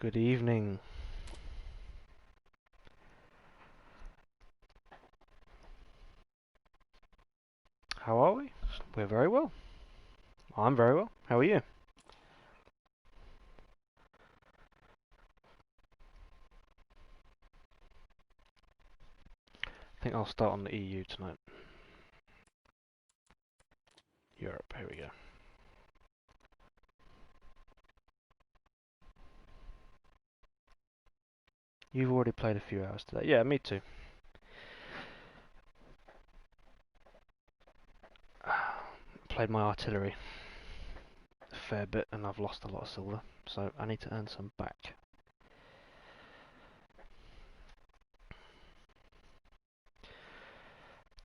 Good evening. How are we? We're very well. I'm very well. How are you? I think I'll start on the EU tonight. Europe, here we go. You've already played a few hours today. Yeah, me too. Played my artillery a fair bit and I've lost a lot of silver, so I need to earn some back.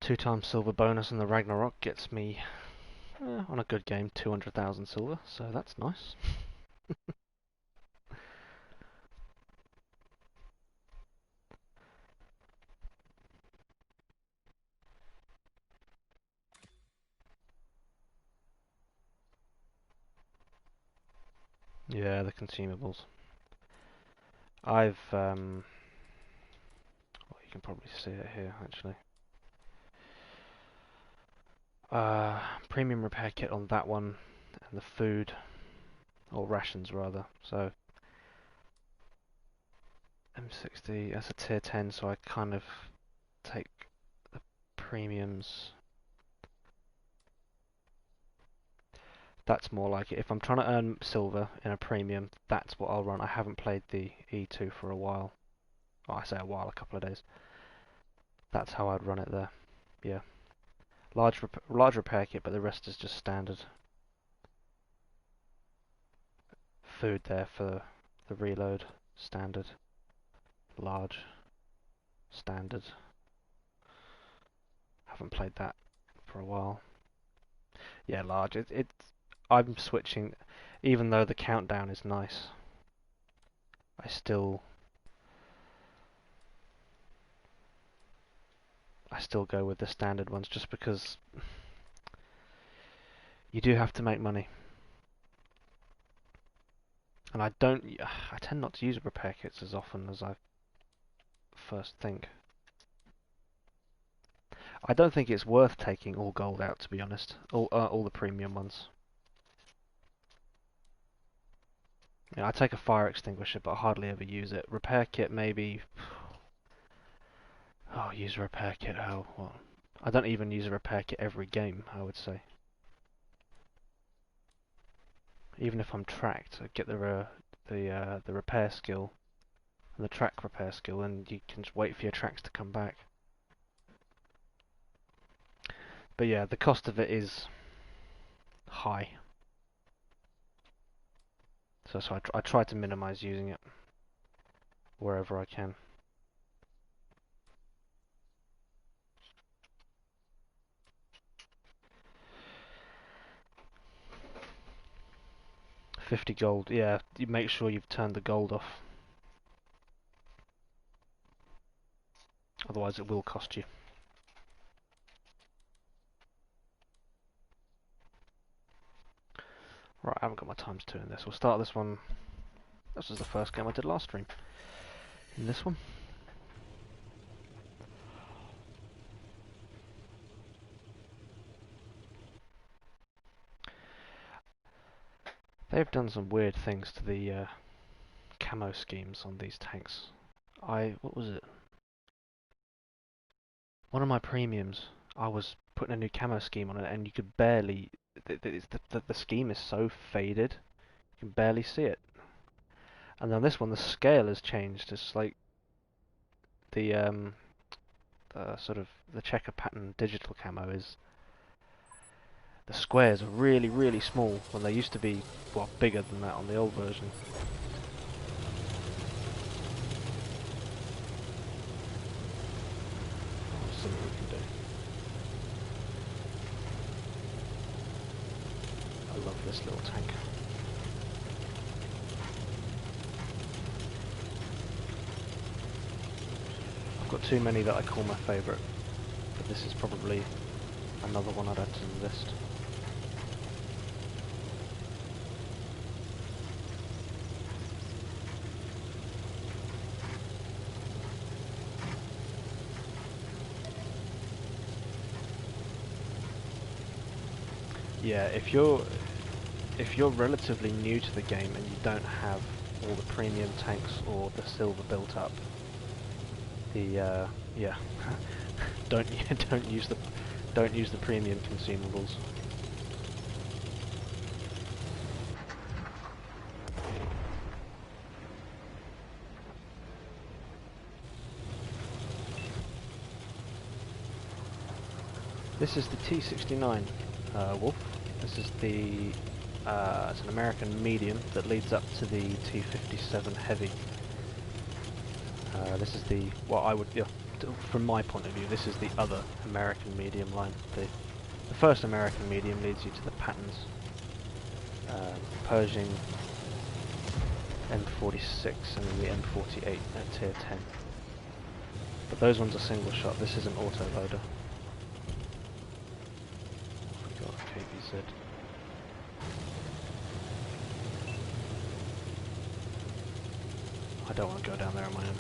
Two times silver bonus and the Ragnarok gets me, on a good game, 200,000 silver, so that's nice. Yeah, the consumables. Well, you can probably see it here, actually. Premium repair kit on that one, and the food, or rations rather. So M60, that's a tier 10, so I kind of take the premiums. That's more like it. If I'm trying to earn silver in a premium, that's what I'll run. I haven't played the E2 for a while. Well, I say a while, a couple of days. That's how I'd run it there. Yeah. Large repair kit, but the rest is just standard. Food there for the reload, standard. Large, standard. Haven't played that for a while. Yeah, large. I'm switching, even though the countdown is nice. I still go with the standard ones just because you do have to make money. And I tend not to use repair kits as often as I first think. I don't think it's worth taking all gold out, to be honest. All the premium ones. Yeah, I take a fire extinguisher, but I hardly ever use it. Repair kit, maybe. Oh, use a repair kit. Oh, well, I don't even use a repair kit every game, I would say. Even if I'm tracked, I get the repair skill and the track repair skill, and you can just wait for your tracks to come back. But yeah, the cost of it is high. So I try to minimize using it wherever I can. $50 gold, yeah, you make sure you've turned the gold off. Otherwise it will cost you. Right, I haven't got my times 2 in this. We'll start this one. This was the first game I did last stream. In this one. They've done some weird things to the camo schemes on these tanks. What was it? One of my premiums, I was putting a new camo scheme on it, and you could barely. The scheme is so faded, you can barely see it. And on this one, the scale has changed. It's like the sort of the checker pattern digital camo is. The squares are really, really small when they used to be, well, bigger than that on the old version. Let's see what we can do. I love this little tank. I've got too many that I call my favourite, but this is probably another one I'd add to the list. Yeah, if you're relatively new to the game and you don't have all the premium tanks or the silver built up, the yeah, don't don't use the premium consumables. This is the T69 Wolf. This is the it's an American medium that leads up to the T57 Heavy. This is the what I would, yeah, from my point of view, this is the other American medium line. The first American medium leads you to the Patterns, Pershing, M46, and then the M48 at tier 10. But those ones are single shot. This is an auto loader. We got KBZ. I don't want to go down there on my own.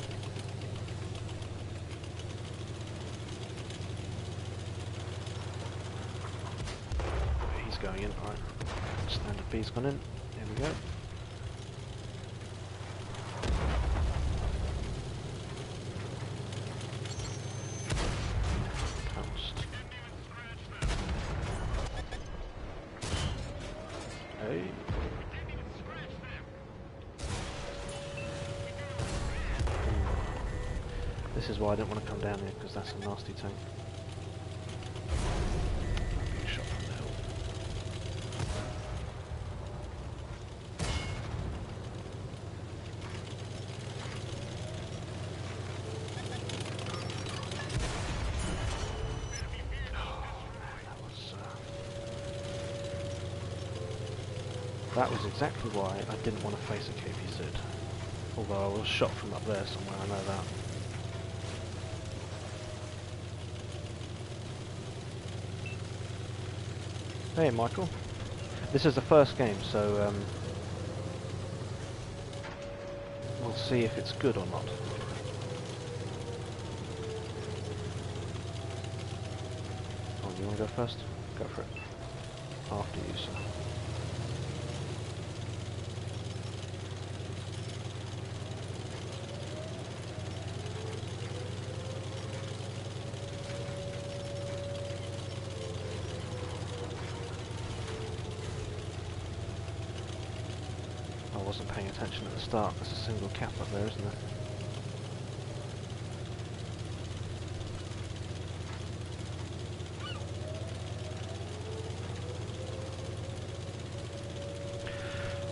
He's going in, alright. Standard B's gone in. There we go. Pounced. Hey. This is why I don't want to come down here, because that's a nasty tank. I'm being shot from the hill. That was exactly why I didn't want to face a KPZ. Although I was shot from up there somewhere, I know that. Hey Michael. This is the first game, so we'll see if it's good or not. Oh, you want to go first? Go for it. After you, sir. I wasn't paying attention at the start. There's a single cap up there, isn't there?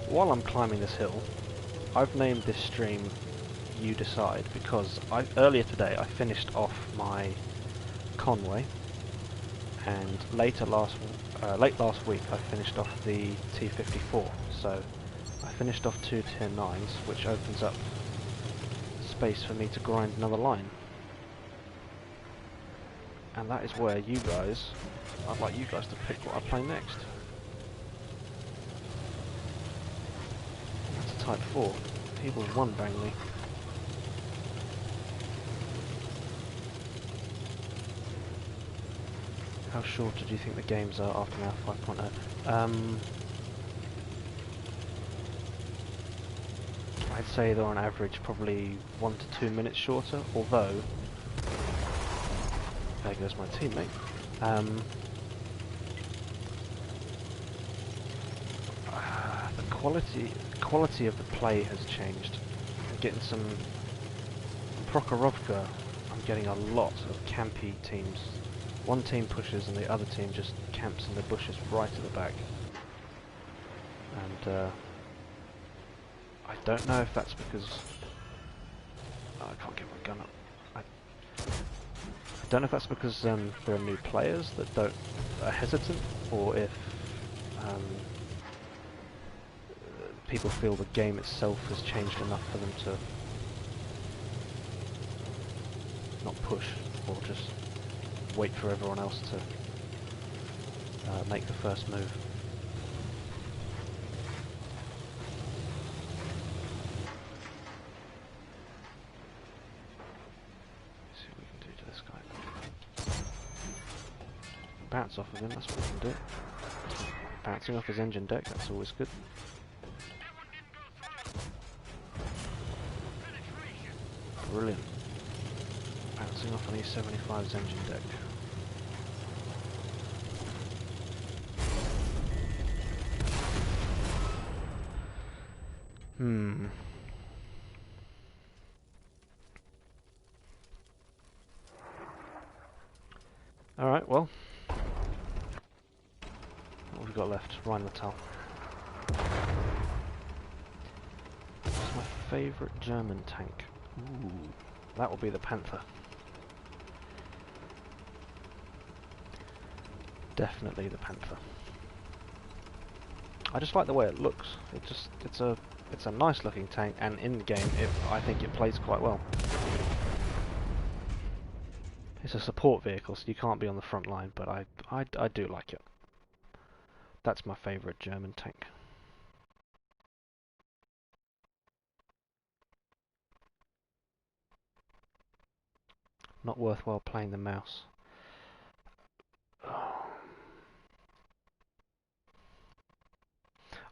While I'm climbing this hill, I've named this stream You Decide because earlier today I finished off my Conway, and late last week I finished off the T54. So I finished off 2 tier 9s, which opens up space for me to grind another line. And that is where you guys, I'd like you guys to pick what I play next. That's a Type 4. He will one bang me. How short do you think the games are after now 5.0? I'd say they're on average probably 1 to 2 minutes shorter, although there goes my teammate. The quality of the play has changed. I'm getting some Prokhorovka. I'm getting a lot of campy teams. One team pushes and the other team just camps in the bushes right at the back. And I don't know if that's because I can't get my gun up. I don't know if that's because there are new players that are hesitant, or if people feel the game itself has changed enough for them to not push, or just wait for everyone else to make the first move. Bounce off of him, that's what we can do. Bouncing off his engine deck, that's always good. Brilliant. Bouncing off on E75's engine deck. Alright, well. What have we got left? Rheinmetall. What's my favourite German tank? Ooh, that will be the Panther. Definitely the Panther. I just like the way it looks. It's a nice looking tank, and in the game I think it plays quite well. It's a support vehicle, so you can't be on the front line, but I do like it. That's my favourite German tank. Not worthwhile playing the mouse.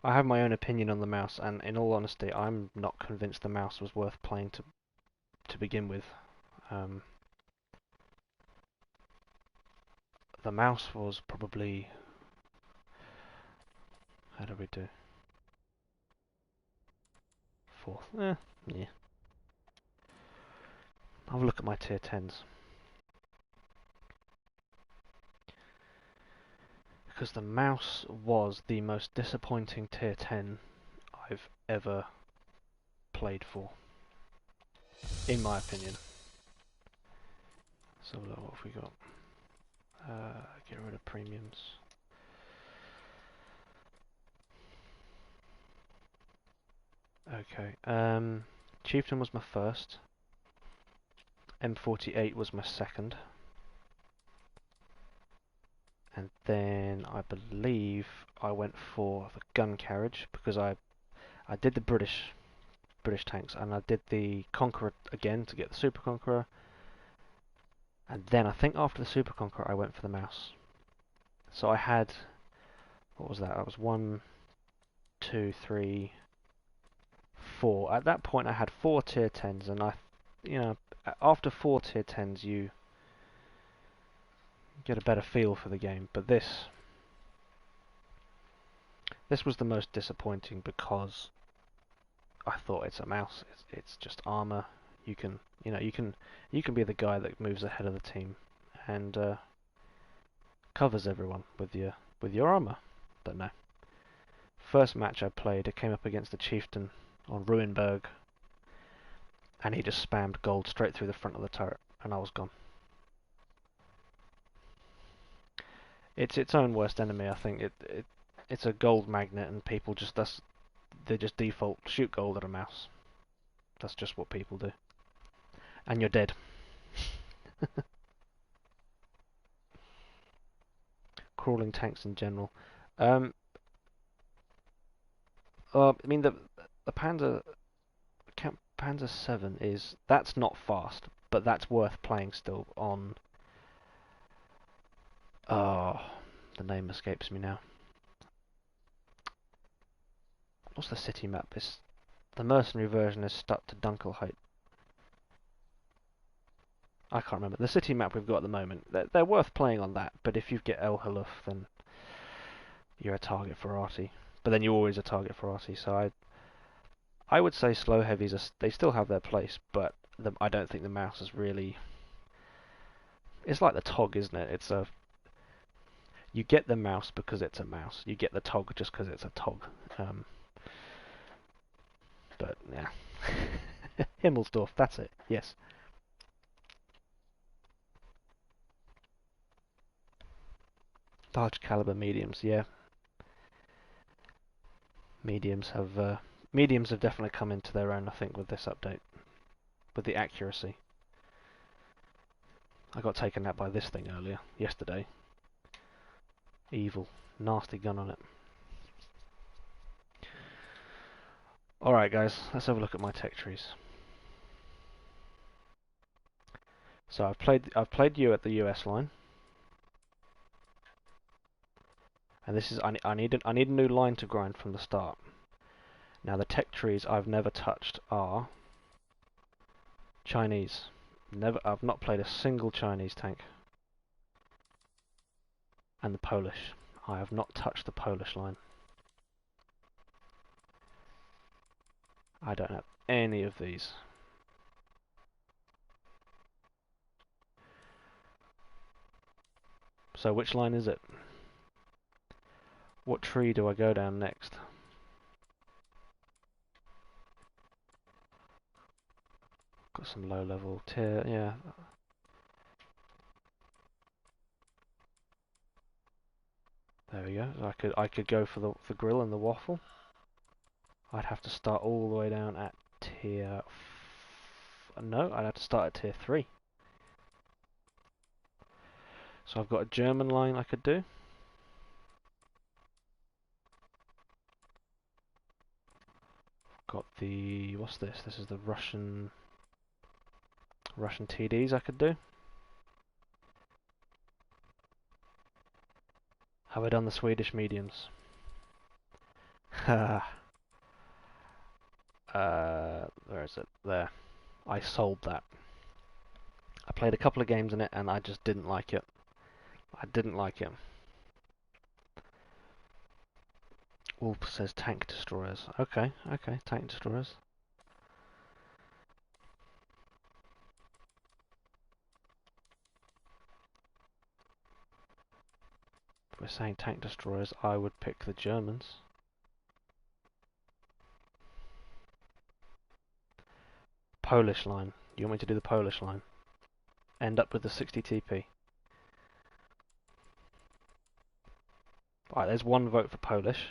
I have my own opinion on the mouse, and in all honesty, I'm not convinced the mouse was worth playing to begin with. The mouse was probably... How did we do? 4th. Yeah. I'll have a look at my tier 10s. Because the mouse was the most disappointing tier 10 I've ever played for. In my opinion. So what have we got? Get rid of premiums. Okay. Chieftain was my first. M48 was my second. And then I believe I went for the gun carriage because I did the British tanks, and I did the Conqueror again to get the Super Conqueror. And then I think after the Super Conqueror I went for the mouse. So I had, what was that? That was 1, 2, 3, 4. At that point I had 4 tier 10s, and after 4 tier 10s you get a better feel for the game. But this was the most disappointing because I thought it's a mouse. It's just armor. You can be the guy that moves ahead of the team and covers everyone with your armor. But no. First match I played, I came up against the Chieftain on Ruinberg, and he just spammed gold straight through the front of the turret, and I was gone. It's its own worst enemy, I think. It's a gold magnet, and people they just default shoot gold at a mouse. That's just what people do. And you're dead. Crawling tanks in general. I mean the Panzer 7 that's not fast, but that's worth playing still on. Oh, the name escapes me now. What's the city map? The mercenary version is stuck to Dunkelheit. I can't remember. The city map we've got at the moment, they're worth playing on that, but if you get El Haluf, then you're a target for arty. But then you're always a target for arty, so I would say slow heavies, they still have their place, but I don't think the mouse is really... It's like the TOG, isn't it? You get the mouse because it's a mouse. You get the TOG just because it's a TOG. But, yeah. Himmelsdorf, that's it, yes. Large caliber mediums, yeah. Mediums have definitely come into their own, I think, with this update. With the accuracy. I got taken out by this thing yesterday. Evil. Nasty gun on it. Alright guys, let's have a look at my tech trees. So I've played you at the US line. And this is I need a new line to grind from the start. Now the tech trees I've never touched are Chinese. I've not played a single Chinese tank. And the Polish. I have not touched the Polish line. I don't have any of these. So which line is it? What tree do I go down next? Got some low level tier, yeah. There we go. I could go for the grill and the waffle. I'd have to start all the way down at tier no, I'd have to start at tier 3. So I've got a German line I could do. Got the what's this? This is the Russian TDs I could do. Have I done the Swedish mediums? Where is it? There. I sold that. I played a couple of games in it and I just didn't like it. I didn't like it. Wolf says tank destroyers. Okay, tank destroyers. If we're saying tank destroyers, I would pick the Germans. Polish line. You want me to do the Polish line? End up with the 60 TP. Alright, there's one vote for Polish.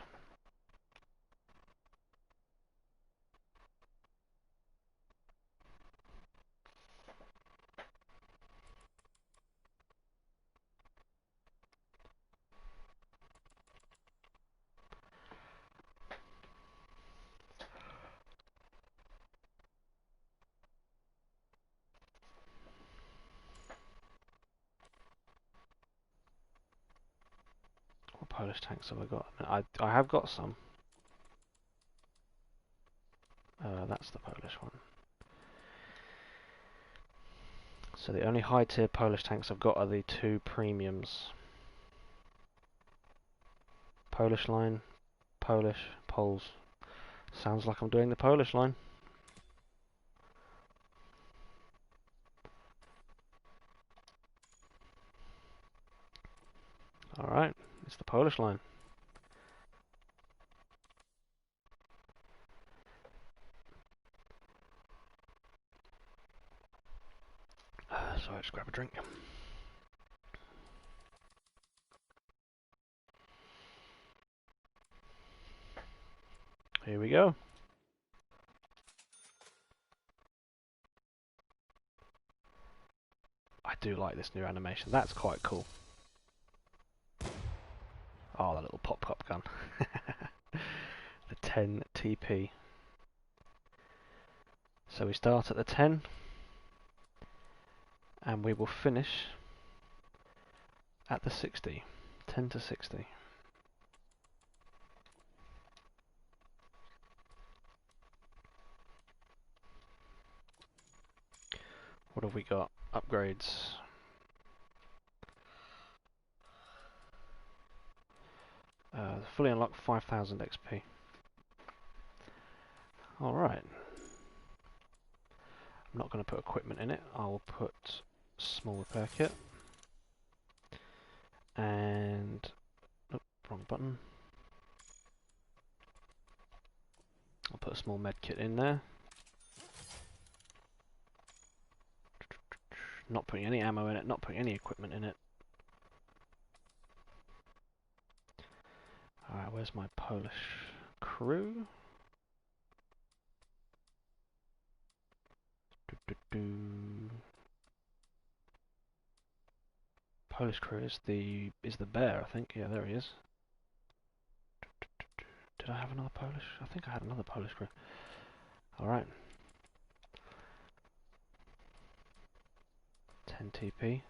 What Polish tanks have I got? I have got some. That's the Polish one. So the only high tier Polish tanks I've got are the 2 premiums. Polish line, Polish, Poles. Sounds like I'm doing the Polish line. Alright, it's the Polish line. Sorry, just grab a drink. Here we go. I do like this new animation. That's quite cool. Oh, that little pop gun. The 10 TP. So we start at the 10. And we will finish at the 60. 10 to 60. What have we got? Upgrades. Fully unlocked 5,000 XP. Alright. I'm not going to put equipment in it. I will put small repair kit. And... oh, wrong button. I'll put a small med kit in there. Not putting any ammo in it, not putting any equipment in it. Alright, where's my Polish crew? Polish crew is the bear, I think. Yeah, there he is. Did I have another Polish? I think I had another Polish crew. Alright. 10 TP.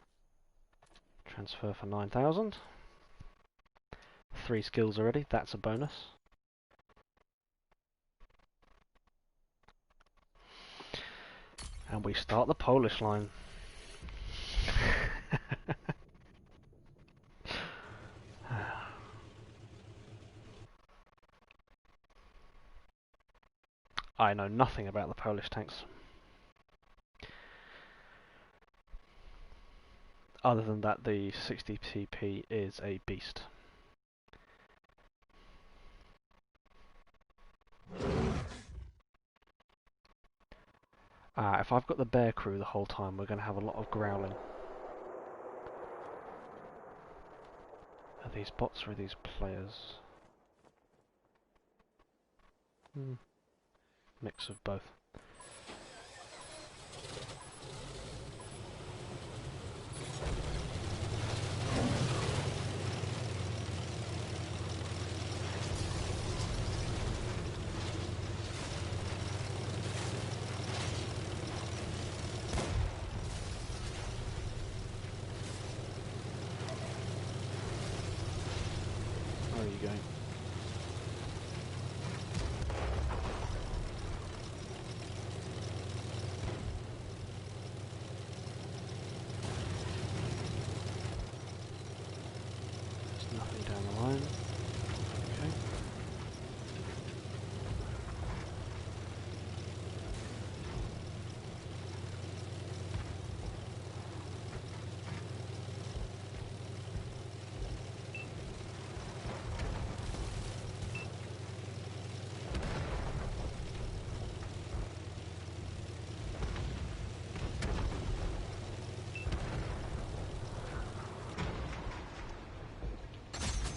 Transfer for 9,000. 3 skills already, that's a bonus. And we start the Polish line. I know nothing about the Polish tanks. Other than that, the 60 CP is a beast. If I've got the bear crew the whole time, we're going to have a lot of growling. Are these bots or are these players? Mix of both. Where are you going? There's nothing down the line. Okay.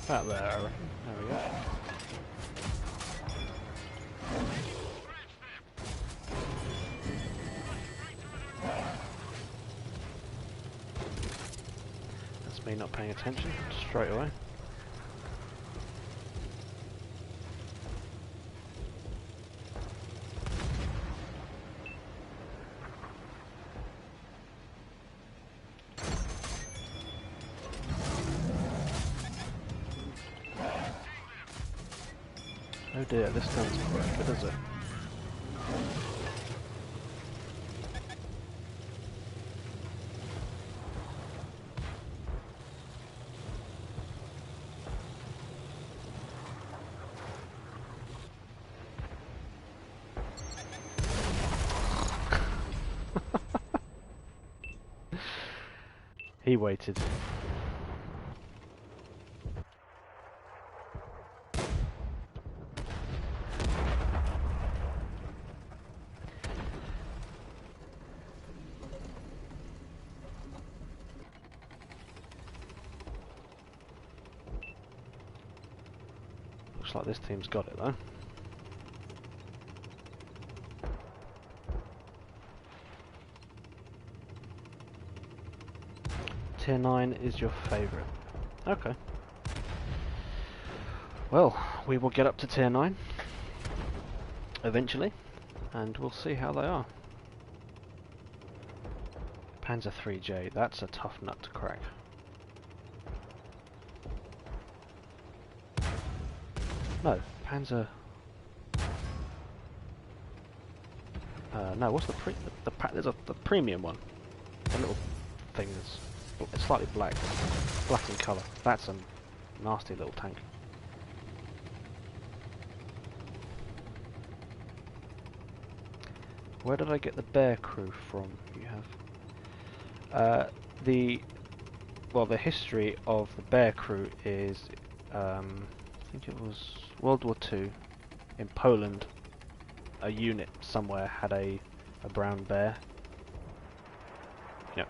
About there, I reckon. There we go. That's me not paying attention straight away. Oh dear, this gun's quite good, is it? He waited. Looks like this team's got it though. Tier 9 is your favourite. Okay. Well, we will get up to Tier 9 eventually, and we'll see how they are. Panzer 3J, that's a tough nut to crack. No, Panzer... no, what's there's the premium one. The little thing that's it's slightly black in colour. That's a nasty little tank. Where did I get the bear crew from? You have the history of the bear crew is I think it was World War II in Poland. A unit somewhere had a brown bear. Yep.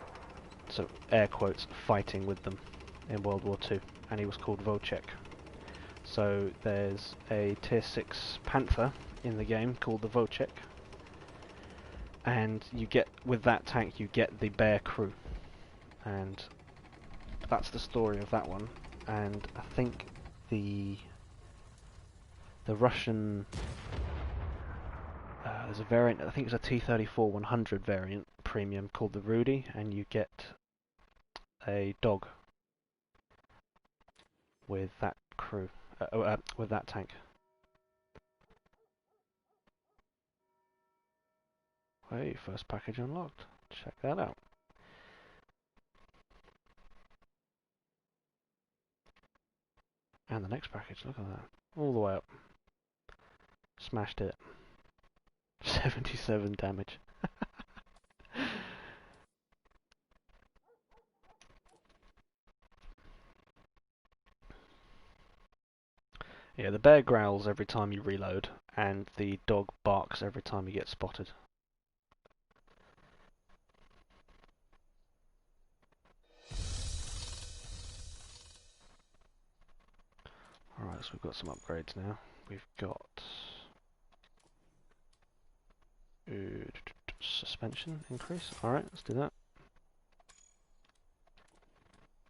So air quotes fighting with them in World War II, and he was called Wojciech. So there's a tier 6 Panther in the game called the Wojciech, and you get with that tank you get the bear crew, and that's the story of that one. And I think the Russian there's a variant, I think it's a T-34 100 variant premium called the Rudy, and you get a dog with that crew. With that tank. Hey, first package unlocked. Check that out. And the next package, look at that. All the way up. Smashed it. 77 damage. Yeah, the bear growls every time you reload, and the dog barks every time you get spotted. Alright, so we've got some upgrades now. We've got suspension increase. Alright, let's do that.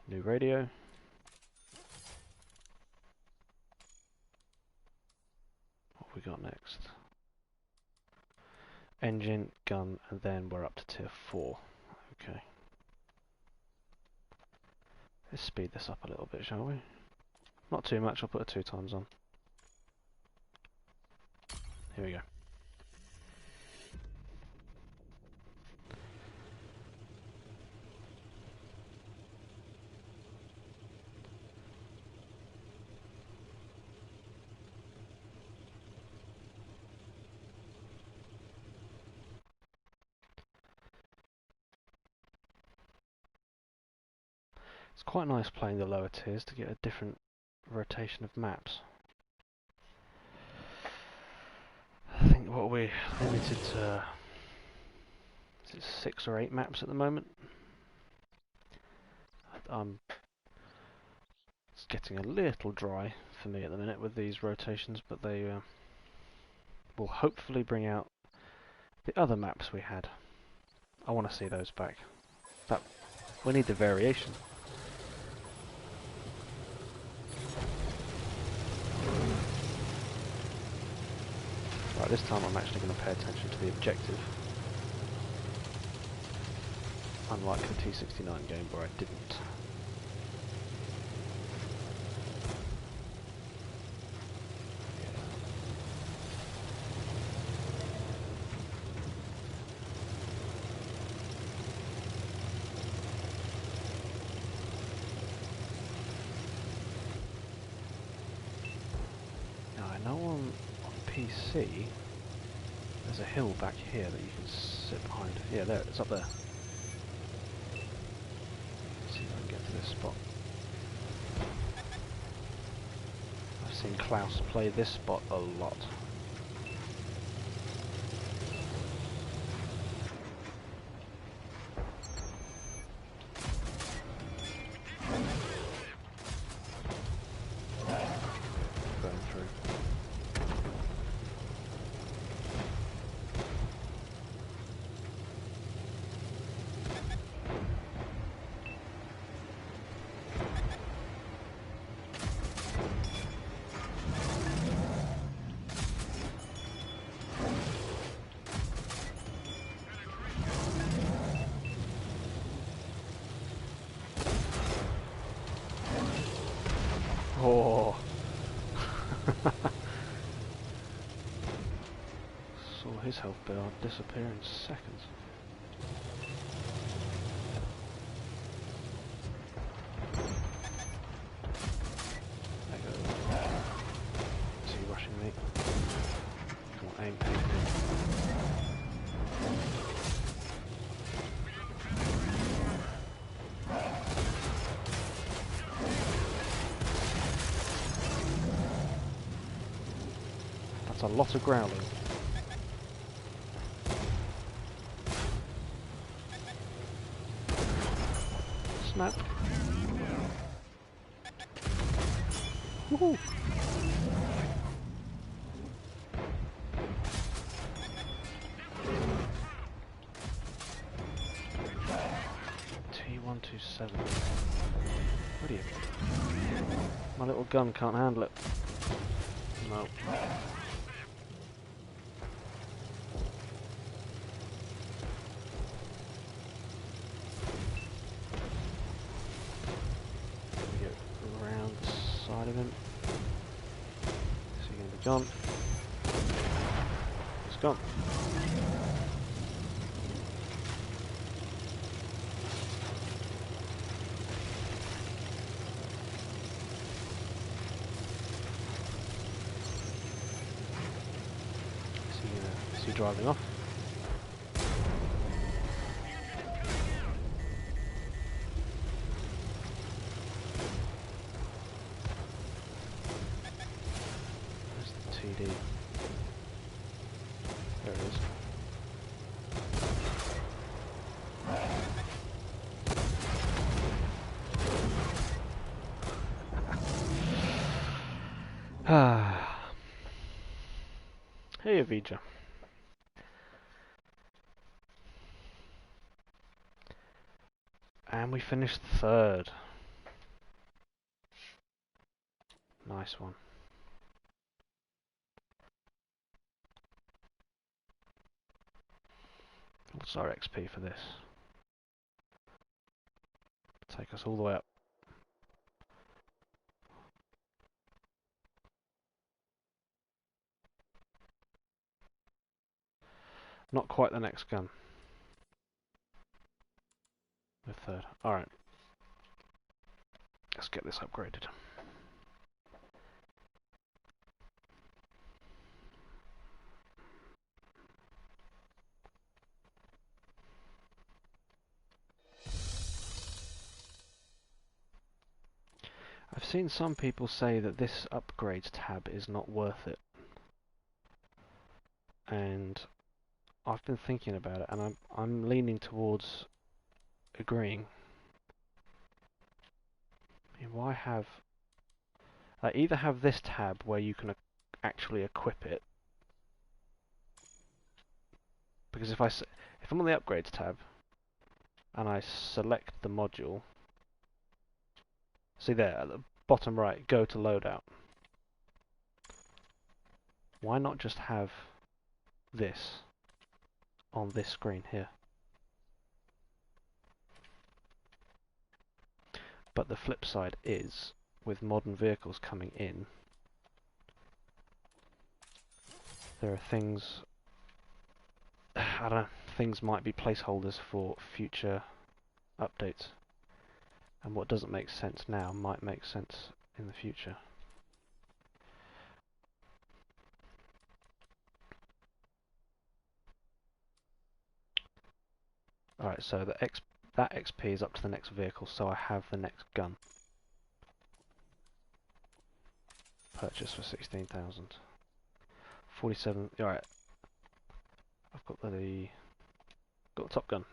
New radio. What have we got next? Engine, gun, and then we're up to tier 4. Okay. Let's speed this up a little bit, shall we? Not too much, I'll put it 2 times on. Here we go. It's quite nice playing the lower tiers to get a different rotation of maps. I think what we're limited to, is it 6 or 8 maps at the moment? It's getting a little dry for me at the minute with these rotations, but they will hopefully bring out the other maps we had. I want to see those back. But we need the variation. Right, this time I'm actually going to pay attention to the objective. Unlike the T69 game where I didn't. Now I know on PC there's a hill back here that you can sit behind. Yeah, there, it's up there. See if I can get to this spot. I've seen Klaus play this spot a lot. Going through. Oh! Saw his health bar disappear in seconds. There goes. Is he rushing me? Come on, aim, aim, aim. That's a lot of growling. Snap. Woohoo! T127. Brilliant. My little gun can't handle it. No. Around the side of him. Nearly gone. It's gone. Is he driving off? Where's the TD? There it is. Hey Avija. And we finished third. Nice one. What's our XP for this? Take us all the way up. Not quite the next gun. The third. Alright. Let's get this upgraded. I've seen some people say that this upgrades tab is not worth it. And I've been thinking about it, and I'm leaning towards agreeing. I mean, why have... I either have this tab where you can actually equip it, because if I'm on the upgrades tab and I select the module, see there at the bottom right, go to loadout. Why not just have this on this screen here? But the flip side is, with modern vehicles coming in, there are things, I don't know, things might be placeholders for future updates. And what doesn't make sense now might make sense in the future. Alright, so that XP is up to the next vehicle, so I have the next gun. Purchase for 16,000. 47, alright. I've got the Top Gun.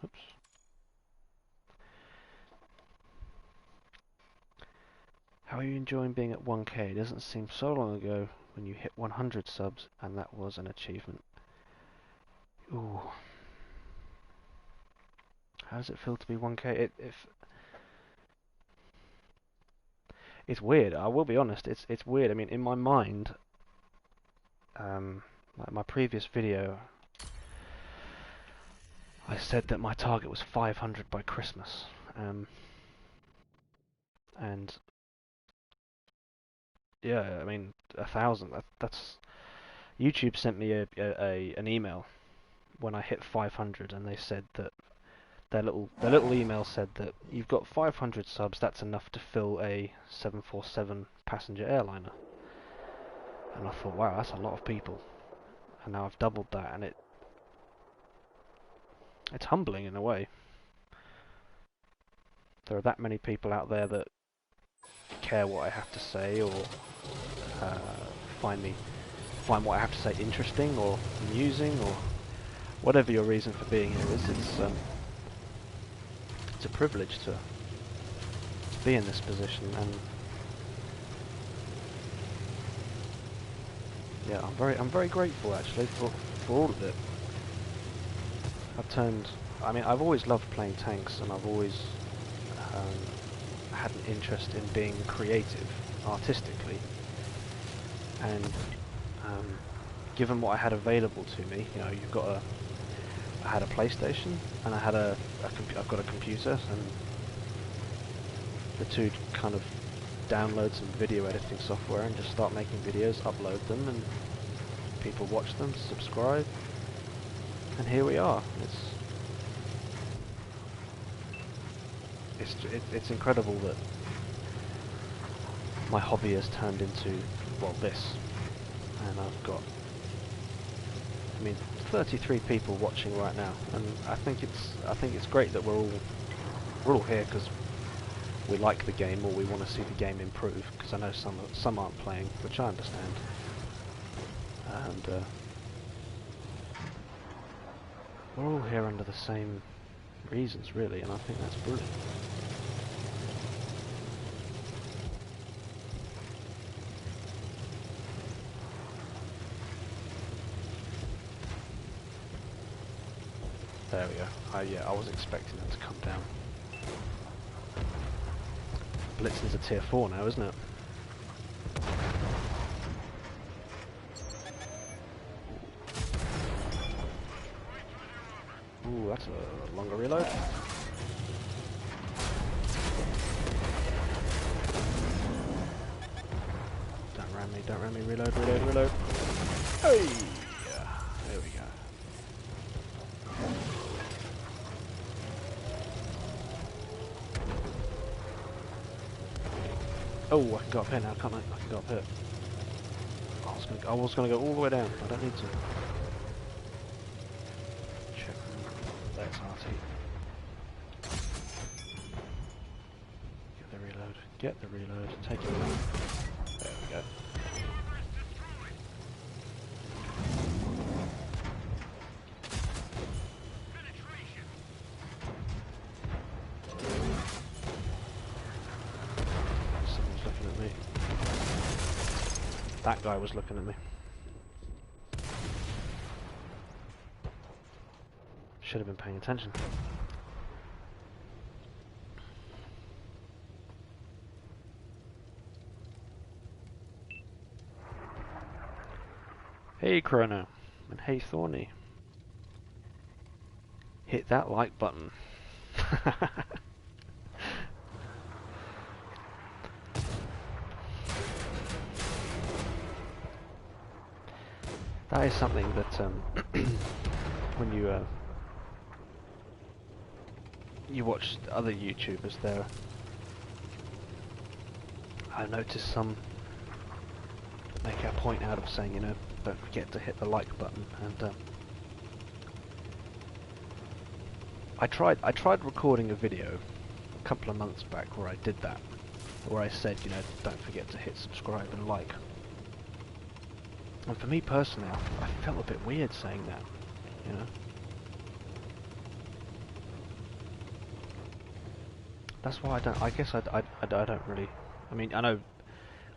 Oops. How are you enjoying being at 1k? It doesn't seem so long ago when you hit 100 subs, and that was an achievement. Ooh. How does it feel to be 1k? It's weird. I will be honest. It's weird. I mean, in my mind, like my previous video, I said that my target was 500 by Christmas, and yeah, I mean 1,000. That's YouTube sent me an email when I hit 500, and they said that their little email said that you've got 500 subs. That's enough to fill a 747 passenger airliner. And I thought, wow, that's a lot of people. And now I've doubled that, and it's humbling in a way. There are that many people out there that care what I have to say, or find what I have to say interesting or amusing, or whatever your reason for being here is. It's a privilege to be in this position, and yeah, I'm very grateful actually for all of it. I mean, I've always loved playing tanks, and I've always had an interest in being creative artistically, and given what I had available to me, you know, I had a PlayStation, and I've got a computer, and the two kind of download some video editing software and just start making videos, upload them, and people watch them, subscribe, and here we are. It's incredible that my hobby has turned into, well, this, and I've got, I mean, 33 people watching right now, and I think it's great that we're all here because we like the game or we want to see the game improve. Because I know some aren't playing, which I understand, and we're all here under the same reasons, really, and I think that's brilliant. There we go. Yeah, I was expecting them to come down. Blitzing's a tier 4 now, isn't it? Ooh, that's a longer reload. Don't ram me, reload, reload, reload. Hey! There we go. Oh, I can go up here now, can't I? I can go up here. I was gonna go all the way down. I don't need to. Check. That's RT. Get the reload. Get the reload. Take it away. There we go. That guy was looking at me. Should have been paying attention. Hey Chrono, and hey Thorny. Hit that like button. That is something that when you watch other YouTubers, there I noticed some make a point out of saying, you know, don't forget to hit the like button, and I tried recording a video a couple of months back where I did that, where I said, you know, don't forget to hit subscribe and like. And for me personally, I felt a bit weird saying that, you know. That's why I guess I don't really, I mean, I know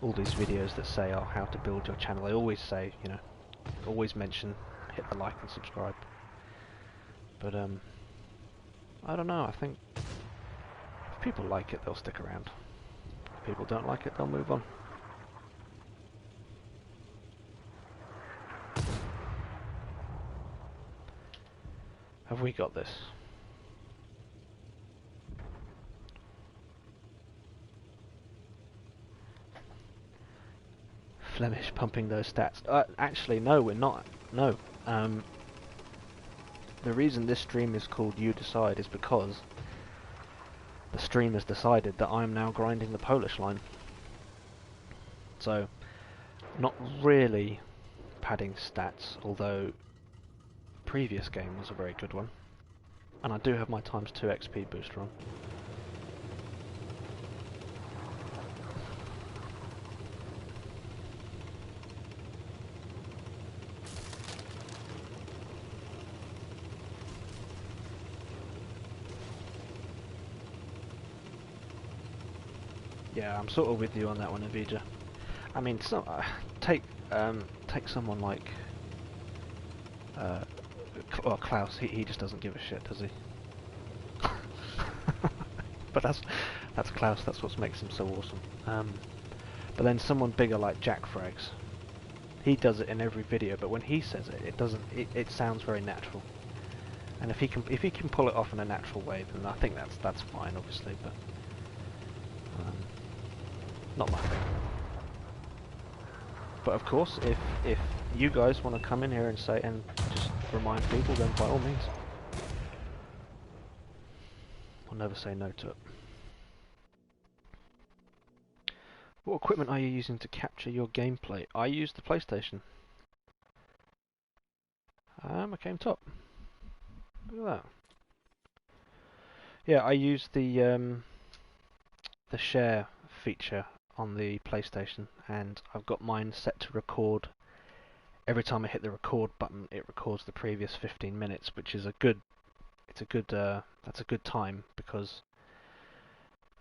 all these videos that say, oh, how to build your channel, they always say, you know, always mention, hit the like and subscribe. But, I don't know, I think if people like it, they'll stick around. If people don't like it, they'll move on. Have we got this? Flemish pumping those stats. Actually, no, we're not. No. The reason this stream is called You Decide is because the stream has decided that I am now grinding the Polish line. So, not really padding stats, although previous game was a very good one, and I do have my ×2 XP booster on. Yeah, I'm sort of with you on that one, Avija. I mean, take someone like well, Klaus, he just doesn't give a shit, does he? But that's Klaus, that's what makes him so awesome. But then someone bigger like Jack Frags, he does it in every video, but when he says it, it sounds very natural. And if he can pull it off in a natural way, then I think that's fine, obviously. But Um, not my thing. But of course, if you guys want to come in here and say and just remind people, then by all means, I'll never say no to it. What equipment are you using to capture your gameplay? I use the PlayStation. I came top. Look at that. Yeah, I use the share feature on the PlayStation, and I've got mine set to record. Every time I hit the record button, it records the previous 15 minutes, which is that's a good time, because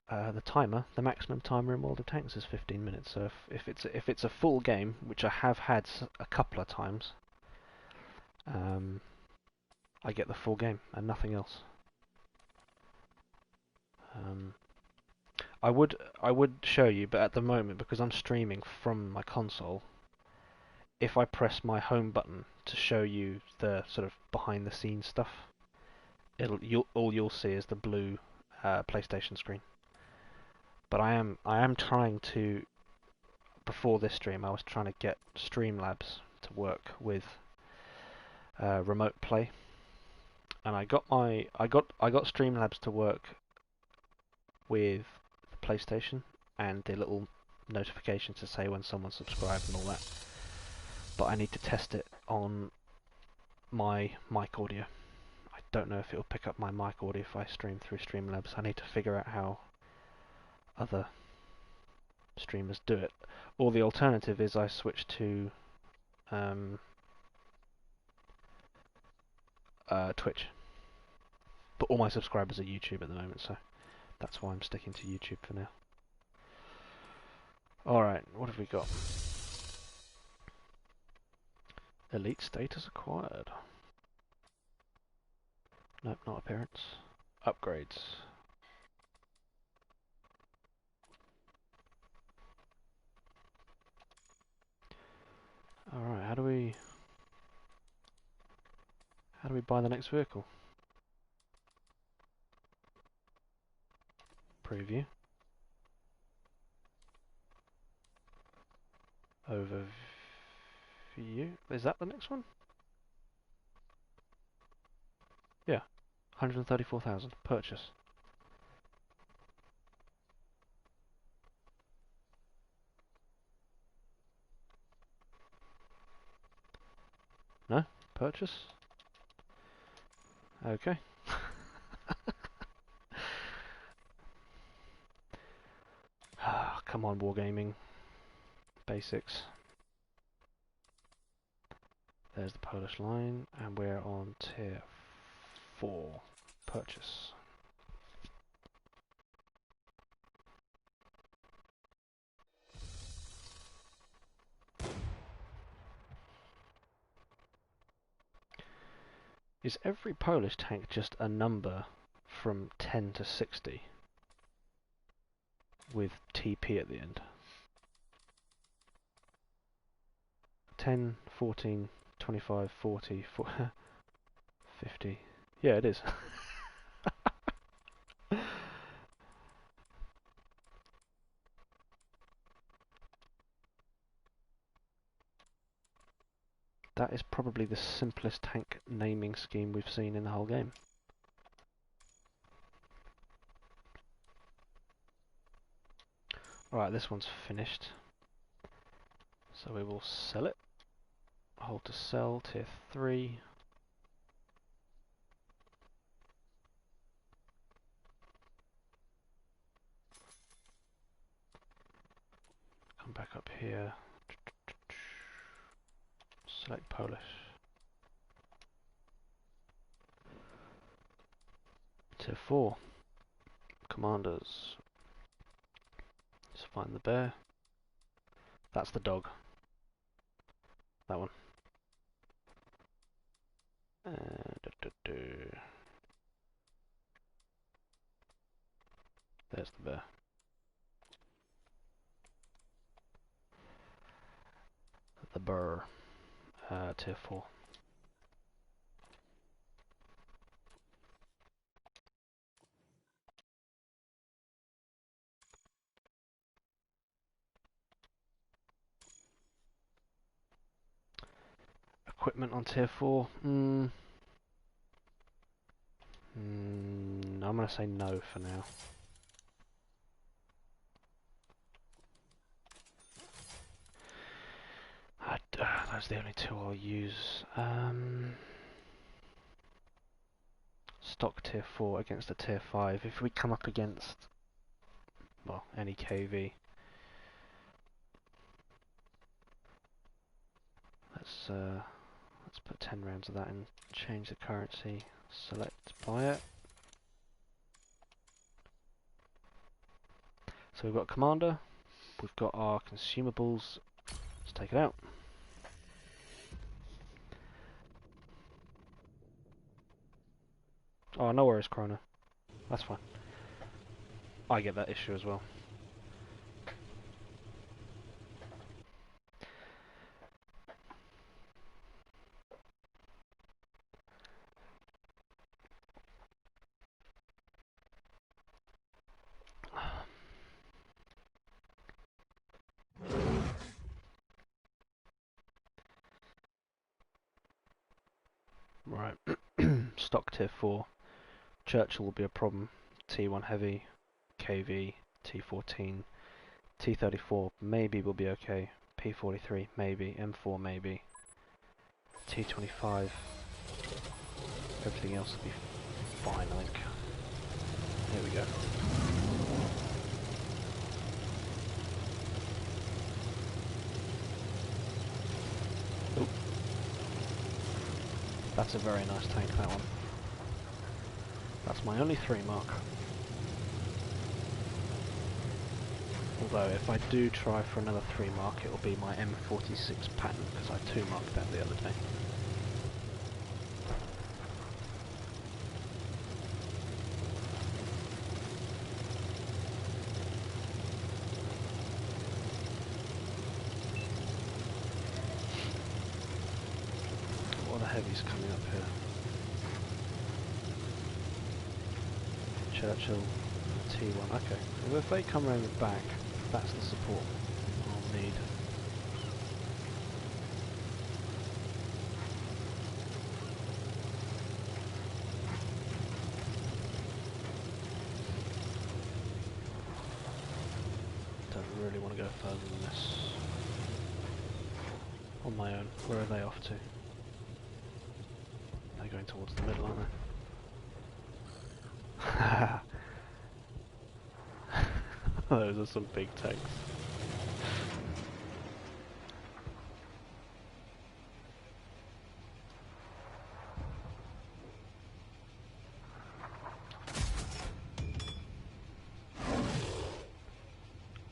the maximum timer in World of Tanks is 15 minutes. So if it's a full game, which I have had a couple of times, I get the full game and nothing else. I would show you, but at the moment, because I'm streaming from my console, if I press my home button to show you the sort of behind the scenes stuff, all you'll see is the blue PlayStation screen. But I am trying to, before this stream, I was trying to get Streamlabs to work with remote play, and I got Streamlabs to work with the PlayStation and the little notification to say when someone subscribed and all that. But I need to test it on my mic audio. I don't know if it'll pick up my mic audio if I stream through Streamlabs. I need to figure out how other streamers do it. Or the alternative is I switch to Twitch. But all my subscribers are YouTube at the moment, so that's why I'm sticking to YouTube for now. Alright, what have we got? Elite status acquired. Nope, not appearance. Upgrades. Alright, how do we buy the next vehicle? Preview. Overview. Is that the next one? Yeah. 134,000. Purchase. No? Purchase? Okay. Come on, Wargaming. Basics. There's the Polish line, and we're on tier 4. Purchase. Is every Polish tank just a number from 10 to 60 with TP at the end? 10, 14, 25, 40, 50. Yeah, it is. That is probably the simplest tank naming scheme we've seen in the whole game. Right, this one's finished. So we will sell it. Hold to sell, tier 3. Come back up here. Select Polish. Tier 4. Commanders. Let's find the bear. That's the dog. That one. There's the bear. The burr. Tier 4. equipment on tier 4? I'm going to say no for now. Those are the only two I'll use. Stock tier 4 against a tier 5. If we come up against, well, any KV, let's put 10 rounds of that and change the currency. Select buy it. So we've got commander, we've got our consumables. Let's take it out. Oh, no worries, Corona. That's fine. I get that issue as well. Right. Stock tier 4. Churchill will be a problem. T1 heavy, KV, T14, T34 maybe will be okay. P43 maybe, M4 maybe. T25. Everything else will be fine, I think. Here we go. Oop. That's a very nice tank, that one. That's my only 3 mark. Although, if I do try for another 3 mark, it'll be my M46 pattern, because I 2 marked that the other day. What are the heavies coming up here? Churchill, T1, okay. Well, if they come around the back, that's the support I'll need. Don't really want to go further than this. On my own. Where are they off to? They're going towards the middle, aren't they? Those are some big tanks.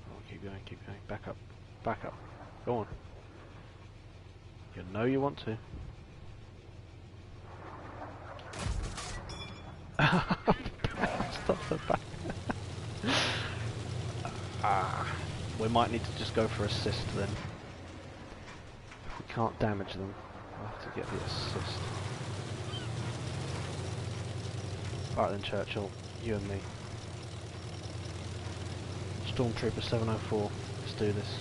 Oh, keep going, keep going. Back up, back up. Go on. You know you want to. Stop the back. We might need to just go for assist then. If we can't damage them, we'll have to get the assist. Alright then, Churchill, you and me. Stormtrooper 704, let's do this.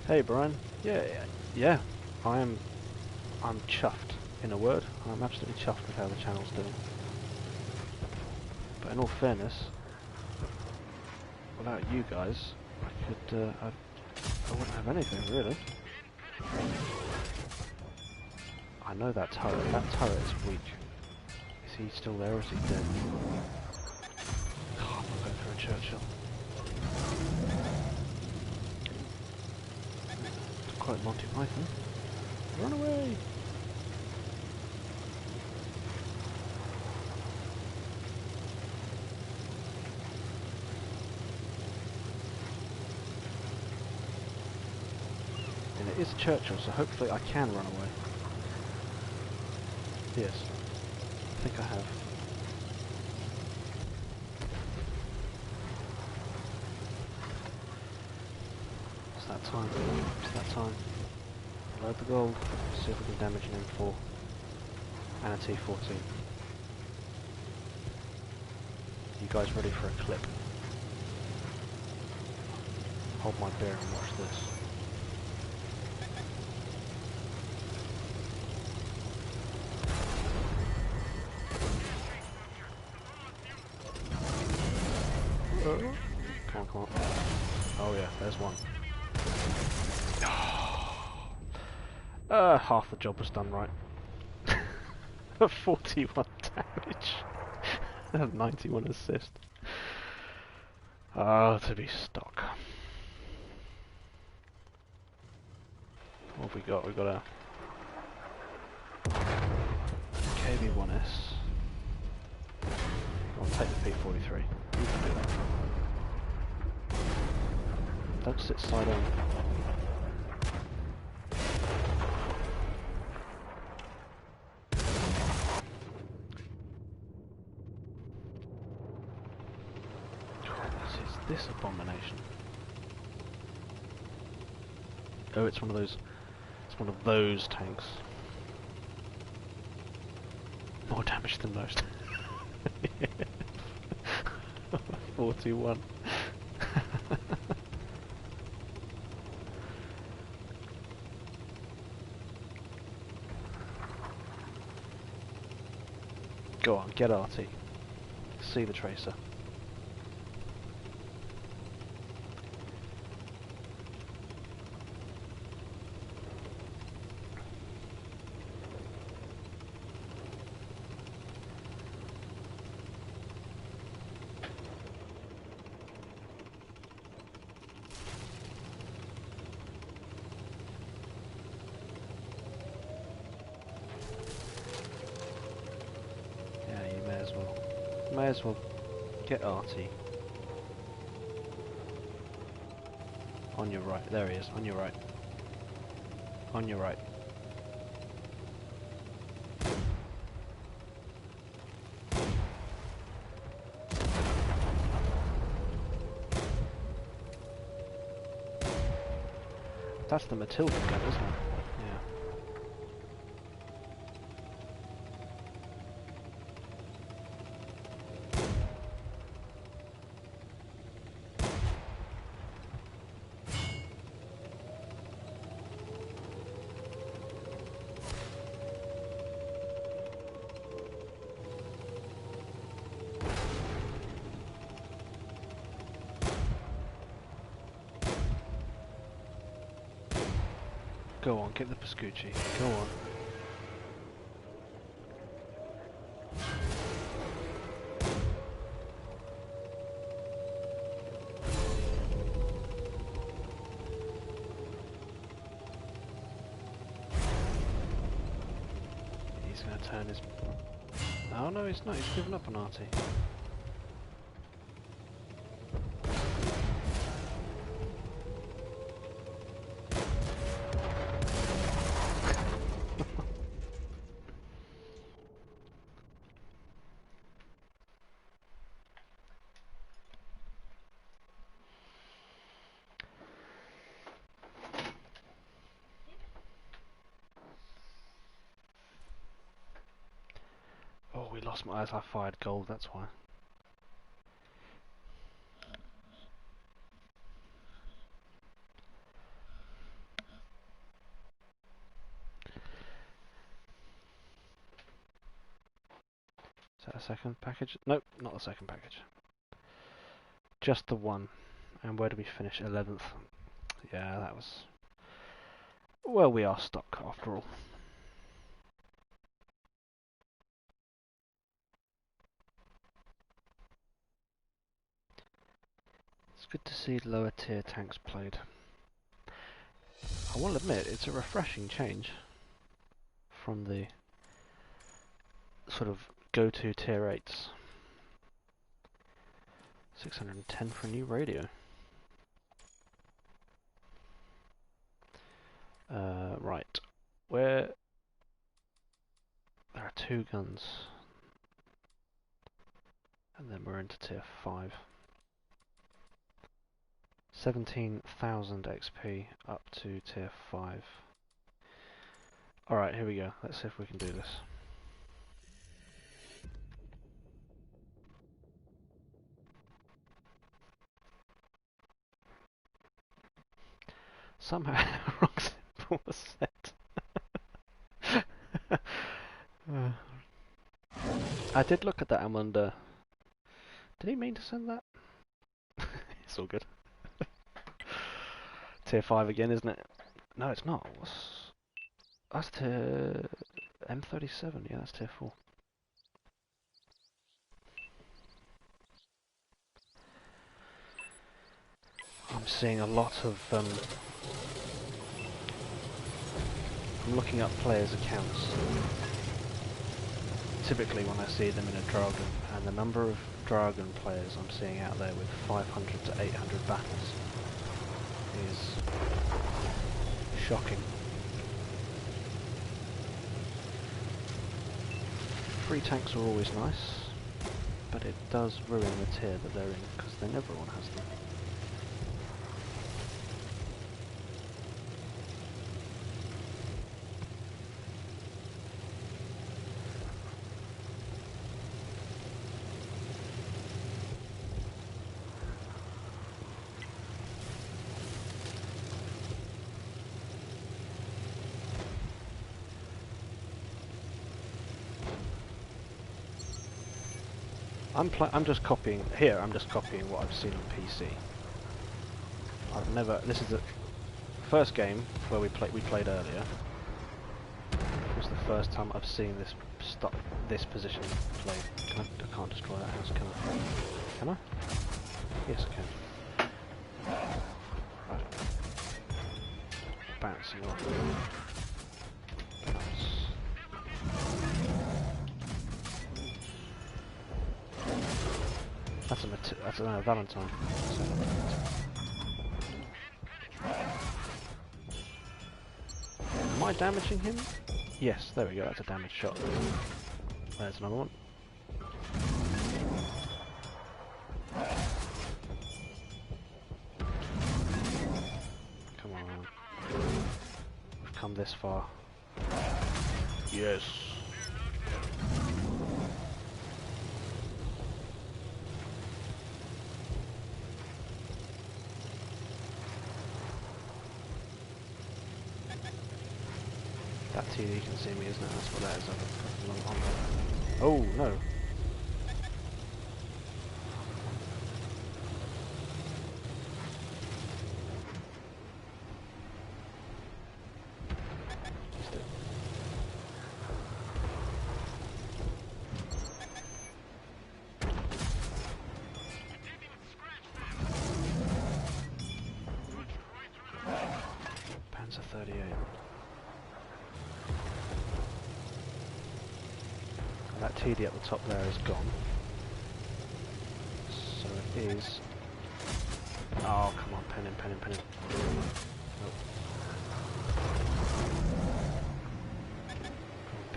Hey Brian, yeah, I'm chuffed, in a word. I'm absolutely chuffed with how the channel's doing. But in all fairness, without you guys, I wouldn't have anything really. I know that turret is weak. Is he still there or is he dead? Oh, I'm not going for a Churchill. It's quite Monty Python. Run away! And it is a Churchill, so hopefully I can run away. Yes. I think I have. It's that time. It's that time. Load the gold. See if we can damage an M4. And a T14. You guys ready for a clip? hold my beer and watch this. Come on, come on. Oh yeah, there's one. Half the job was done right. 41 damage. 91 assist. Oh, to be stock. What have we got? We've got a KB1S. I'll take the P43. You can do that. Don't sit side on. What is this abomination? Oh, it's one of those. It's one of those tanks. More damage than most. 41. Go on, get arty. See the tracer. May as well get arty. On your right, there he is, on your right. On your right. That's the Matilda gun, isn't it? Yeah. Go on, get the Pascucci. Go on. He's going to turn his... Oh no, he's not. He's given up on arty. Oh, we lost my eyes. I fired gold, that's why. Is that a second package? Nope, not the second package. Just the one. And where do we finish? 11th. Yeah, that was... Well, we are stuck after all. It's good to see lower tier tanks played. I will admit, it's a refreshing change from the sort of go-to tier 8s. 610 for a new radio. Right. Where... There are 2 guns. And then we're into tier 5. 17,000 XP up to tier 5. Alright, here we go. Let's see if we can do this. Somehow wrong symbol was set. I did look at that and wonder, did he mean to send that? It's all good. Tier 5 again, isn't it? No, it's not. That's tier M37, yeah, that's tier 4. I'm seeing a lot of I'm looking up players' accounts. Typically when I see them in a Dragon, and the number of Dragon players I'm seeing out there with 500 to 800 battles is shocking. Free tanks are always nice, but it does ruin the tier that they're in, because then everyone has them. I'm just copying here. I'm just copying what I've seen on PC. I've never. This is the first game where we played earlier. It was the first time I've seen this position played. I can't destroy that house, can I? Can I? Yes, I can. Right. Bouncing off. Bounce. That's a Valentine. Am I damaging him? Yes, there we go, that's a damage shot. There's another one. Come on. We've come this far. Yes. That TD can see me, isn't it? That's what that is. Oh, no. Missed it. Panzer 38. That TD at the top there is gone. So it is... Oh, come on, pen him. Nope.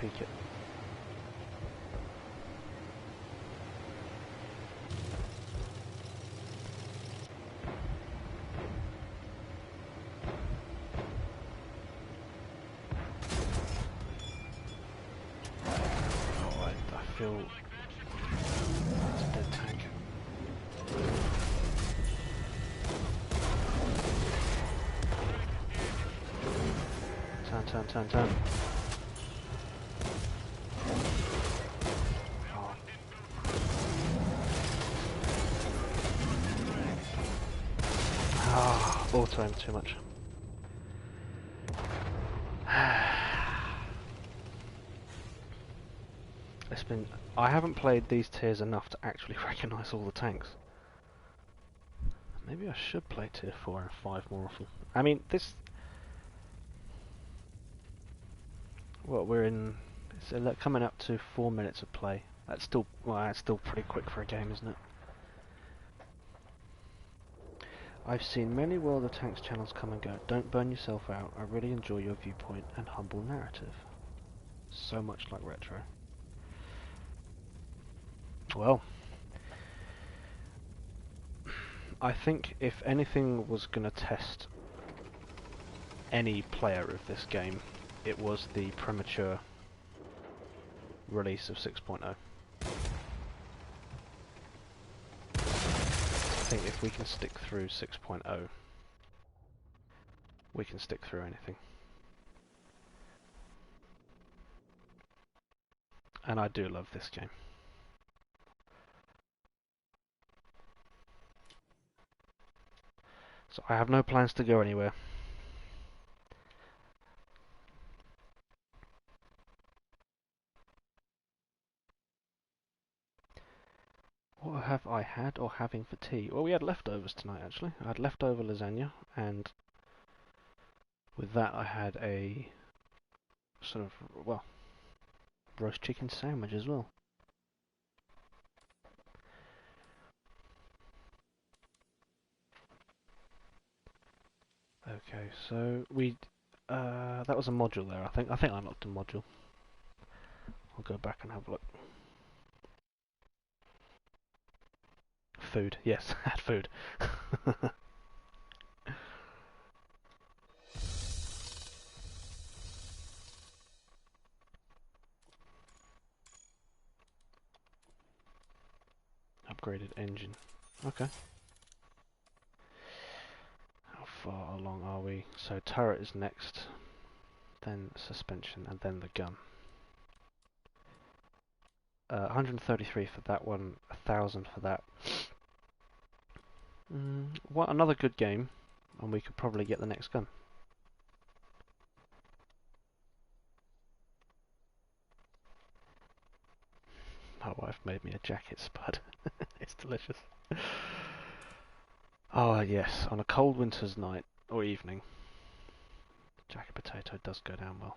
Peek it. I feel that's a dead tank. Turn. Oh. Ah, auto aim too much. I haven't played these tiers enough to actually recognise all the tanks. Maybe I should play tier 4 and 5 more often. I mean, this... What, we're in... It's coming up to 4 minutes of play. That's still... Well, that's still pretty quick for a game, isn't it? I've seen many World of Tanks channels come and go. Don't burn yourself out. I really enjoy your viewpoint and humble narrative. So much like retro. Well, I think if anything was going to test any player of this game, it was the premature release of 6.0. I think if we can stick through 6.0, we can stick through anything. And I do love this game. So I have no plans to go anywhere. What have I had or having for tea? Well, we had leftovers tonight, actually. I had leftover lasagna, and with that I had a sort of, well, roast chicken sandwich as well. Okay, so that was a module there, I think. I think I unlocked a module. I'll go back and have a look. Food, yes, I had food. Upgraded engine. Okay. How far along are we? So turret is next, then suspension, and then the gun. 133 for that one, 1,000 for that. What another good game, and we could probably get the next gun. My wife made me a jacket spud. It's delicious. Oh yes, on a cold winter's night or evening, jacket potato does go down well.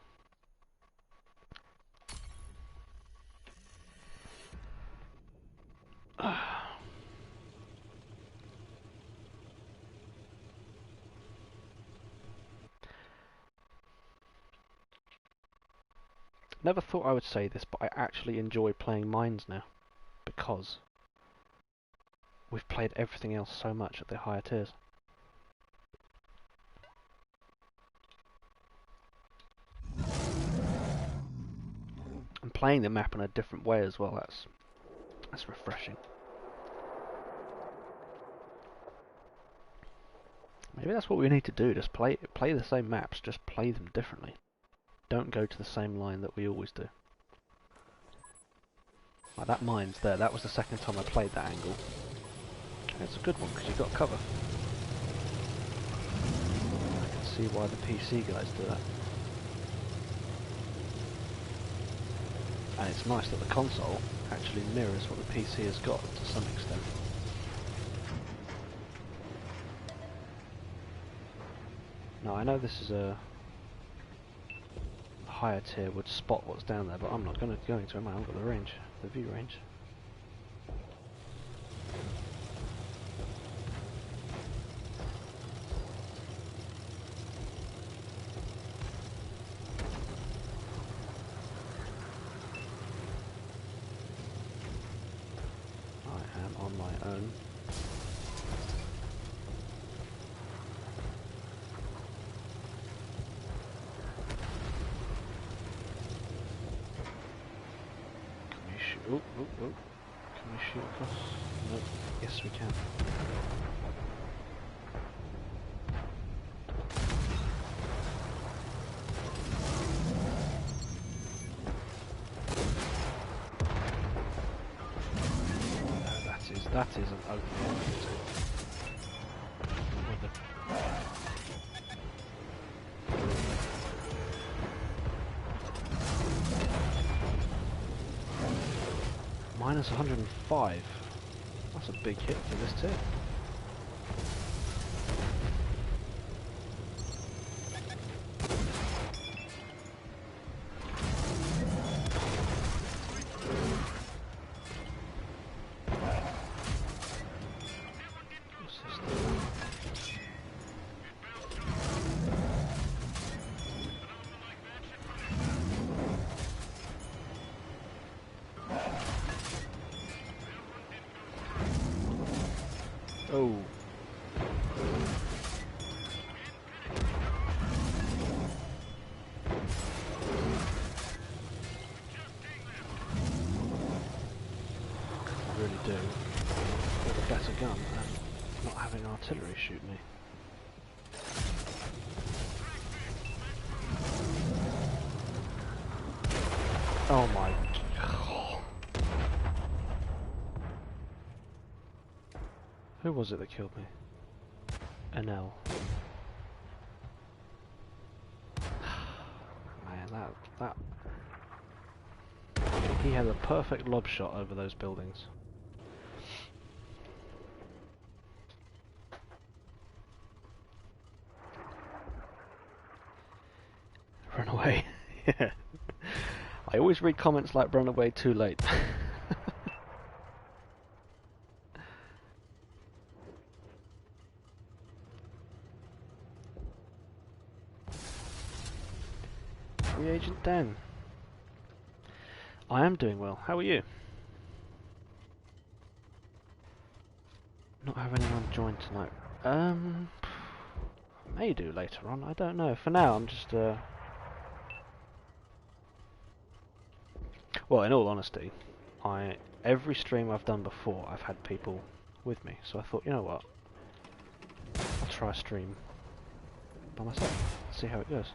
Never thought I would say this, but I actually enjoy playing mines now, because we've played everything else so much at the higher tiers. And playing the map in a different way as well, that's refreshing. Maybe that's what we need to do, just play the same maps, just play them differently. Don't go to the same line that we always do. Like that mine's there, that was the second time I played that angle. And it's a good one because you've got cover. I can see why the PC guys do that. And it's nice that the console actually mirrors what the PC has got to some extent. Now I know this is a higher tier would spot what's down there, but I'm not going to, am I? I haven't got the range, the view range. I am on my own. Oh, oh, oh. Can we shoot across? Nope. Yes, we can. That is an open objective. Minus 105. That's a big hit for this too. Oh. I really do. With a better gun and not having artillery shoot me. Oh my... Who was it that killed me? NL. Man, that... He had a perfect lob shot over those buildings. Run away. Yeah. I always read comments like run away too late. Free Agent Dan. I am doing well. How are you? Not have anyone join tonight. May do later on. I don't know. For now, I'm just Well, in all honesty, every stream I've done before, I've had people with me. So I thought, you know what? I'll try a stream by myself. See how it goes.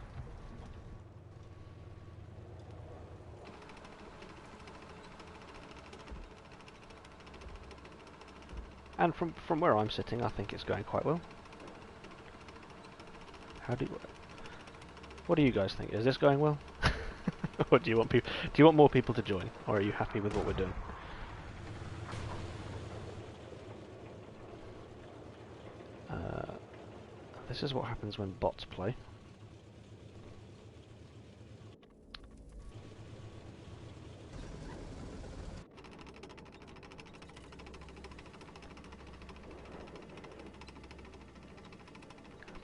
And from where I'm sitting, I think it's going quite well. What do you guys think? Is this going well? Or do you want more people to join, or are you happy with what we're doing? This is what happens when bots play.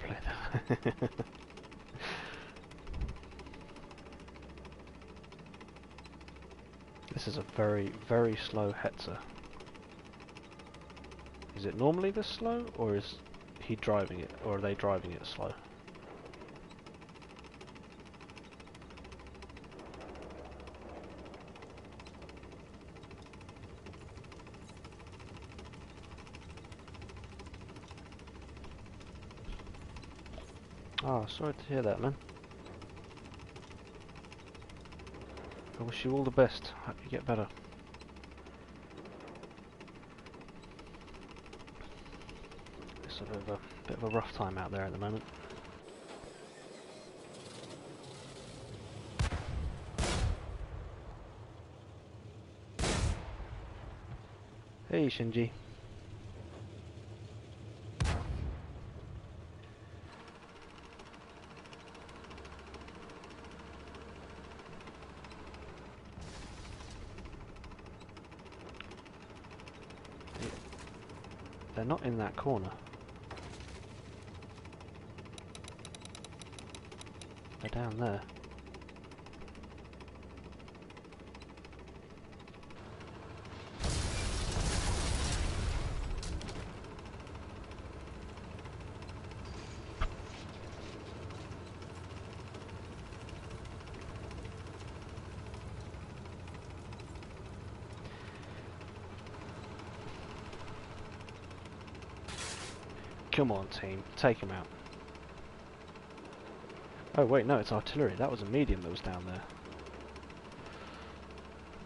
Play that. This is a very, very slow Hetzer. Is it normally this slow, or is he driving it, or are they driving it slow? Oh, sorry to hear that, man. I wish you all the best. Hope you get better. It's a bit of a rough time out there at the moment. Hey, Shinji. They're not in that corner. They're down there. Come on, team. Take him out. Oh, wait, no, it's artillery. That was a medium that was down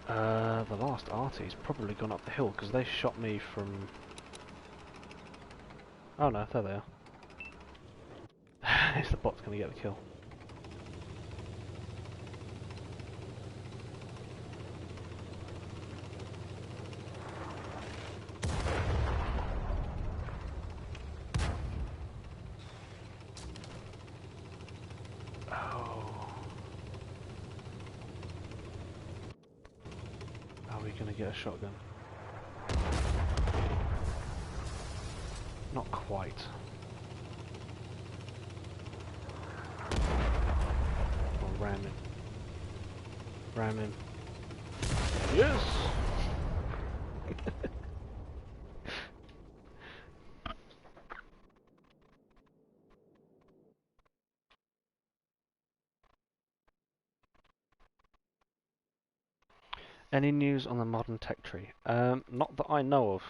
there. The last arty's probably gone up the hill, because they shot me from... Oh, no, there they are. It's the bot's going to get the kill. Gonna get a shotgun. Not quite. Or ram him. Ram him. Yes! Any news on the modern tech tree? Not that I know of.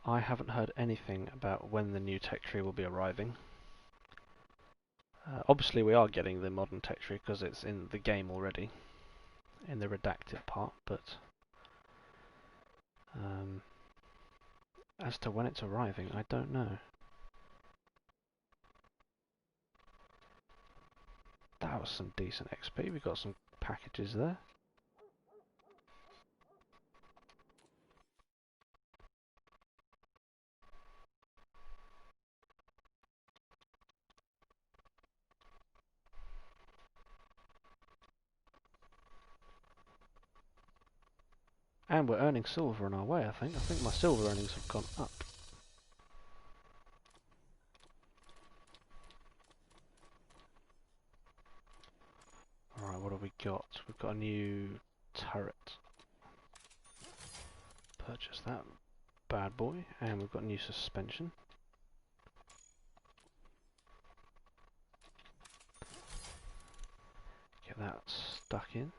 I haven't heard anything about when the new tech tree will be arriving. Obviously we are getting the modern tech tree because it's in the game already, in the redacted part, but as to when it's arriving, I don't know. That was some decent XP, we got some packages there. And we're earning silver on our way, I think. I think my silver earnings have gone up. Alright, what have we got? We've got a new turret. Purchase that bad boy. And we've got new suspension. Get that stuck in.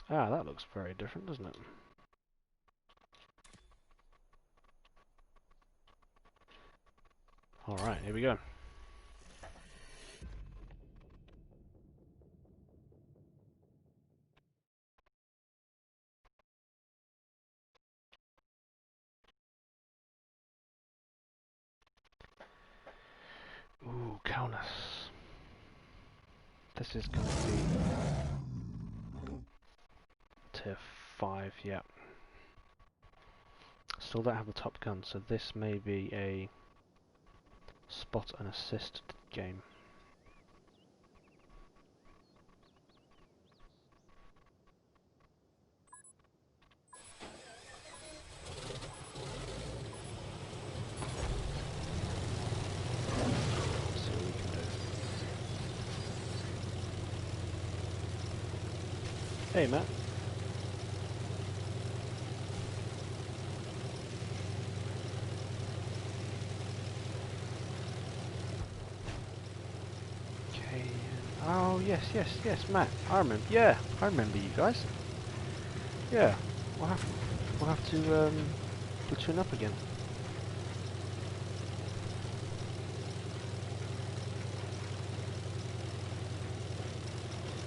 Ah, that looks very different, doesn't it? Alright, here we go. Ooh, Kaunas. This is going to be tier 5, yeah. Still don't have the top gun, so this may be a spot and assist game. Let's see what we can do. Hey, Matt. Okay. Oh, yes, Matt. I remember. Yeah, I remember you guys. Yeah, we'll have to platoon up again.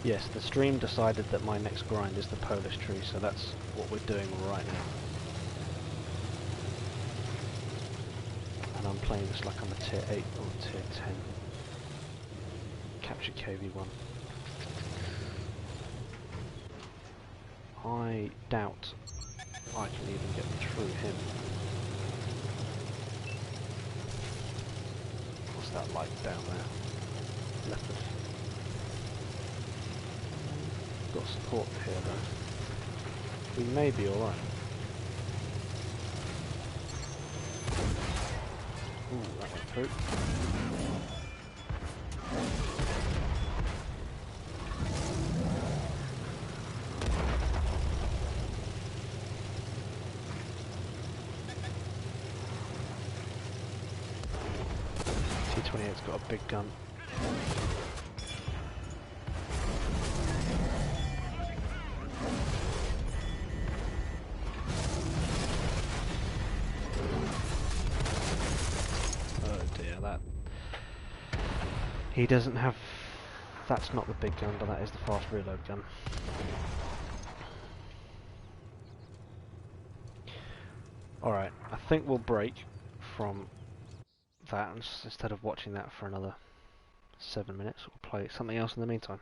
Yes, the stream decided that my next grind is the Polish tree, so that's what we're doing right now. And I'm playing this like I'm a tier 8 or tier 10. Capture KV1. I doubt I can even get through him. What's that like down there? Leopard. Got support here though. We may be alright. Ooh, that went through. T-28's got a big gun. He doesn't have... That's not the big gun, but that is the fast reload gun. Alright, I think we'll break from that, and instead of watching that for another 7 minutes, we'll play something else in the meantime.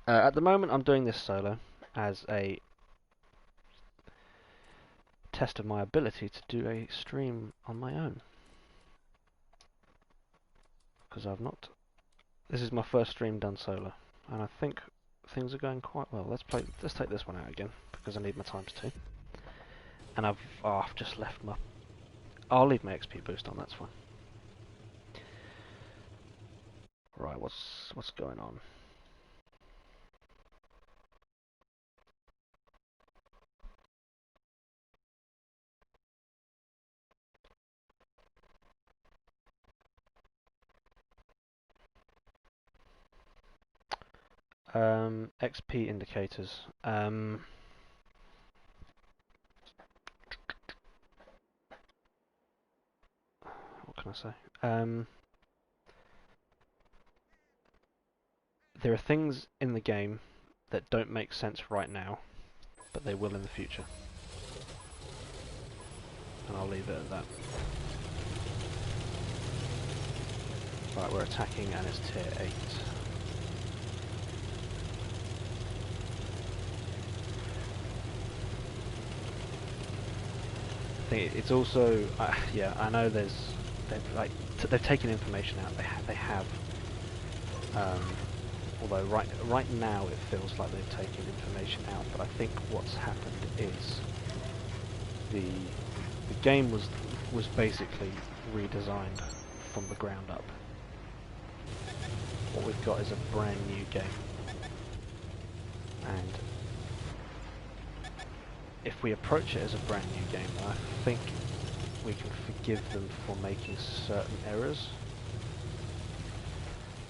At the moment I'm doing this solo as a test of my ability to do a stream on my own. Because I've not... This is my first stream done solo, and I think things are going quite well. Let's take this one out again, because I need my times 2. And I've just left my... I'll leave my XP boost on, that's fine. Right, what's going on? XP indicators. can I say? There are things in the game that don't make sense right now, but they will in the future. And I'll leave it at that. Right, we're attacking and it's tier 8. I think it's also, yeah, I know they've taken information out. They have. Although right now it feels like they've taken information out, but I think what's happened is the game was basically redesigned from the ground up. What we've got is a brand new game, and if we approach it as a brand new game, then I think we can forgive them for making certain errors.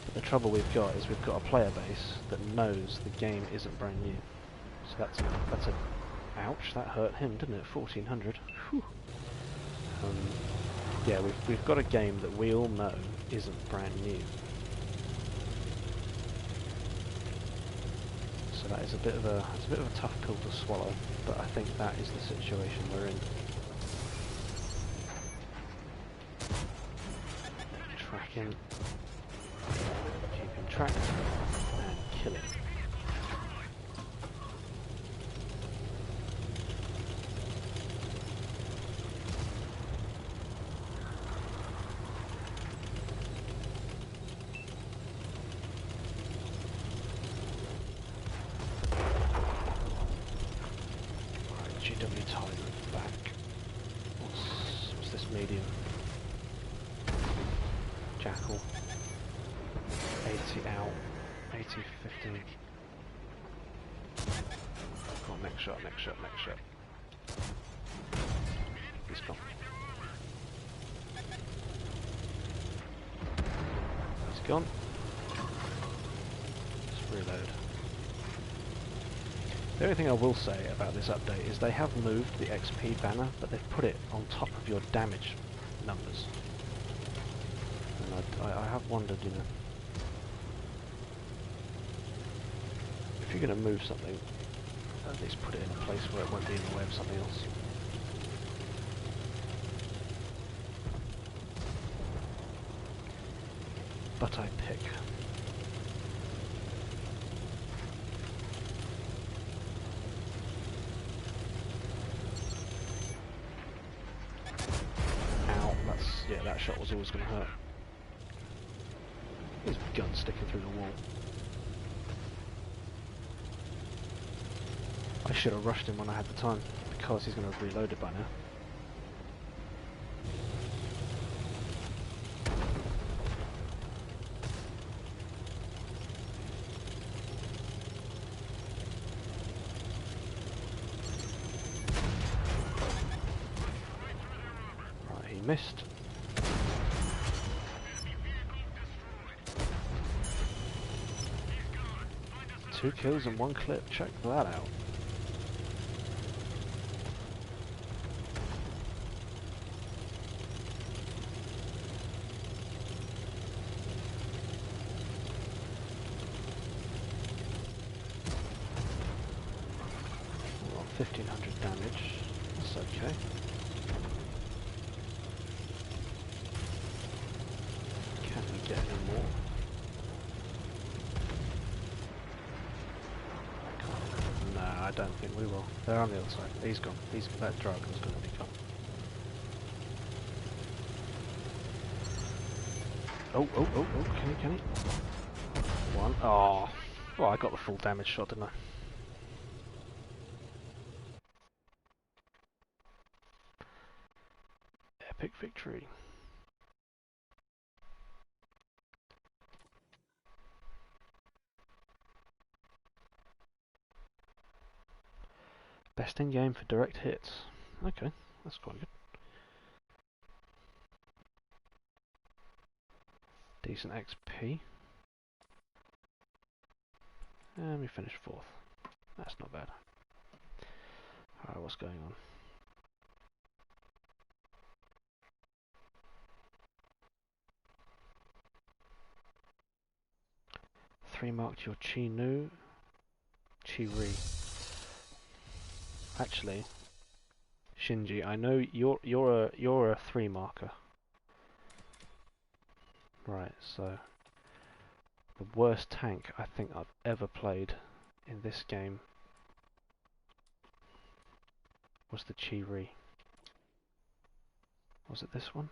But the trouble we've got is we've got a player base that knows the game isn't brand new. So that's a ouch, that hurt him, didn't it? 1400. Whew. Yeah, we've got a game that we all know isn't brand new. So that is a bit of a tough pill to swallow, but I think that is the situation we're in. Track him, keep him tracked, and kill him. GW back. What's this medium? Jackal. 80 out. 80, 15. Come on, next shot, next shot, next shot. He's gone. He's gone. Let's reload. The only thing I will say about this update is they have moved the XP banner, but they've put it on top of your damage numbers. And I have wondered, you know, if you're going to move something, at least put it in a place where it won't be in the way of something else. But I pick. Yeah, that shot was always going to hurt. His gun sticking through the wall. I should have rushed him when I had the time, because he's going to have reloaded by now. Right, he missed. 2 kills in 1 clip, check that out. Well, 1500 damage, that's okay. Can we get any more? I don't think we will. They're on the other side. He's gone. That dragon's going to be gone. Oh, can he? One. Oh, well, I got the full damage shot, didn't I? Epic victory. Best in game for direct hits. Okay, that's quite good. Decent XP. And we finished 4th. That's not bad. Alright, what's going on? 3 marked your Chi Nu. Chi Ri. Actually, Shinji, I know you're a 3 marker. Right, so the worst tank I think I've ever played in this game was the Chi Ri. Was it this one?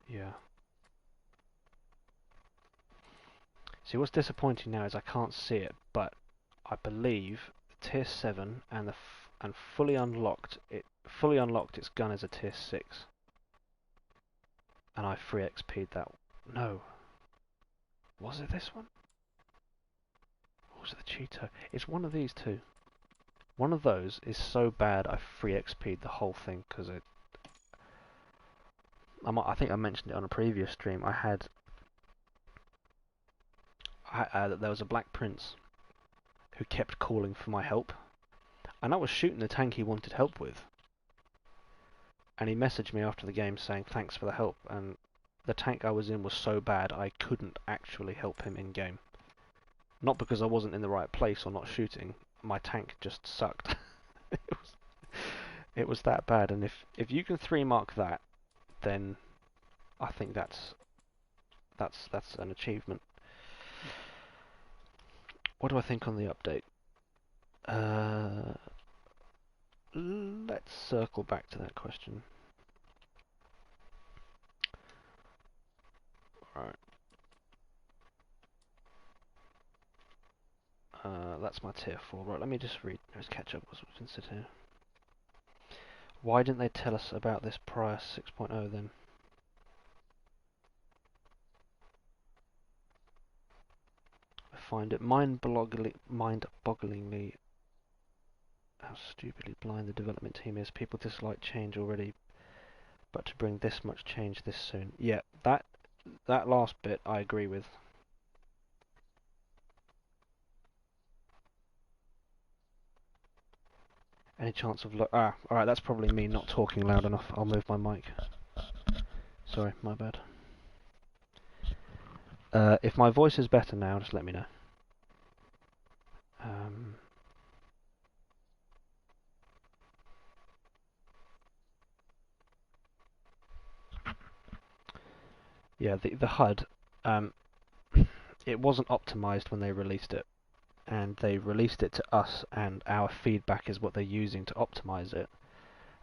Yeah. See, what's disappointing now is I can't see it, but I believe tier 7 and fully unlocked its gun as a tier 6. And I free XP'd that. No. Was it this one? Or was it the Cheeto? It's one of these two. One of those is so bad I free XP'd the whole thing because I think I mentioned it on a previous stream. There was a Black Prince who kept calling for my help, and I was shooting the tank he wanted help with. And he messaged me after the game saying thanks for the help, and the tank I was in was so bad I couldn't actually help him in game. Not because I wasn't in the right place or not shooting, my tank just sucked. It was that bad, and if you can 3 mark that, then I think that's an achievement. What do I think on the update? Let's circle back to that question. Alright. That's my tier 4. Right, let me just read. Let's catch up what's been said here. Why didn't they tell us about this prior 6.0 then? I find it mind-bogglingly how stupidly blind the development team is. People dislike change already, but to bring this much change this soon. Yeah, that last bit I agree with. Any chance of alright, that's probably me not talking loud enough. I'll move my mic. Sorry, my bad. If my voice is better now, just let me know. Yeah, the HUD, it wasn't optimized when they released it, and they released it to us, and our feedback is what they're using to optimize it.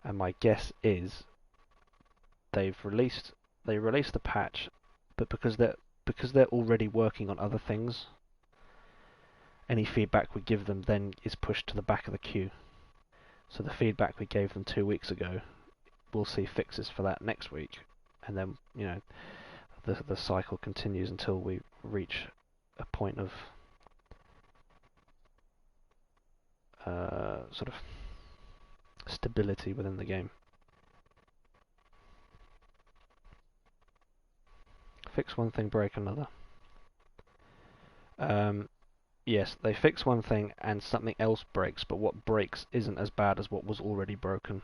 And my guess is they released the patch, but because they're already working on other things, any feedback we give them then is pushed to the back of the queue. So the feedback we gave them 2 weeks ago, we'll see fixes for that next week, and then the cycle continues until we reach a point of sort of stability within the game. Fix one thing, break another. Yes, they fix one thing and something else breaks, but what breaks isn't as bad as what was already broken.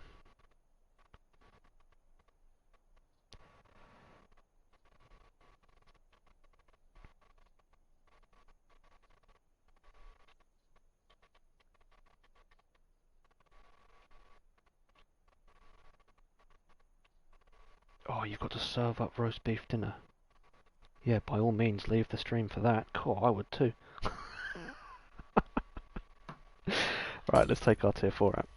Oh, you've got to serve up roast beef dinner. Yeah, by all means, leave the stream for that. Cool, I would too. Right, let's take our tier 4 out.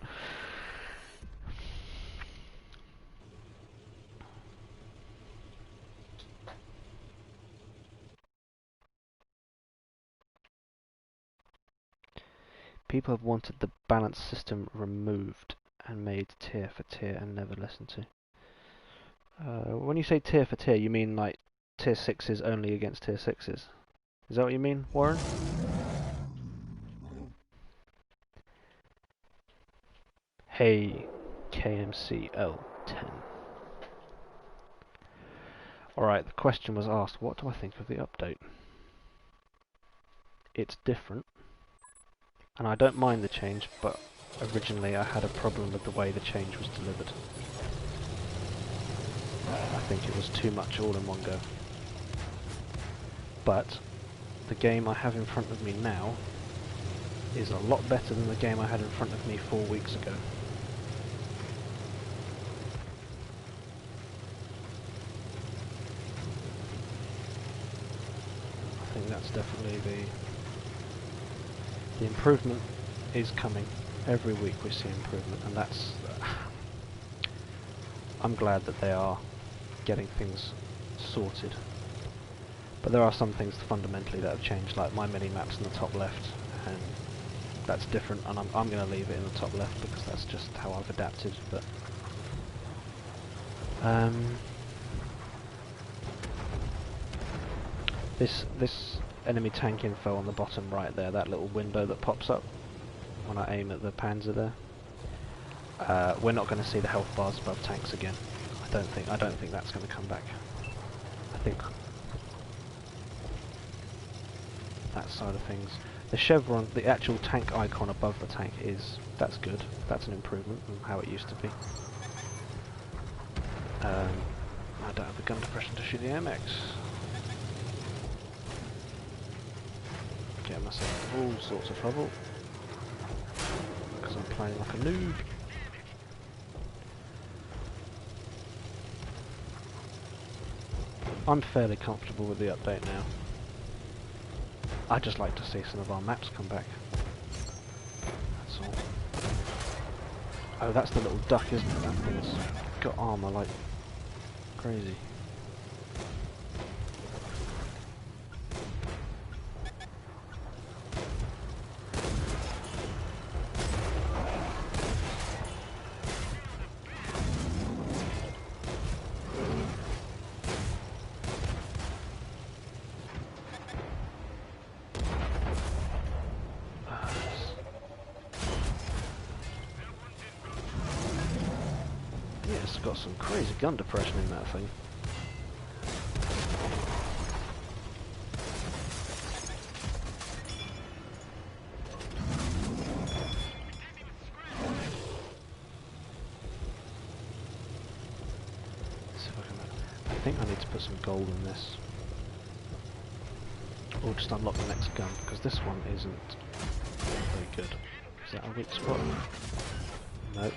People have wanted the balance system removed and made tier for tier and never listened to. When you say tier for tier, you mean like tier 6s only against tier 6s? Is that what you mean, Warren? Hey, KMCL10. Alright, the question was asked, what do I think of the update? It's different, and I don't mind the change, but originally I had a problem with the way the change was delivered. I think it was too much all in one go. but the game I have in front of me now is a lot better than the game I had in front of me 4 weeks ago. I think that's definitely the improvement is coming. Every week we see improvement, and that's I'm glad that they are getting things sorted. But there are some things fundamentally that have changed, like my mini-maps in the top left, and that's different, and I'm going to leave it in the top left because that's just how I've adapted. But this enemy tank info on the bottom right there, that little window that pops up when I aim at the Panzer there, we're not going to see the health bars above tanks again. I don't think that's going to come back. I think that side of things. The chevron, the actual tank icon above the tank that's good. That's an improvement from how it used to be. I don't have the gun depression to shoot the MX. Get myself all sorts of trouble because I'm playing like a noob. I'm fairly comfortable with the update now. I'd just like to see some of our maps come back. That's all. Oh, that's the little duck, isn't it? That thing's got armour like crazy. It's got some crazy gun depression in that thing. Let's see if I think I need to put some gold in this. Or just unlock the next gun, because this one isn't very good. Is that a weak spot? Nope.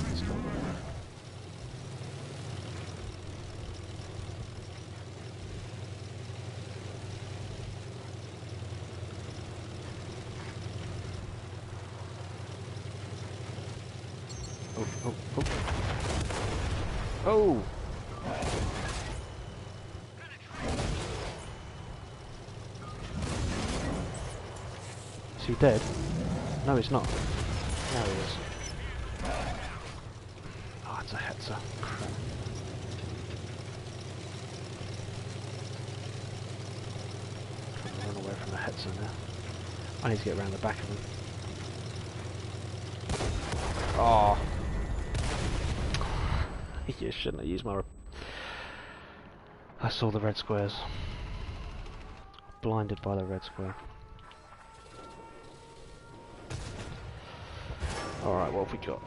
Let's go. Oh, oh, oh. Oh! Is he dead? No, he's not. Now he is. Oh, it's a Hetzer. Crap. Trying to run away from the Hetzer now. I need to get around the back of him. Oh! You shouldn't have used my... I saw the red squares. Blinded by the red square. Alright, what have we got?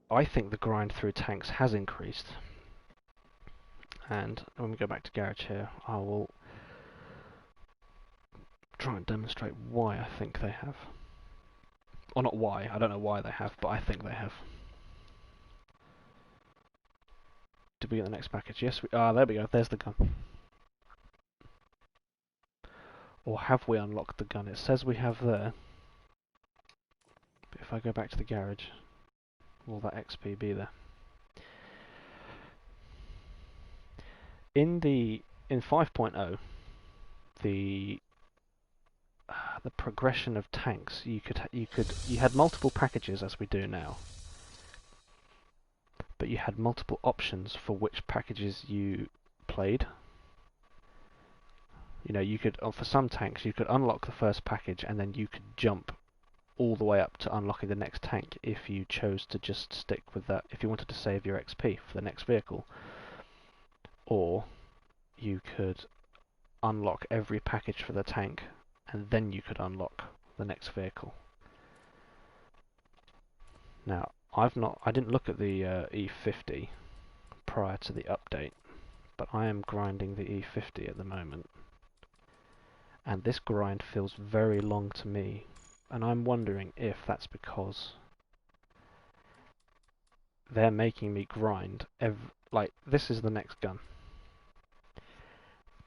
I think the grind through tanks has increased. And when we go back to garage here, I will try and demonstrate why I think they have. Or not why, I don't know why they have, but I think they have. Did we get the next package? Yes, there we go, there's the gun. Or have we unlocked the gun? It says we have there. But if I go back to the garage, will that XP be there? In 5.0, the progression of tanks, you had multiple packages as we do now, but you had multiple options for which packages you played. You know, you could, for some tanks, you could unlock the first package and then you could jump all the way up to unlocking the next tank if you chose to just stick with that, if you wanted to save your XP for the next vehicle. Or you could unlock every package for the tank and then you could unlock the next vehicle. Now, I didn't look at the E50 prior to the update, but I am grinding the E50 at the moment, and this grind feels very long to me, and I'm wondering if that's because they're making me grind like this is the next gun,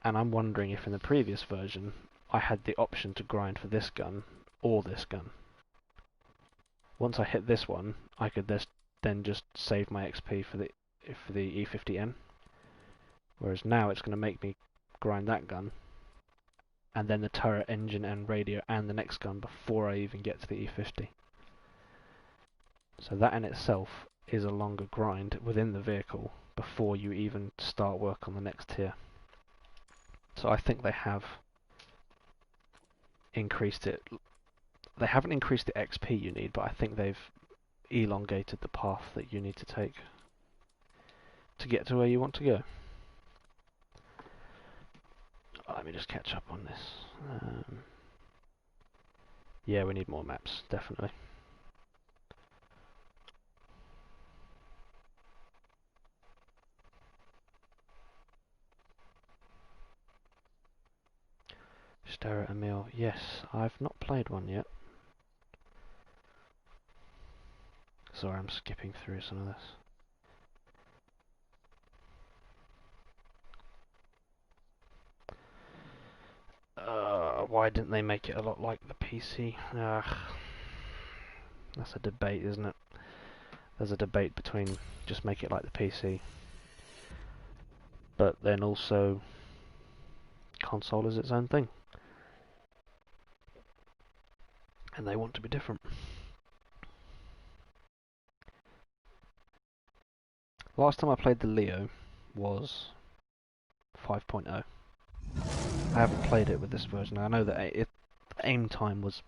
and I'm wondering if in the previous version I had the option to grind for this gun or this gun. Once I hit this one, I could then just save my XP for the E50M, whereas now it's going to make me grind that gun, and then the turret, engine and radio and the next gun before I even get to the E50. So that in itself is a longer grind within the vehicle before you even start work on the next tier. So I think they have increased it. They haven't increased the XP you need, but I think they've elongated the path that you need to take to get to where you want to go. Let me just catch up on this. Yeah, we need more maps, definitely. Stare at a meal. Yes, I've not played one yet. Sorry, I'm skipping through some of this. Why didn't they make it a lot like the PC? That's a debate, isn't it? There's a debate between just make it like the PC, but then also console is its own thing, and they want to be different. Last time I played the Leo was 5.0. I haven't played it with this version. I know that aim time was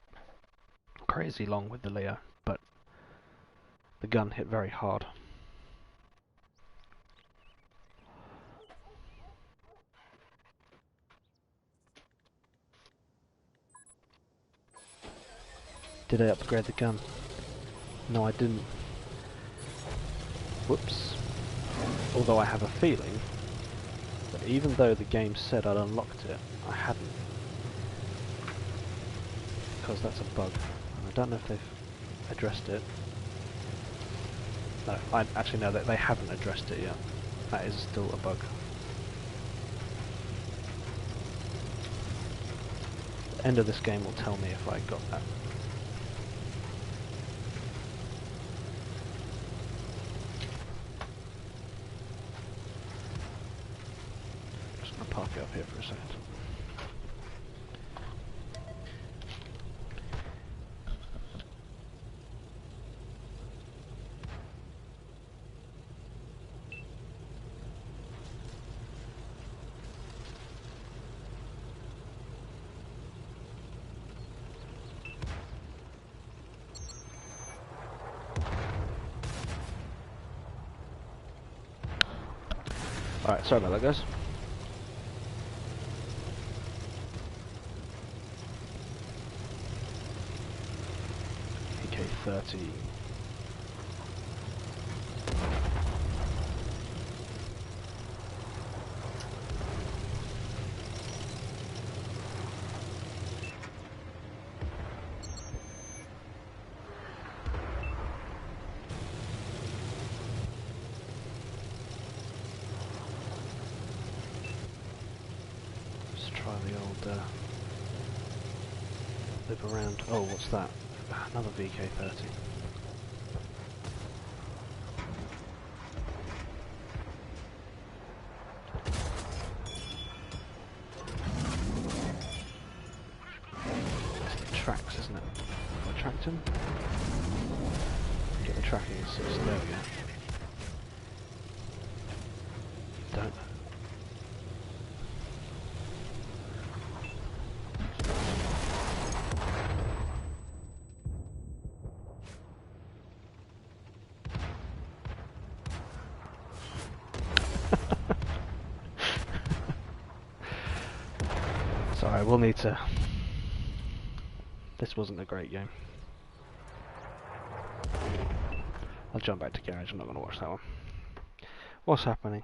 crazy long with the Leo, but the gun hit very hard. Did I upgrade the gun? No, I didn't. Whoops. Although I have a feeling that even though the game said I'd unlocked it, I hadn't. Because that's a bug. And I don't know if they've addressed it. No, actually no, they haven't addressed it yet. That is still a bug. The end of this game will tell me if I got that. Just gonna park it up here for a second. Alright, sorry about that, guys. PK30. Try the old live around. Oh, what's that? Another VK30. It's the tracks, isn't it? Have I tracked him? Get the tracking assist. There we go. Don't. Sorry, we'll need to This wasn't a great game. I'll jump back to Garage, I'm not going to watch that one. What's happening?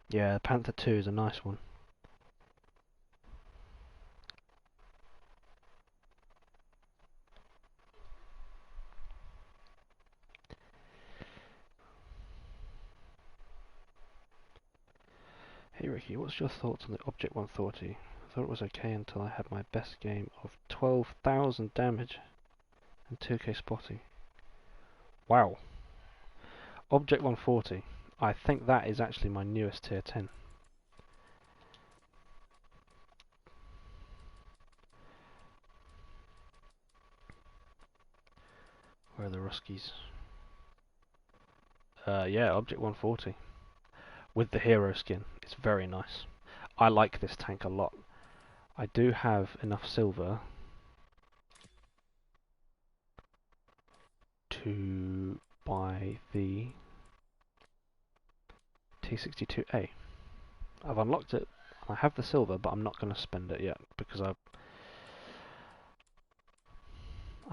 Yeah, Panther 2 is a nice one. Hey Ricky, what's your thoughts on the Object 140? I thought it was okay until I had my best game of 12,000 damage and 2k spotting. Wow. Object 140. I think that is actually my newest tier 10. Where are the Ruskies? Yeah, Object 140. With the hero skin. It's very nice. I like this tank a lot. I do have enough silver to buy the T62A. I've unlocked it. I have the silver, but I'm not going to spend it yet because I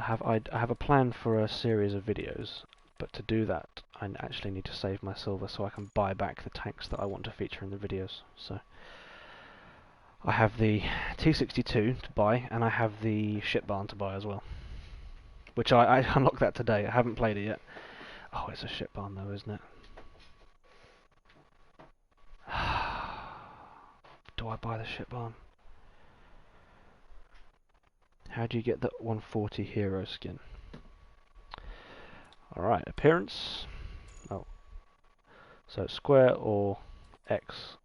have a plan for a series of videos, but to do that I actually need to save my silver so I can buy back the tanks that I want to feature in the videos. So I have the T62 to buy, and I have the ship barn to buy as well, which I unlocked that today. I haven't played it yet. Oh, it's a ship barn though, isn't it? Do I buy the ship barn? How do you get the 140 hero skin? Alright, appearance. Oh. So square or X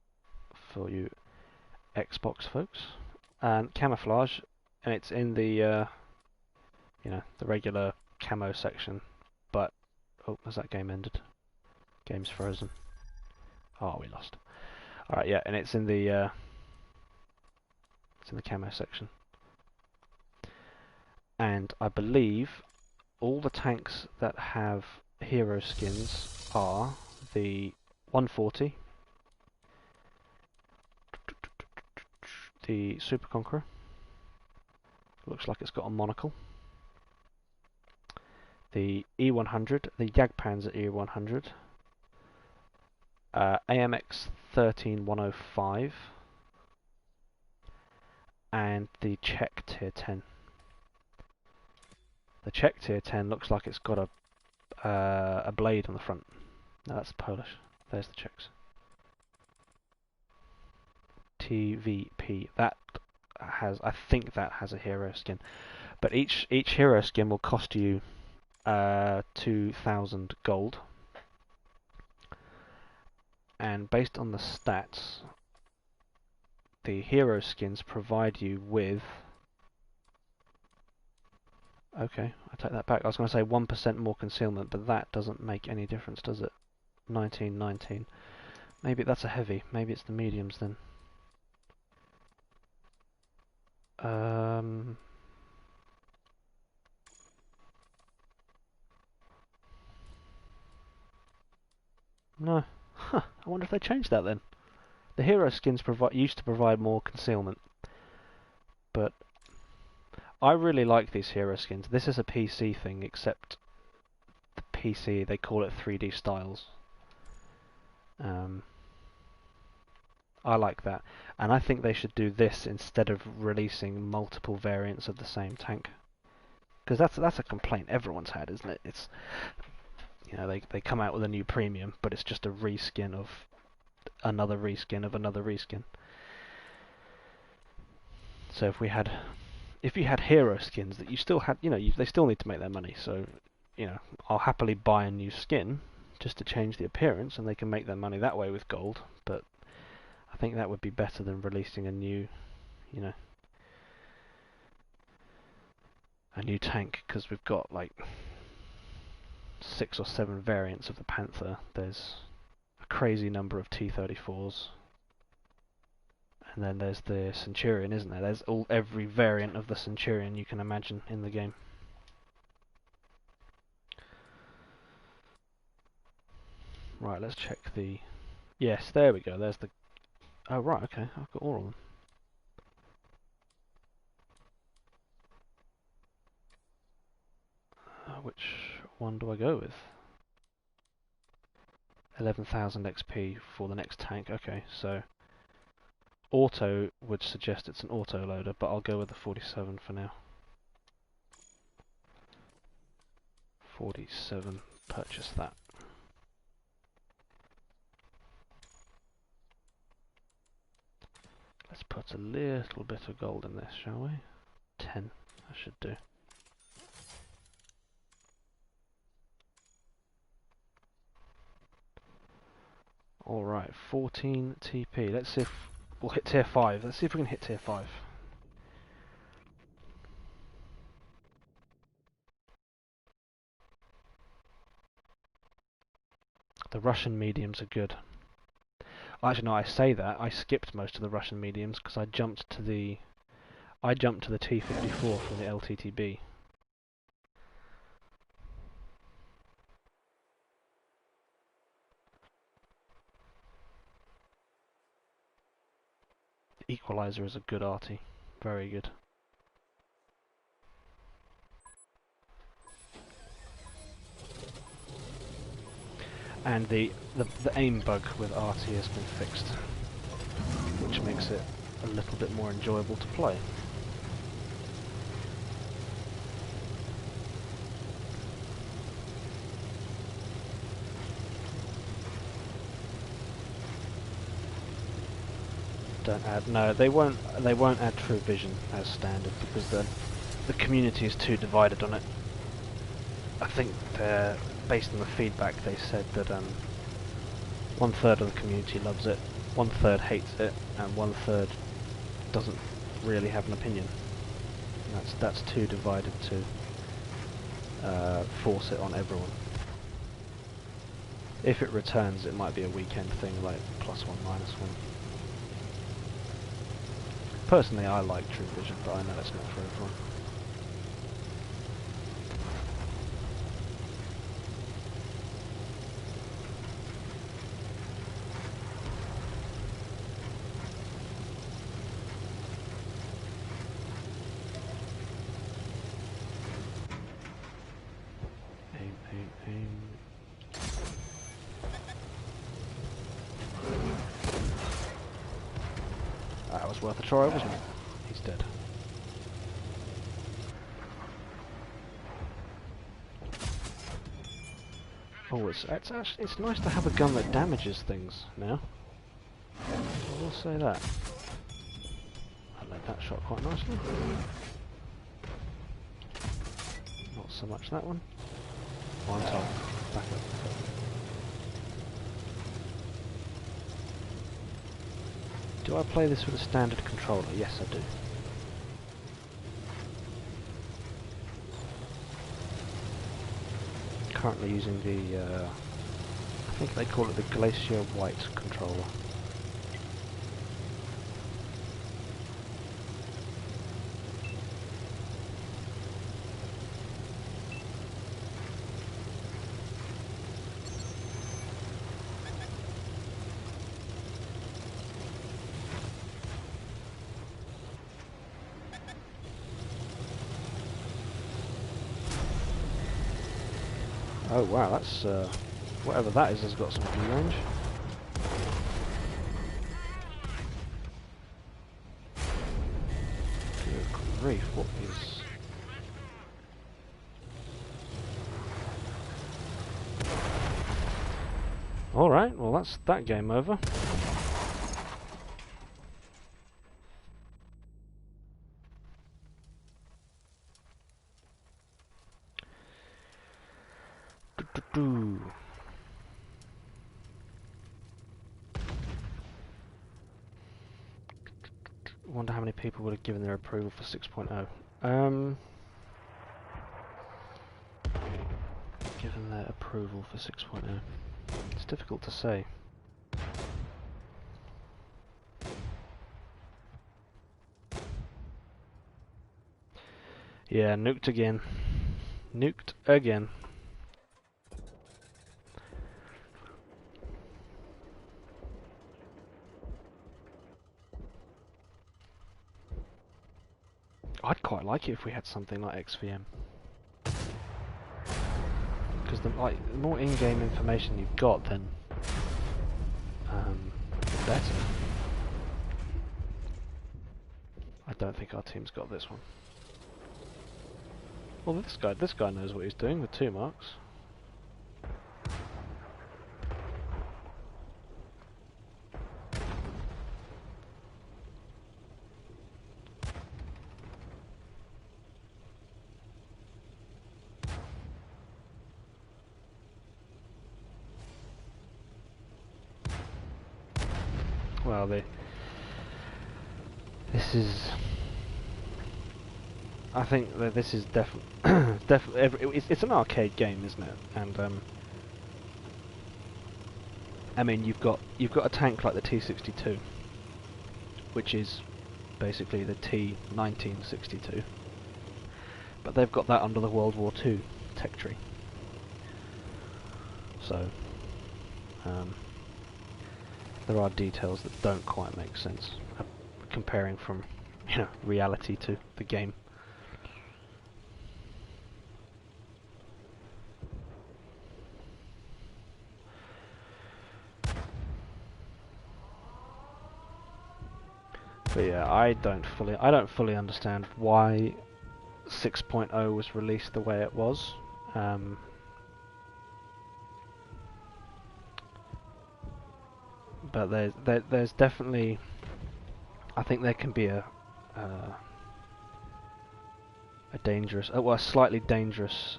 for you Xbox folks. And camouflage, and it's in the you know, the regular camo section. But oh, has that game ended? Game's frozen. Oh, we lost. Alright, yeah, and it's in the camo section. And I believe all the tanks that have hero skins are the 140, the Super Conqueror, looks like it's got a monocle, the E100, the Jagdpanzer E100, AMX 13105, and the Czech Tier 10. The Czech Tier 10 looks like it's got a blade on the front. No, that's Polish. There's the Czechs. TVP. That has, I think that has a hero skin, but each hero skin will cost you 2,000 gold, and based on the stats, the hero skins provide you with. Okay, I take that back. I was going to say 1% more concealment, but that doesn't make any difference, does it? 1919. Maybe that's a heavy. Maybe it's the mediums then. No. Huh. I wonder if they changed that then. The hero skins used to provide more concealment, but I really like these hero skins. This is a PC thing, except the PC, they call it 3D styles. I like that, and I think they should do this instead of releasing multiple variants of the same tank, because that's a complaint everyone's had, isn't it? It's, you know, they come out with a new premium, but it's just a reskin of another reskin of another reskin. So if you had hero skins that you still had, you know, they still need to make their money. So, you know, I'll happily buy a new skin just to change the appearance, and they can make their money that way with gold. But I think that would be better than releasing a new, you know, a new tank, because we've got like 6 or 7 variants of the Panther. There's a crazy number of T-34s. And then there's the Centurion, isn't there? There's every variant of the Centurion you can imagine in the game. Right, let's check the... Yes, there we go. There's the... Oh, right, okay. I've got all of them. Which one do I go with? 11,000 XP for the next tank. Okay, so auto would suggest it's an auto loader, but I'll go with the 47 for now. 47, purchase that. Let's put a little bit of gold in this, shall we? 10, that should do. Alright, 14 TP. Let's see if we'll hit tier 5. Let's see if we can hit tier 5. The Russian mediums are good. Actually, no, I say that. I skipped most of the Russian mediums because I jumped to the T54 from the LTTB. The Equalizer is a good arty. Very good. And the aim bug with arty has been fixed, which makes it a little bit more enjoyable to play. Don't add. No, they won't. They won't add True Vision as standard because the community is too divided on it. I think they're based on the feedback. They said that 1/3 of the community loves it, 1/3 hates it, and 1/3 doesn't really have an opinion. And that's too divided to force it on everyone. If it returns, it might be a weekend thing, like +1, -1. Personally, I like True Vision, but I know it's not for everyone. Aim, aim, aim. That was worth a try, wasn't it? He's dead. Oh, it's nice to have a gun that damages things now. I will say that. I led that shot quite nicely. Not so much that one. On top. Back up. Do I play this with a standard controller? Yes, I do. Currently using the, I think they call it the Glacier White controller. Oh wow, that's, whatever that is has got some view range. Good grief, what is... Alright, well that's that game over. Wonder how many people would have given their approval for 6.0. Given their approval for 6.0. It's difficult to say. Yeah, nuked again. Nuked again. I'd quite like it if we had something like XVM. Because the more in-game information you've got, then the better. I don't think our team's got this one. Well, this guy knows what he's doing with 2 marks. Well, this is. I think that this is definitely. It's an arcade game, isn't it? And I mean, you've got a tank like the T-62, which is basically the T-1962, but they've got that under the World War II tech tree. So. There are details that don't quite make sense, comparing from, reality to the game. But yeah, I don't fully understand why 6.0 was released the way it was. But there's definitely, I think there can be a dangerous, well, a slightly dangerous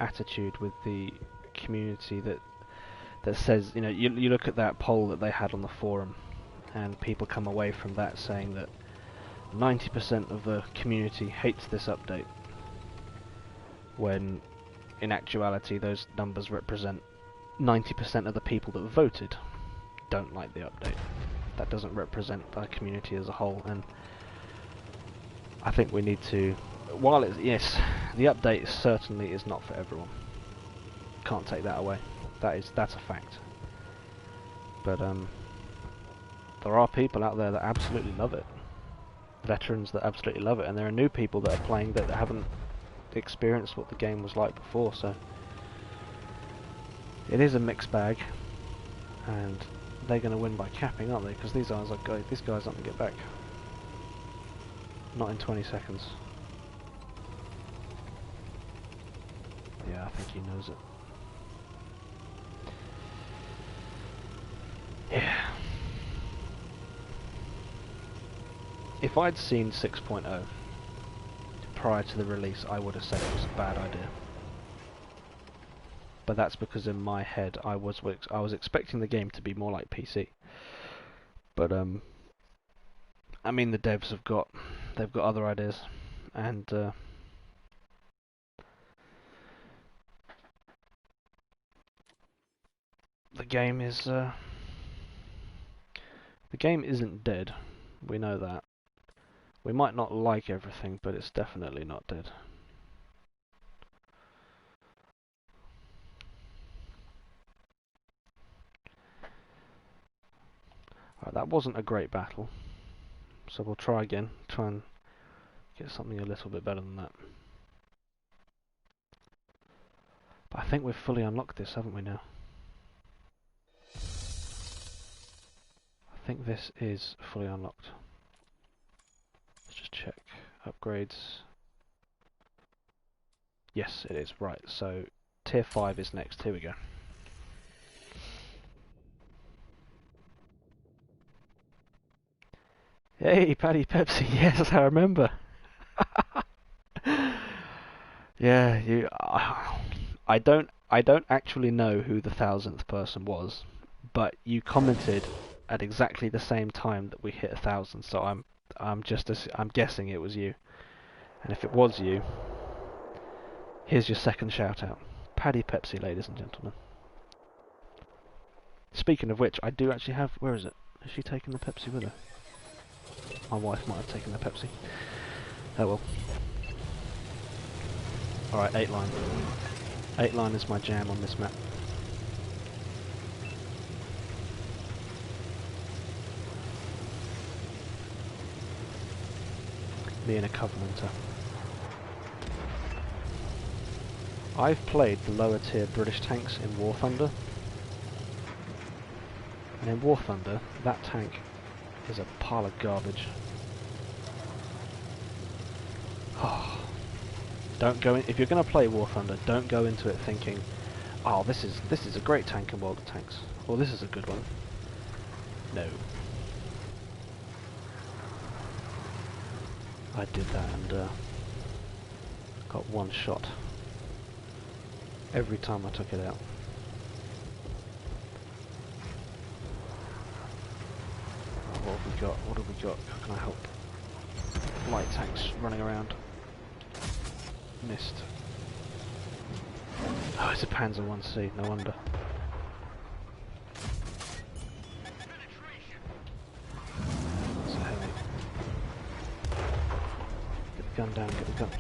attitude with the community that says, you look at that poll that they had on the forum, and people come away from that saying that 90% of the community hates this update, when in actuality those numbers represent 90% of the people that voted don't like the update. That doesn't represent our community as a whole, and I think we need to, while it's, yes, the update certainly is not for everyone. Can't take that away. That's a fact. But there are people out there that absolutely love it. Veterans that absolutely love it, and there are new people that are playing that haven't experienced what the game was like before, so it is a mixed bag, and they're going to win by capping, aren't they? Because these guys aren't going to get back. Not in 20 seconds. Yeah, I think he knows it. Yeah. If I'd seen 6.0 prior to the release, I would have said it was a bad idea. But that's because in my head I was expecting the game to be more like PC. But I mean, the devs they've got other ideas, and the game isn't dead. We know that. We might not like everything, but it's definitely not dead. Right, that wasn't a great battle, so we'll try again. Try and get something a little bit better than that. But I think we've fully unlocked this, haven't we now? I think this is fully unlocked. Let's just check. Upgrades. Yes, it is. Right, so tier 5 is next. Here we go. Hey, Paddy Pepsi. Yes, I remember. Yeah, I don't actually know who the 1000th person was, but you commented at exactly the same time that we hit 1,000, so I'm guessing it was you. And if it was you, here's your second shout out. Paddy Pepsi, ladies and gentlemen. Speaking of which, I do actually have, where is it? Has she taken the Pepsi with her? My wife might have taken the Pepsi. Oh well. Alright, 8 line. 8 line is my jam on this map. Me and a Covenanter. I've played the lower tier British tanks in War Thunder, and in War Thunder, that tank is a pile of garbage. Oh, don't go in, if you're going to play War Thunder, don't go into it thinking, oh, this is a great tank in World of Tanks, or this is a good one. No. I did that and got one shot every time I took it out. What have we got? What have we got? How can I help? Light tanks running around. Missed. Oh, it's a Panzer 1C, no wonder. It's a heavy. Get the gun down, get the gun.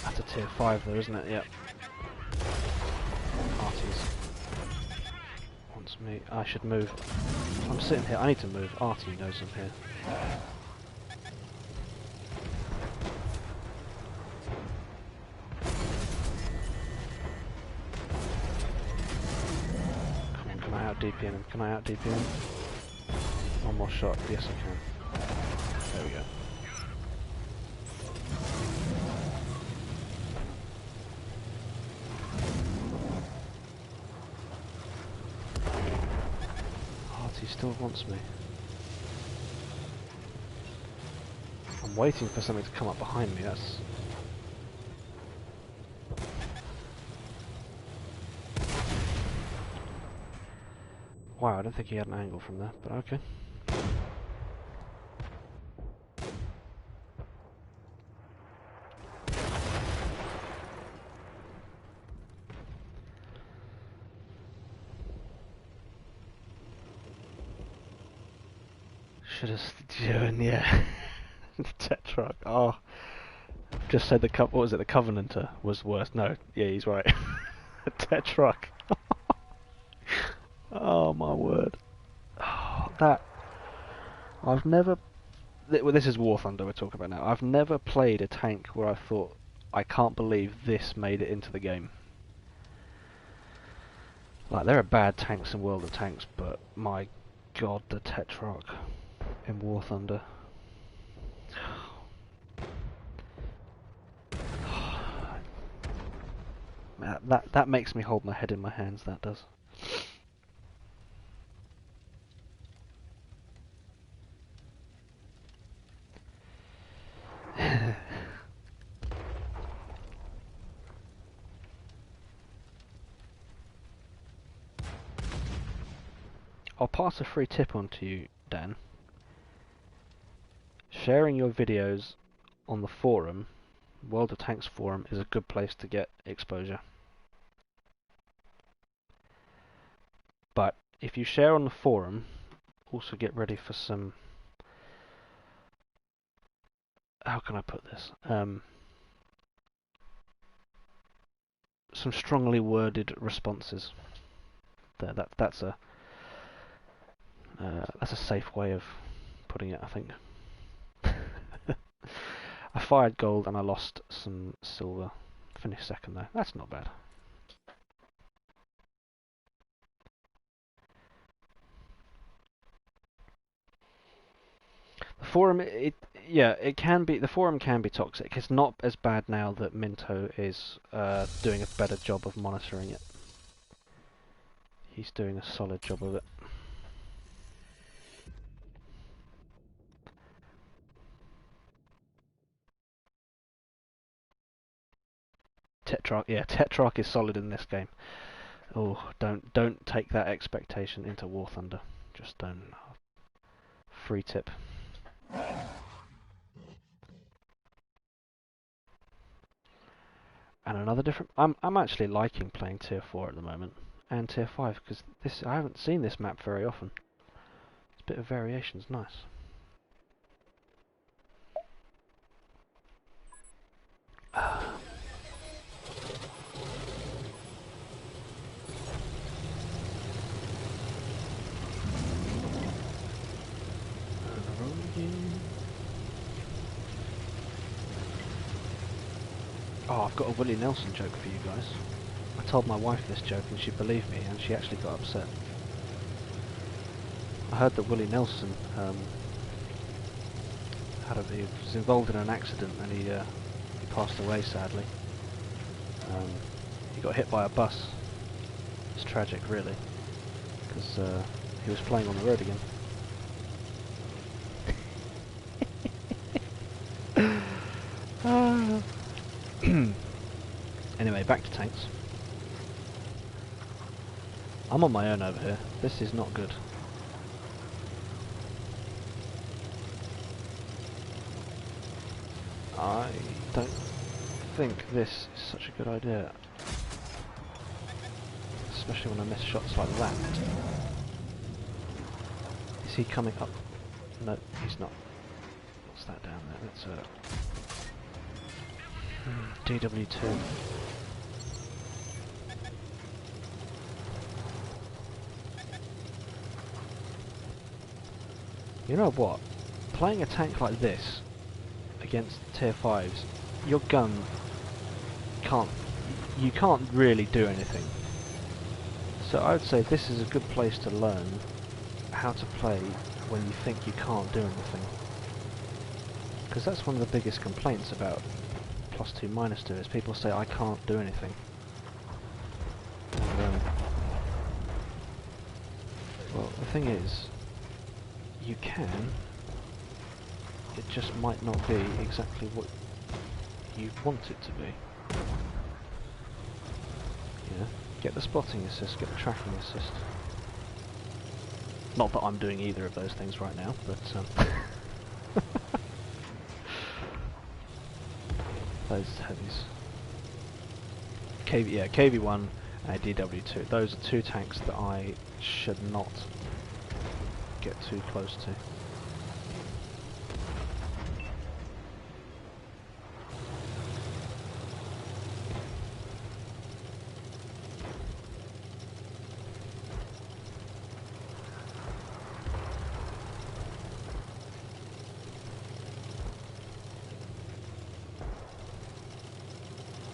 That's a tier 5 though, isn't it? Yep. Artie's wants me. I should move. I'm sitting here, I need to move. Artie knows I'm here. Come on, can I out DP him? Can I out DP him? One more shot. Yes, I can. There we go. He still wants me. I'm waiting for something to come up behind me, that's... Wow, I don't think he had an angle from there, but okay. Should have doing, yeah. Tetrarch. Oh, just said the what was it? The Covenanter was worse. No, yeah, he's right. Tetrarch. Oh my word. Oh, that I've never. Well, this is War Thunder we're talking about now. I've never played a tank where I thought, I can't believe this made it into the game. Like, there are bad tanks in World of Tanks, but my god, the Tetrarch in War Thunder. That makes me hold my head in my hands, that does. I'll pass a free tip on to you, Dan. Sharing your videos on the forum, World of Tanks forum, is a good place to get exposure. But if you share on the forum, also get ready for some... How can I put this? Some strongly worded responses. That's a safe way of putting it, I think. I fired gold and I lost some silver. Finished second though. That's not bad. The forum, it can be. The forum can be toxic. It's not as bad now that Minto is doing a better job of monitoring it. He's doing a solid job of it. Tetrarch, yeah, Tetrarch is solid in this game. Oh, don't take that expectation into War Thunder. Just don't. Free tip. And another different. I'm actually liking playing Tier 4 at the moment and Tier 5 because I haven't seen this map very often. It's a bit of variation's nice. Oh, I've got a Willie Nelson joke for you guys. I told my wife this joke and she believed me, and she actually got upset. I heard that Willie Nelson he was involved in an accident, and he passed away sadly. He got hit by a bus. It's tragic, really, because he was playing on the road again. Anyway, back to tanks. I'm on my own over here. This is not good. I don't think this is such a good idea. Especially when I miss shots like that. Is he coming up? No, he's not. What's that down there? That's DW2. You know what? Playing a tank like this against tier 5s, your gun you can't really do anything. So I would say this is a good place to learn how to play when you think you can't do anything. Because that's one of the biggest complaints about +2 -2 is people say I can't do anything. And, well, the thing is, you can, it just might not be exactly what you want it to be. Yeah, get the spotting assist, get the tracking assist. Not that I'm doing either of those things right now, but those heavies. KV1 and DW2. Those are two tanks that I should not get too close to.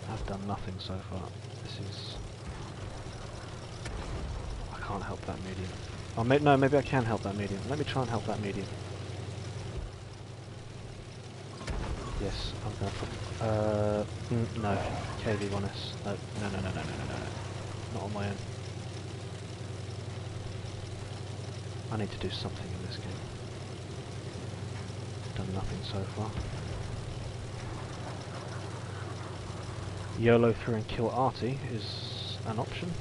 I've done nothing so far. This is... I can't help that medium. Oh, no, maybe I can help that medium. Let me try and help that medium. Yes, I'm gonna put... no. KV1S. No. Not on my own. I need to do something in this game. Done nothing so far. YOLO through and kill Arty is an option.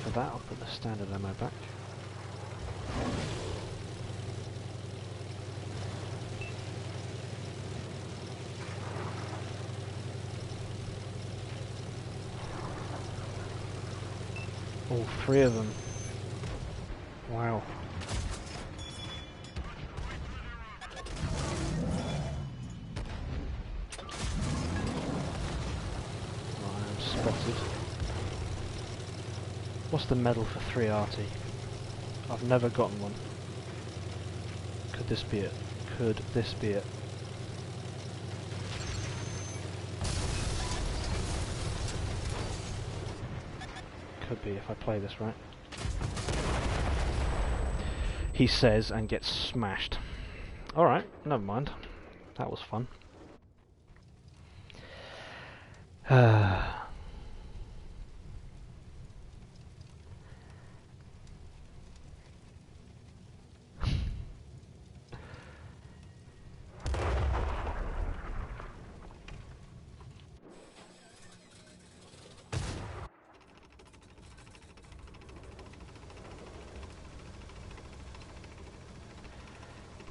For that, I'll put the standard ammo back. All three of them. Wow. I'm spotted. What's the medal for 3 RT? I've never gotten one. Could this be it? Could this be it? Could be if I play this right. He says and gets smashed. Alright, never mind. That was fun.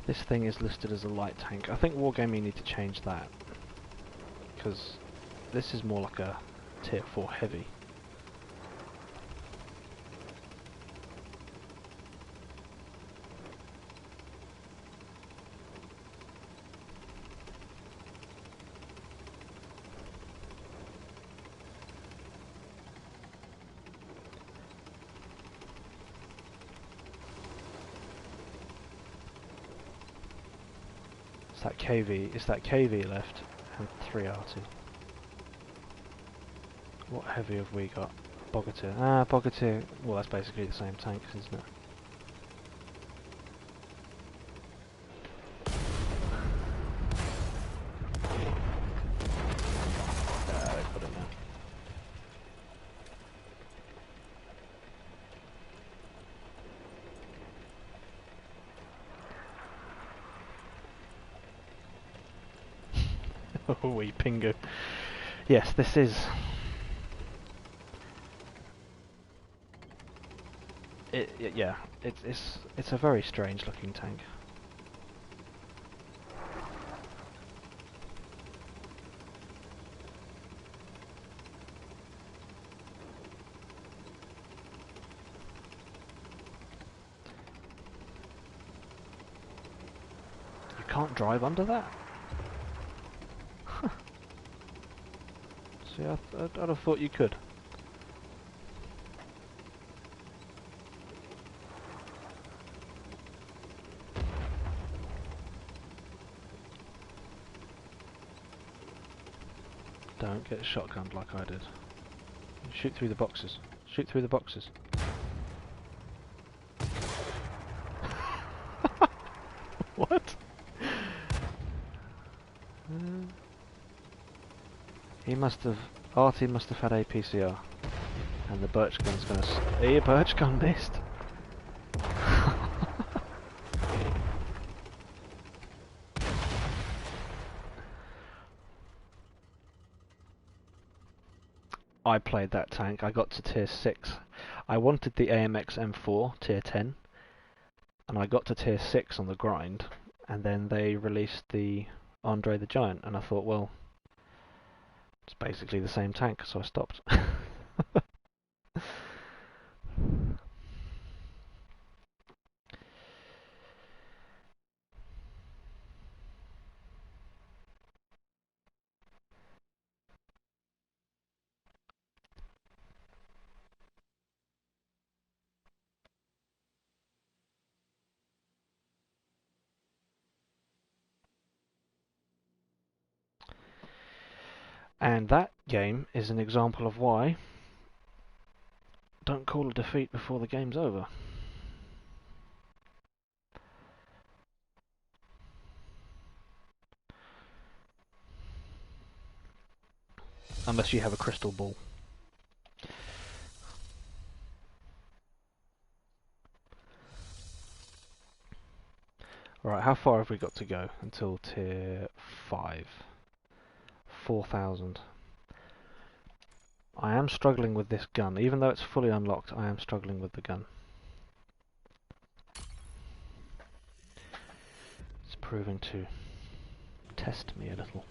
This thing is listed as a light tank. I think Wargaming need to change that, because this is more like a tier 4 heavy. that KV. It's that KV left and 3 RT. What heavy have we got? Bogatyr. Ah, Bogatyr. Well, that's basically the same tank, isn't it? They put it there. Oh, wee Pingu. Yes, this is. Yeah, it's a very strange looking tank. You can't drive under that? See, I'd have thought you could. Don't get shotgunned like I did. Shoot through the boxes. Shoot through the boxes. What? He must have... RT must have had APCR. And the birch gun's gonna... Hey, birch gun missed! I played that tank. I got to tier 6. I wanted the AMX M4 tier 10, and I got to tier 6 on the grind, and then they released the Andre the Giant, and I thought, well, it's basically the same tank, so I stopped. And that game is an example of why don't call a defeat before the game's over. Unless you have a crystal ball. Right, how far have we got to go until tier 5? 4,000. I am struggling with this gun. Even though it's fully unlocked, I am struggling with the gun. It's proving to test me a little.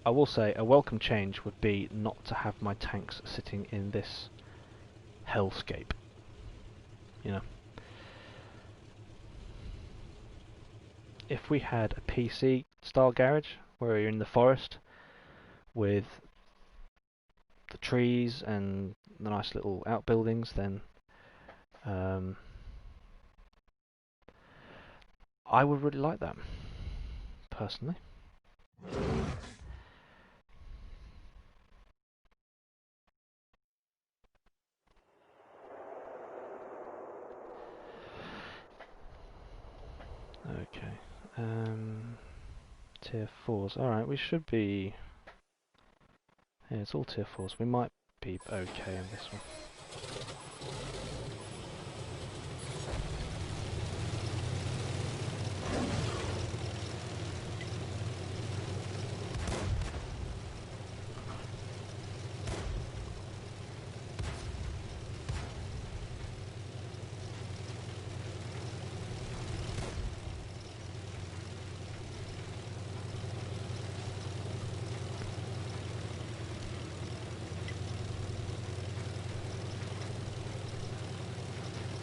I will say a welcome change would be not to have my tanks sitting in this hellscape. You know. If we had a PC style garage where you're in the forest with the trees and the nice little outbuildings, then I would really like that, personally. Okay, tier 4s. Alright, we should be... Yeah, it's all tier 4s. We might be okay in this one.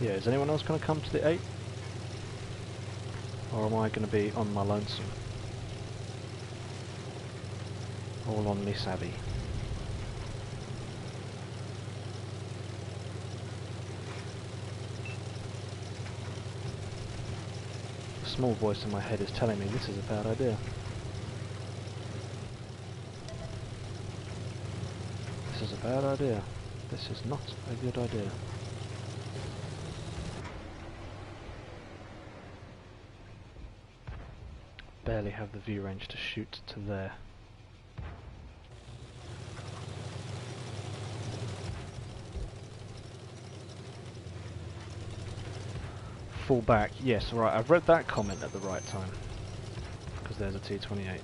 Yeah, is anyone else going to come to the 8? Or am I going to be on my lonesome? All on me savvy. small voice in my head is telling me this is a bad idea. This is a bad idea. This is not a good idea. Barely have the view range to shoot to there. Fall back, yes, right, I've read that comment at the right time. Because there's a T-28.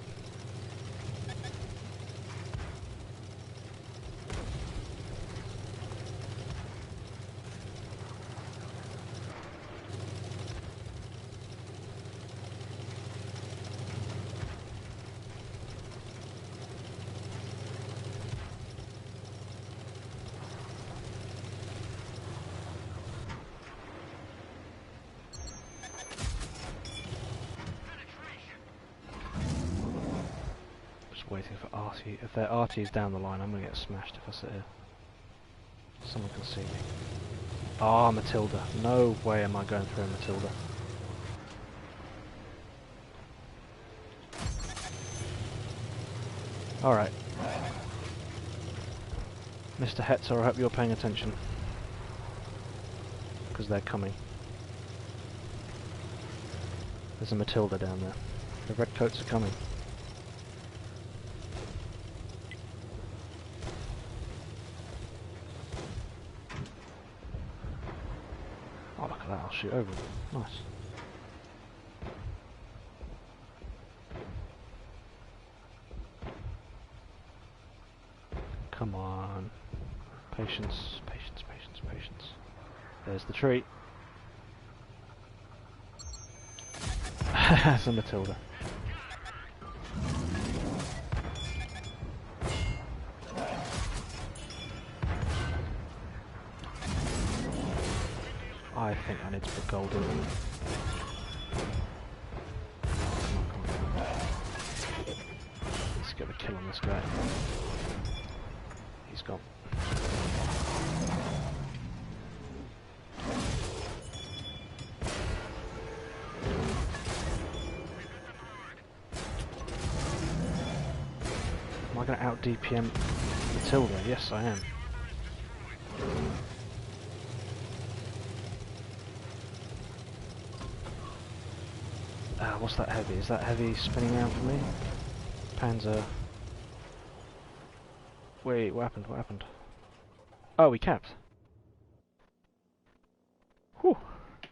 Waiting for arty. If their arty is down the line, I'm gonna get smashed if I sit here. Someone can see me. Ah, Matilda. No way am I going through a Matilda. Alright. Mr. Hetzer, I hope you're paying attention. Because they're coming. There's a Matilda down there. The redcoats are coming. Oh, look at that, I'll shoot over them. Nice. Come on. Patience, patience, patience, patience. There's the tree. That's a Matilda. I think I need to put gold in. Let's get the kill on this guy. He's gone. Am I going to out DPM Matilda? Yes, I am. What's that heavy? Is that heavy spinning around for me? Panzer. Wait, what happened? What happened? Oh, we capped. Whew.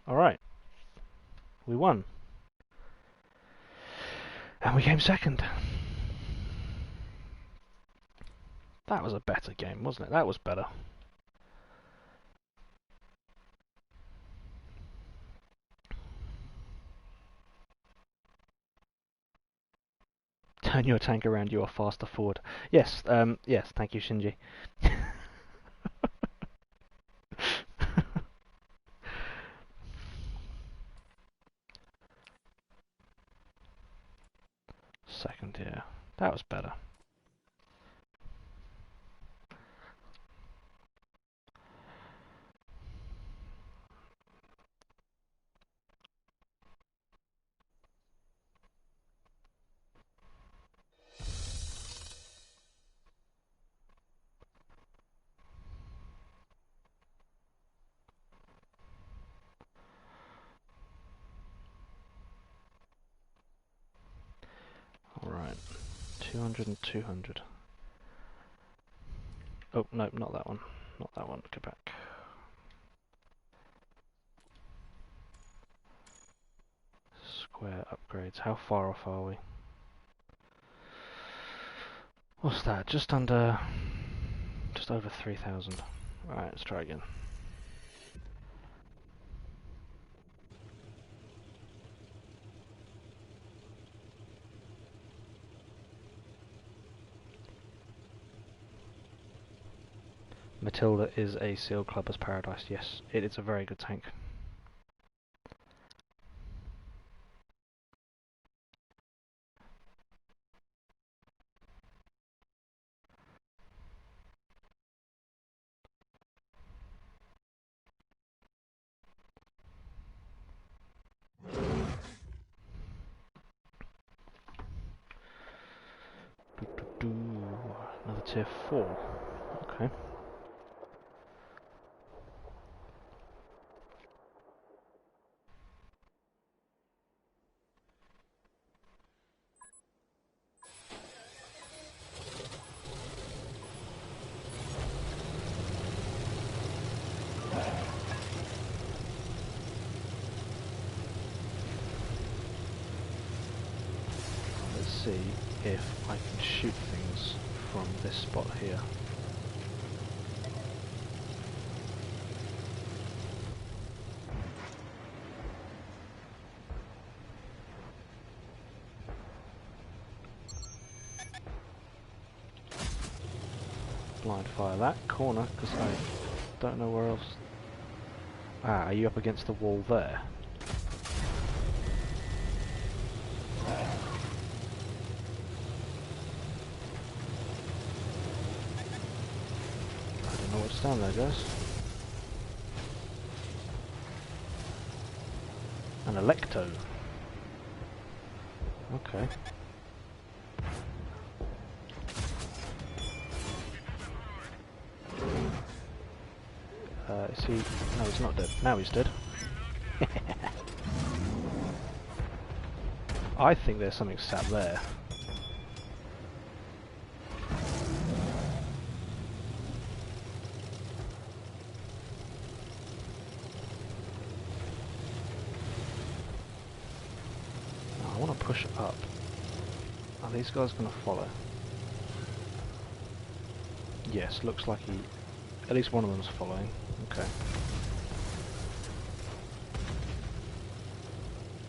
Alright. We won. And we came second. That was a better game, wasn't it? That was better. Turn your tank around, you are faster forward. Yes, yes, thank you, Shinji. Second, yeah. That was better. Alright. 200 and 200. Oh, no, not that one. Not that one. Go back. Square upgrades. How far off are we? What's that? Just under... just over 3,000. Alright, let's try again. Matilda is a Seal Clubber's Paradise. Yes, it is a very good tank. tier 4. Okay. Let's see if I can shoot things from this spot here. Blind fire that corner because I don't know where else. Ah, are you up against the wall there? I don't know what's down there, guys. An Electo. Okay. Is he? No, he's not dead. Now he's dead. I think there's something sat there. Oh, I want to push up. Are these guys going to follow? Yes, looks like he... At least one of them's following. Okay.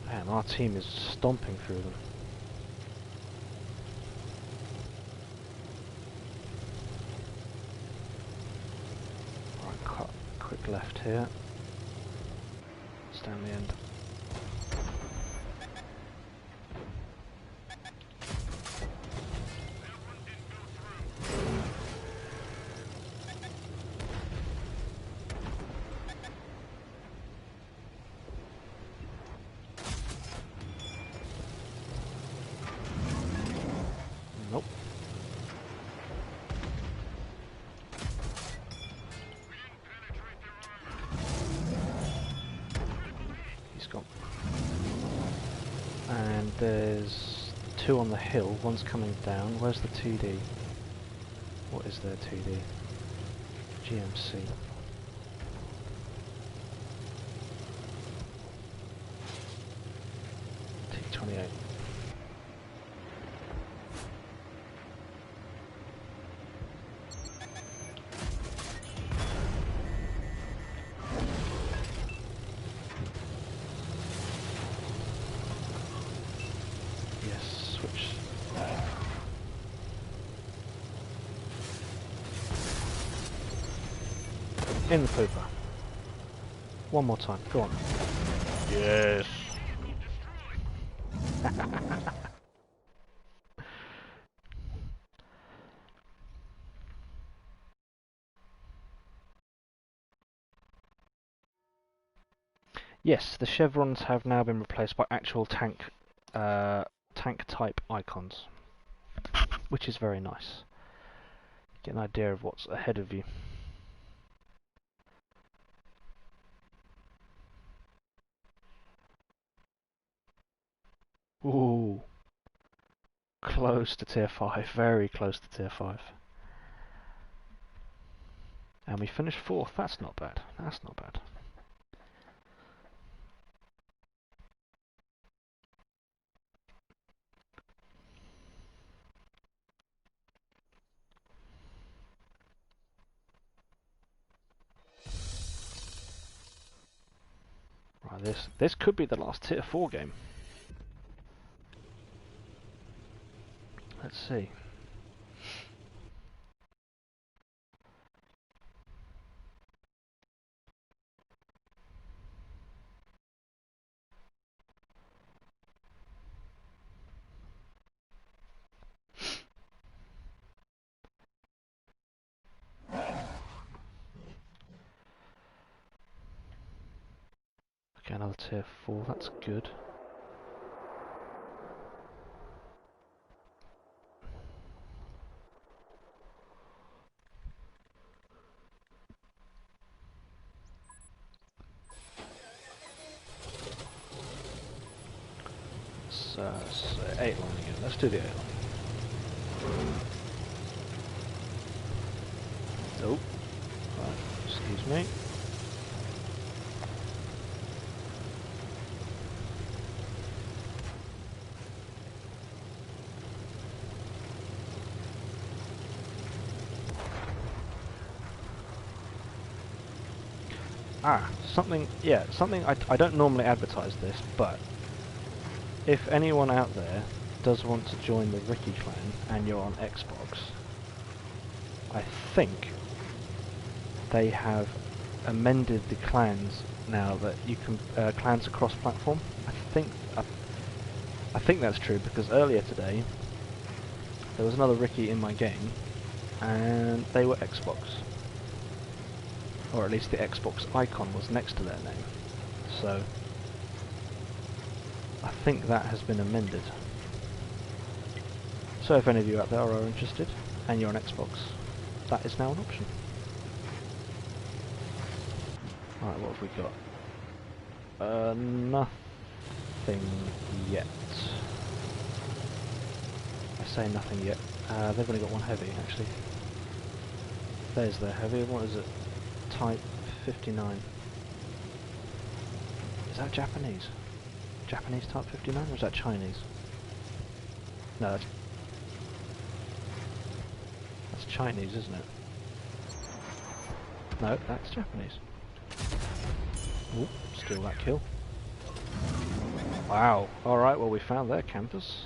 Man, our team is stomping through them. Right, cut. Quick left here. It's down the end. Nope. He's gone. And there's two on the hill. One's coming down. Where's the 2D? What is their 2D? GMC. T28. Yes, switch. In the pooper. One more time. Go on. Yes. Yes, the chevrons have now been replaced by actual tank type icons, which is very nice. Get an idea of what's ahead of you. Ooh, close to tier 5, very close to tier 5. And we finished 4th, that's not bad, that's not bad. Right, this could be the last tier 4 game. Let's see. Okay, another tier 4, that's good. Let's 8 line again. Let's do the 8 line. Oh, right, excuse me. Something I don't normally advertise this, but if anyone out there does want to join the Ricky clan and you're on Xbox, I think they have amended the clans now that you can clans are cross-platform. I think that's true because earlier today there was another Ricky in my game and they were Xbox. Or at least the Xbox icon was next to their name. So I think that has been amended. So if any of you out there are interested and you're on Xbox, that is now an option. Alright, what have we got? Nothing yet. I say nothing yet. They've only got one heavy actually. There's their heavy. What is it? Type 59. Is that Japanese? Japanese Type 59 or is that Chinese? No, that's Chinese, isn't it? No, that's Japanese. Oop, steal that kill. Wow. Alright, well we found their campus.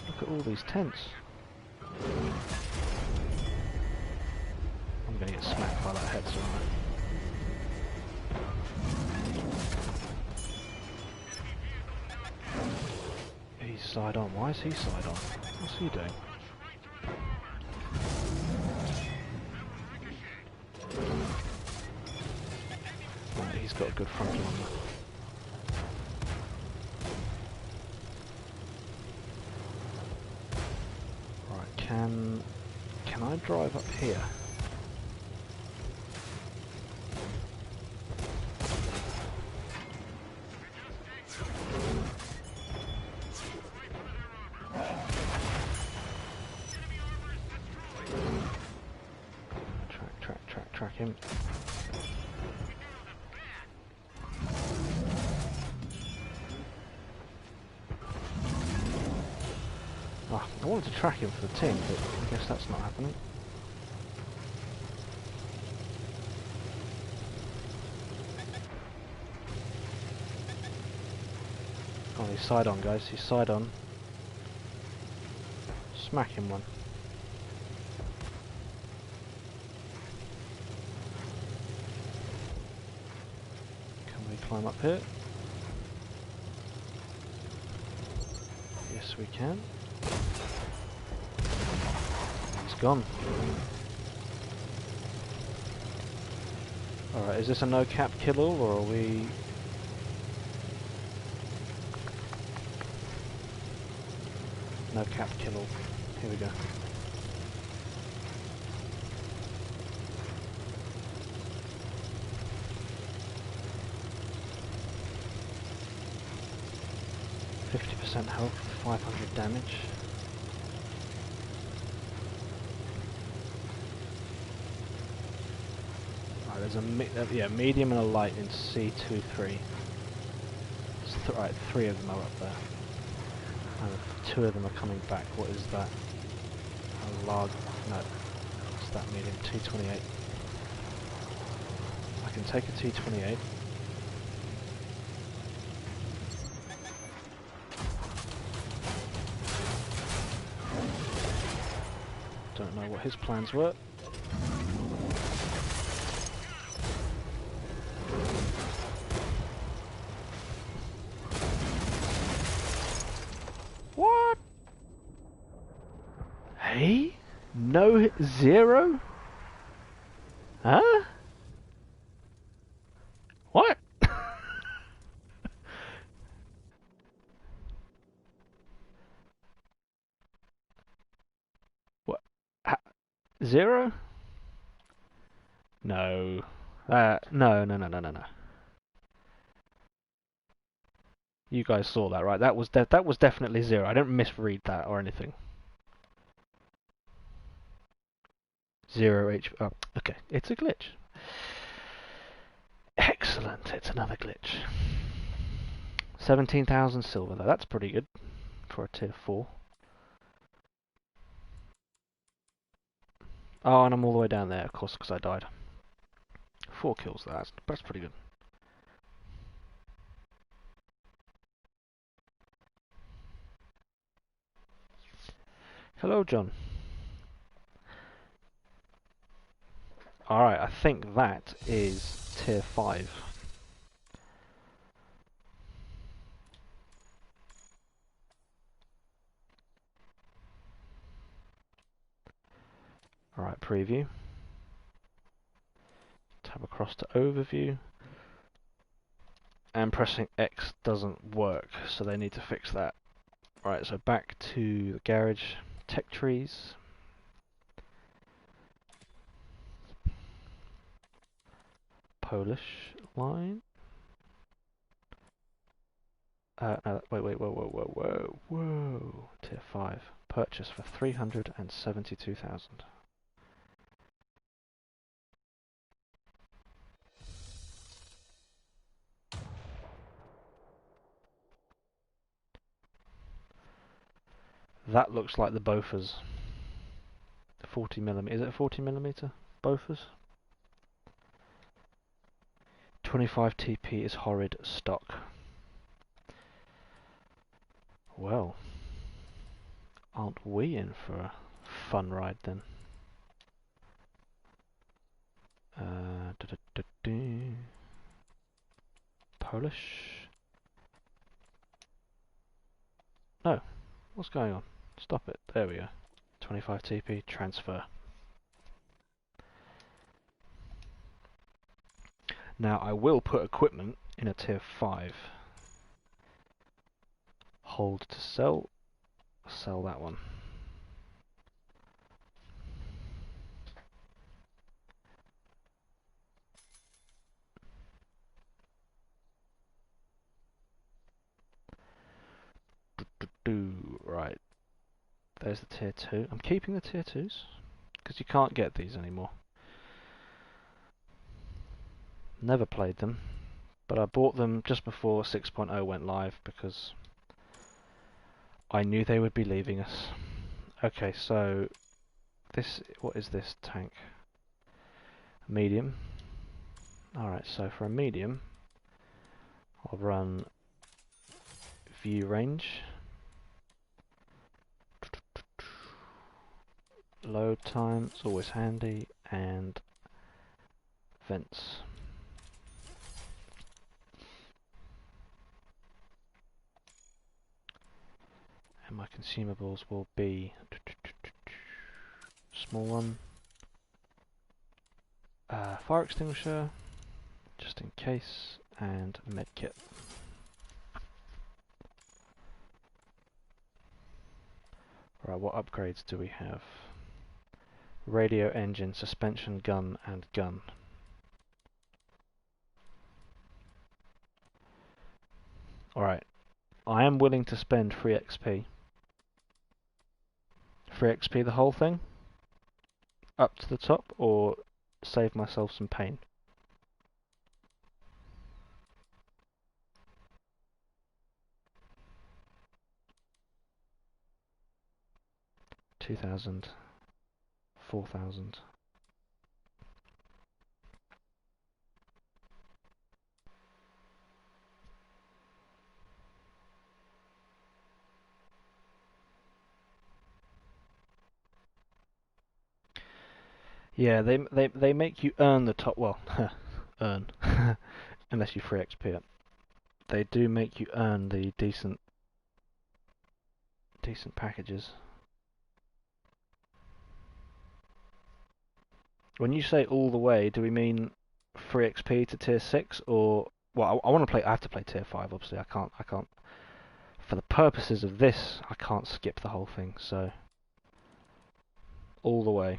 Look at all these tents. I'm gonna get smacked by that Hetzer, aren't I? He's side on. Why is he side on? What's he doing? Right, he's got a good frontal on that. Right, can I drive up here? Track him. Oh, I wanted to track him for the team, but I guess that's not happening. Oh, he's side on, guys. He's side on. Smack him one. Climb up here. Yes, we can. He's gone. Alright, is this a no-cap kill all, or are we... No-cap kill all. Here we go. Health, 500 damage. Right, there's a medium and a light in C23. Right, 3 of them are up there. And 2 of them are coming back. What is that? A large... no. What's that medium? T28. I can take a T28. Don't know what his plans were. What? Hey? No 0? Huh? What? What? 0? No. No. You guys saw that, right? That was definitely 0. I don't misread that or anything. 0 HP. Oh, okay. It's a glitch. Excellent. It's another glitch. 17,000 silver though. That's pretty good for a tier 4. Oh, and I'm all the way down there, of course, because I died. 4 kills. That's pretty good. Hello, John. Alright, I think that is tier 5. Alright, preview. Tab across to overview. And pressing X doesn't work, so they need to fix that. Right, so back to the garage. Tech trees. Polish line. No, wait, whoa. Tier 5. Purchase for 372,000. That looks like the Bofors. 40mm. Is it a 40mm? Bofors? 25 TP is horrid stock. Well, aren't we in for a fun ride then? Polish? No. What's going on? Stop it. There we go. 25 TP, transfer. Now I will put equipment in a tier 5. Hold to sell. Sell that one. Right. There's the tier 2. I'm keeping the tier 2s because you can't get these anymore. Never played them, but I bought them just before 6.0 went live because I knew they would be leaving us. Okay, so this, what is this tank? Medium. Alright, so for a medium, I'll run view range, load time, it's always handy, and vents. And my consumables will be small one, fire extinguisher, just in case, and medkit. Right, what upgrades do we have? Radio engine, suspension gun, and gun. Alright, I am willing to spend free XP. Free XP the whole thing? Up to the top, or save myself some pain? $2,000, $4,000. Yeah, they make you earn the top. Well, earn, unless you free XP it. They do make you earn the decent packages. When you say all the way, do we mean free XP to tier 6, or well, I want to play. I have to play tier 5. Obviously, I can't. For the purposes of this, I can't skip the whole thing. So all the way.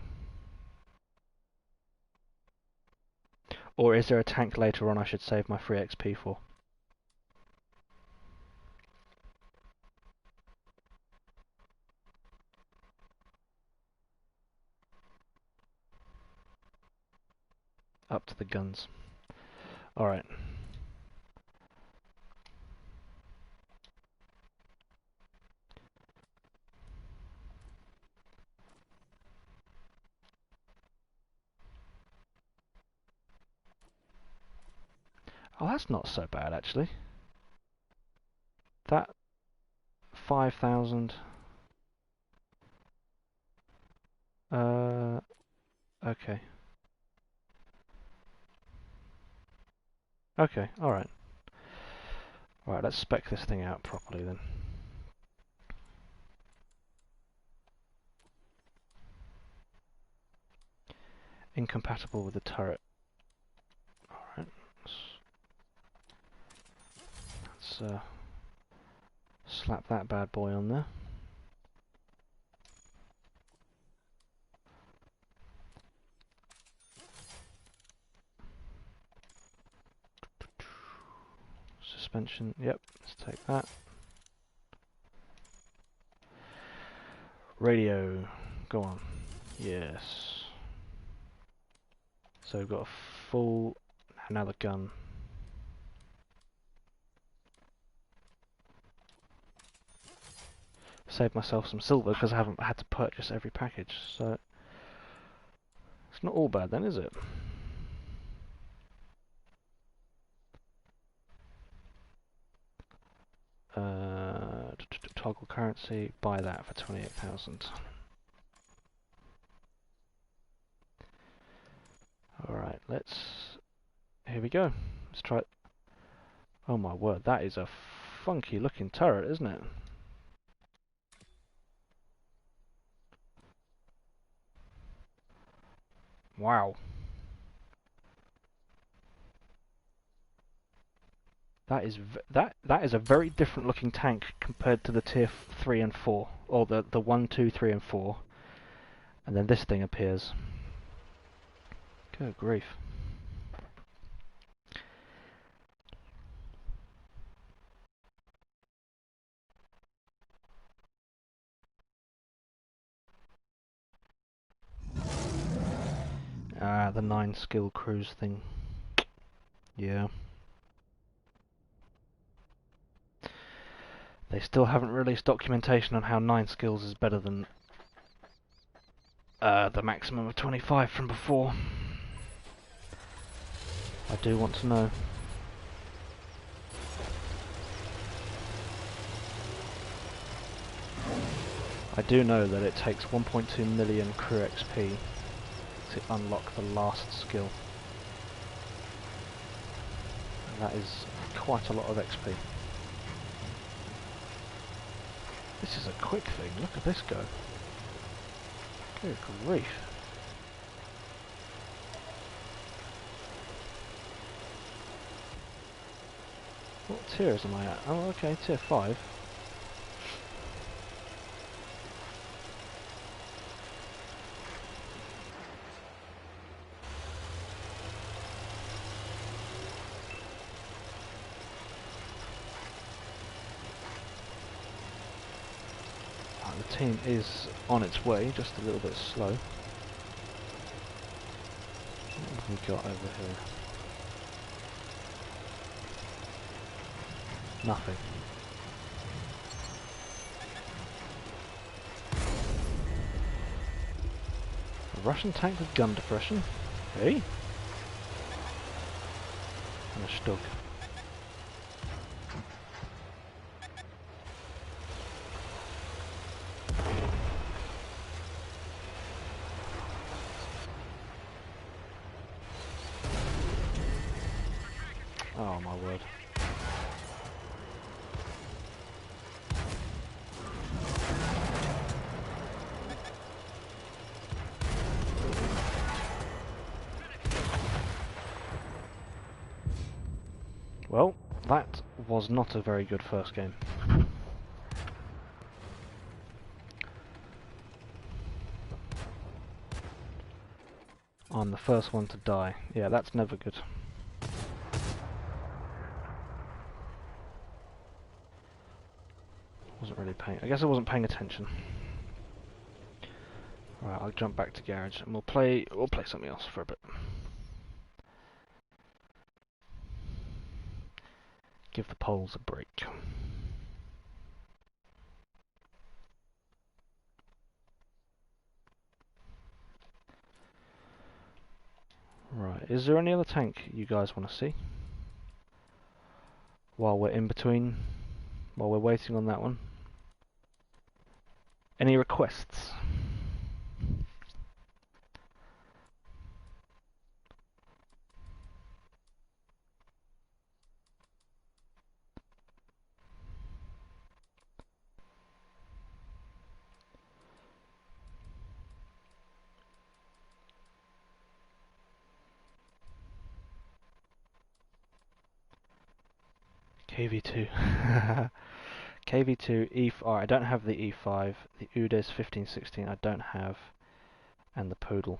Or is there a tank later on I should save my free XP for? Up to the guns. Alright. Oh, that's not so bad actually. That 5,000. Okay. Okay, alright. Right, let's spec this thing out properly then. Incompatible with the turret. Alright. Let's slap that bad boy on there. Suspension, yep, let's take that. Radio, go on. Yes. So we've got a full, another gun. Saved myself some silver because I haven't had to purchase every package, so it's not all bad then, is it? Toggle currency, buy that for 28,000. Alright, here we go. Let's try it. Oh my word, that is a funky looking turret, isn't it? Wow. That is a very different looking tank compared to the tier 3 and 4, or the 1, 2, 3 and 4. And then this thing appears. Good grief. Ah, the 9 skill cruise thing. Yeah. They still haven't released documentation on how 9 skills is better than the maximum of 25 from before. I do want to know. I do know that it takes 1.2 million crew XP to unlock the last skill. And that is quite a lot of XP. This is a quick thing, look at this go. Good grief. What tiers am I at? Oh, okay, tier 5. The team is on its way, just a little bit slow. What have we got over here? Nothing. A Russian tank with gun depression? Hey? And a Stug. Oh my word. Well, that was not a very good first game. I'm the first one to die. Yeah, that's never good. Wasn't really paying. I guess I wasn't paying attention. Right, I'll jump back to garage and we'll play something else for a bit. give the poles a break. Right, is there any other tank you guys want to see? While we're in between, while we're waiting on that one. Any requests? KV2. KV2, E5, I don't have the E5, the UDES 1516 I don't have, and the Poodle.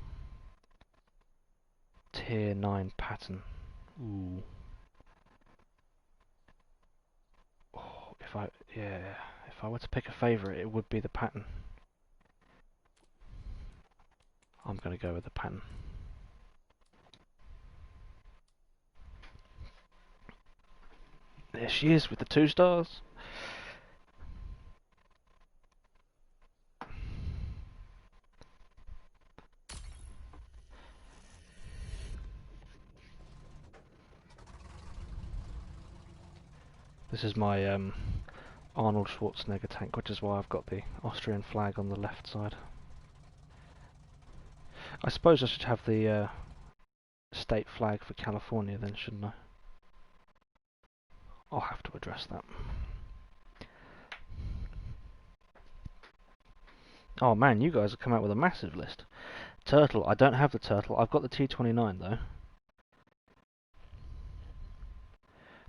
Tier 9 pattern. Ooh. Oh, if I were to pick a favourite, it would be the pattern. I'm gonna go with the pattern. There she is with the 2 stars. This is my Arnold Schwarzenegger tank, which is why I've got the Austrian flag on the left side. I suppose I should have the state flag for California then, shouldn't I? I'll have to address that. Oh man, you guys have come out with a massive list. Turtle, I don't have the Turtle. I've got the T-29 though.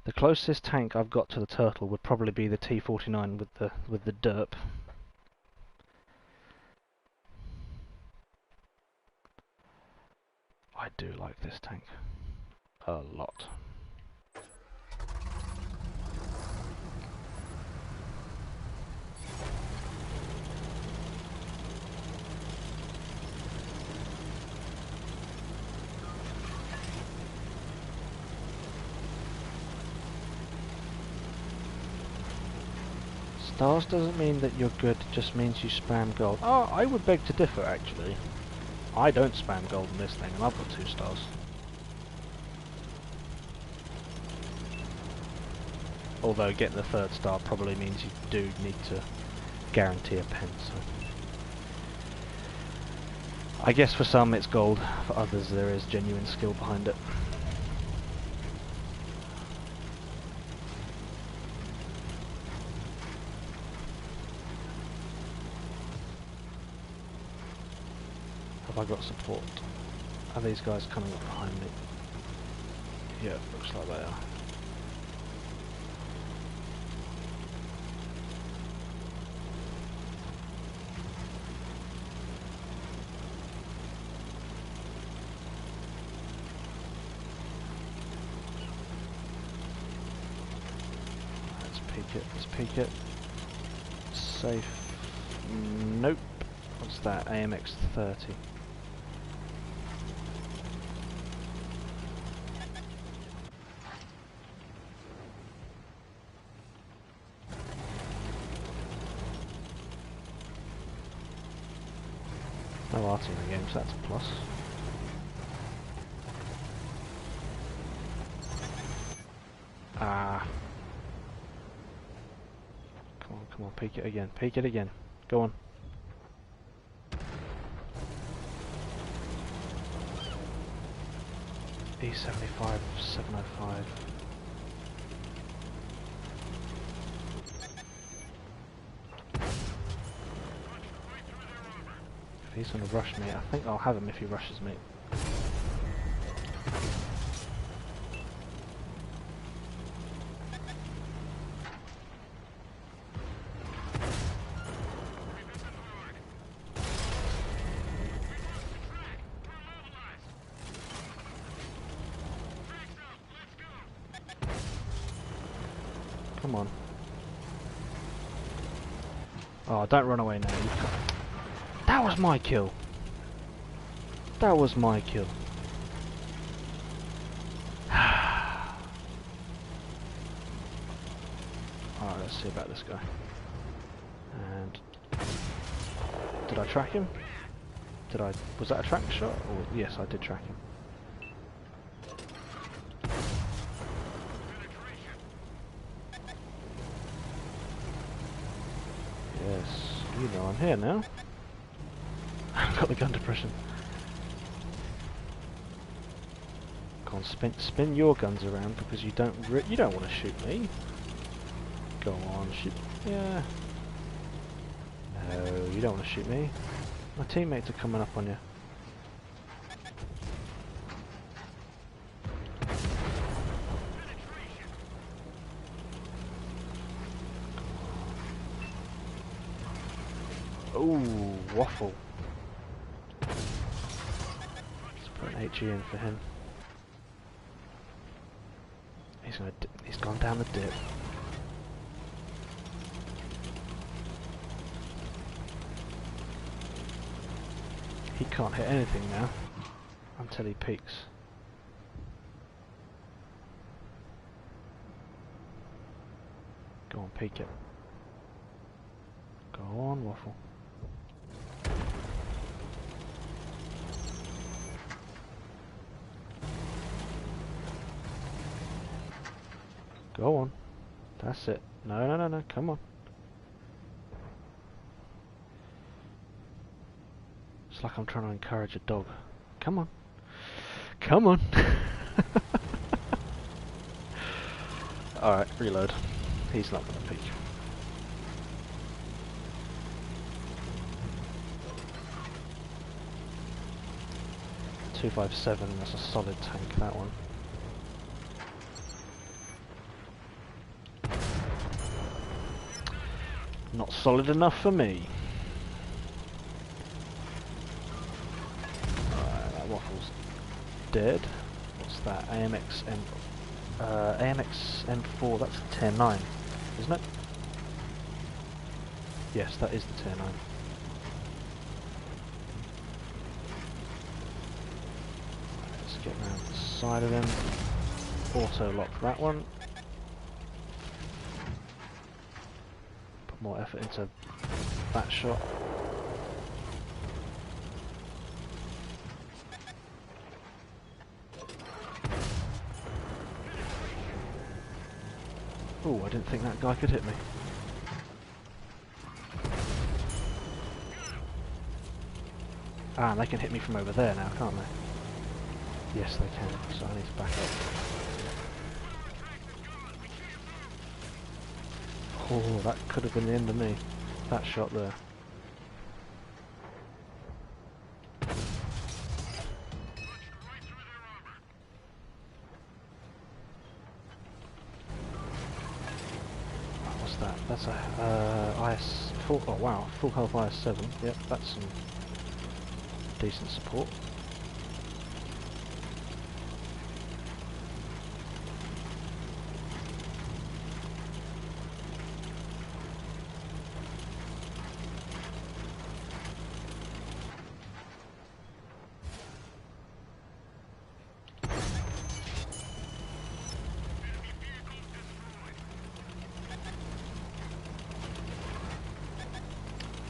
The closest tank I've got to the Turtle would probably be the T-49 with the derp. I do like this tank a lot. Stars doesn't mean that you're good, it just means you spam gold. Oh, I would beg to differ actually. I don't spam gold in this thing and I've got 2 stars. Although getting the 3rd star probably means you do need to guarantee a pen, so. I guess for some it's gold, for others there is genuine skill behind it. Have I got support? Are these guys coming up behind me? Yeah, looks like they are. Let's peek it. Safe. Nope. What's that? AMX 30. No arty in the game, so that's a plus. Ah. Come on, peek it again. Peek it again. Go on. E75 705. If he's gonna rush me, I think I'll have him if he rushes me. Come on. Oh, don't run away now. That was my kill. That was my kill. let's see about this guy. And did I track him? Was that a track shot? Or yes, I did track him. Yes, you know I'm here now. I've got the gun depression. Come on, spin your guns around because you don't want to shoot me. Go on, shoot. Yeah. No, you don't want to shoot me. My teammates are coming up on you. Ooh, waffle. Let's put an HE in for him. He's gone down the dip. He can't hit anything now until he peaks. Go on, peek it. Go on, waffle. Go on. That's it. No, come on. It's like I'm trying to encourage a dog. Come on. Come on. Alright, reload. He's not going to peek. .257, that's a solid tank, that one. Not solid enough for me. Alright, that waffle's dead. What's that? AMX M4, that's a tier 9, isn't it? Yes, that is the tier 9. Let's get around the side of him. Auto lock that one. Put more effort into that shot. Oh, I didn't think that guy could hit me. Ah, and they can hit me from over there now, can't they? Yes, they can, so I need to back up. Oh, that could have been the end of me. That shot there. What's that? That's a IS... Full, oh wow, full health IS-7. Yep, that's some decent support.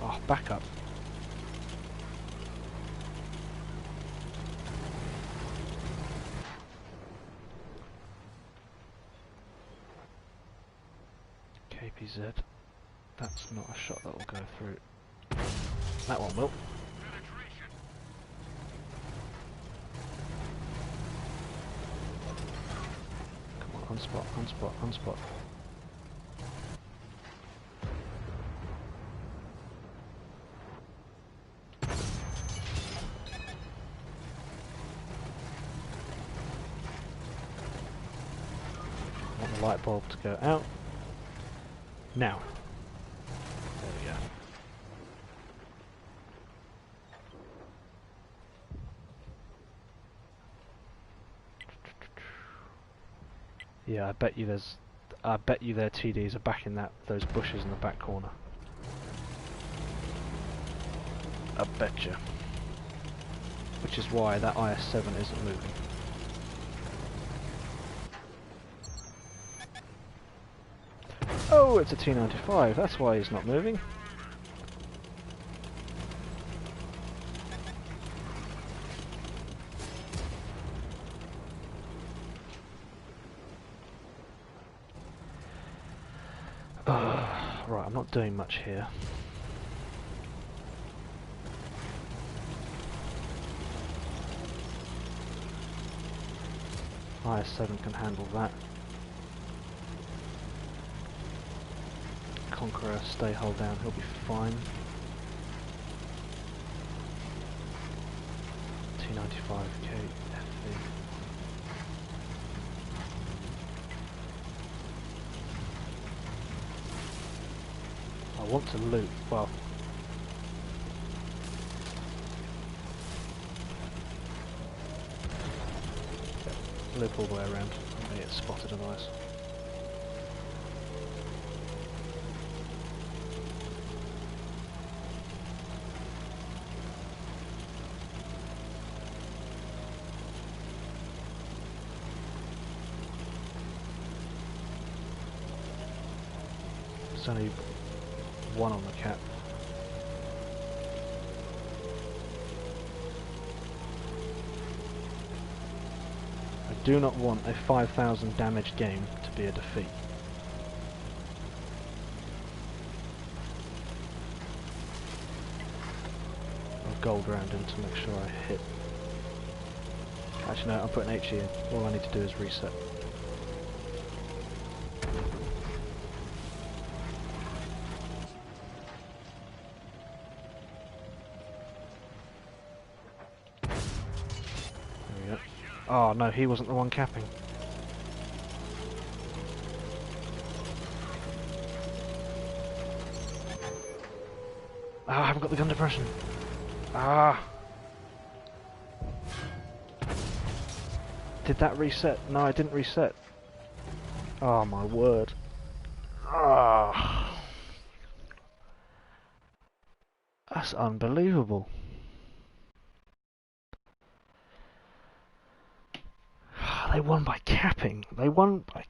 Oh, back up. KPZ. That's not a shot that will go through. That one will. Come on, unspot, unspot, unspot. Want the light bulb to go out. Now. There we go. Yeah, I bet you their TDs are back in those bushes in the back corner. I betcha. Which is why that IS-7 isn't moving. Oh, it's a T95. That's why he's not moving. Right, I'm not doing much here. IS-7 can handle that. Conqueror, stay hull down, he'll be fine. T95K FV. I want to loot, well... loop all the way around, I'm gonna get spotted otherwise. There's only one on the cap. I do not want a 5,000 damage game to be a defeat. I'll gold round him to make sure I hit. Actually no, I'm putting HE in. All I need to do is reset. Oh no, he wasn't the one capping. Ah, I haven't got the gun depression. Ah! Did that reset? No, it didn't reset. Oh my word. Ah! That's unbelievable. They won by capping. They won by...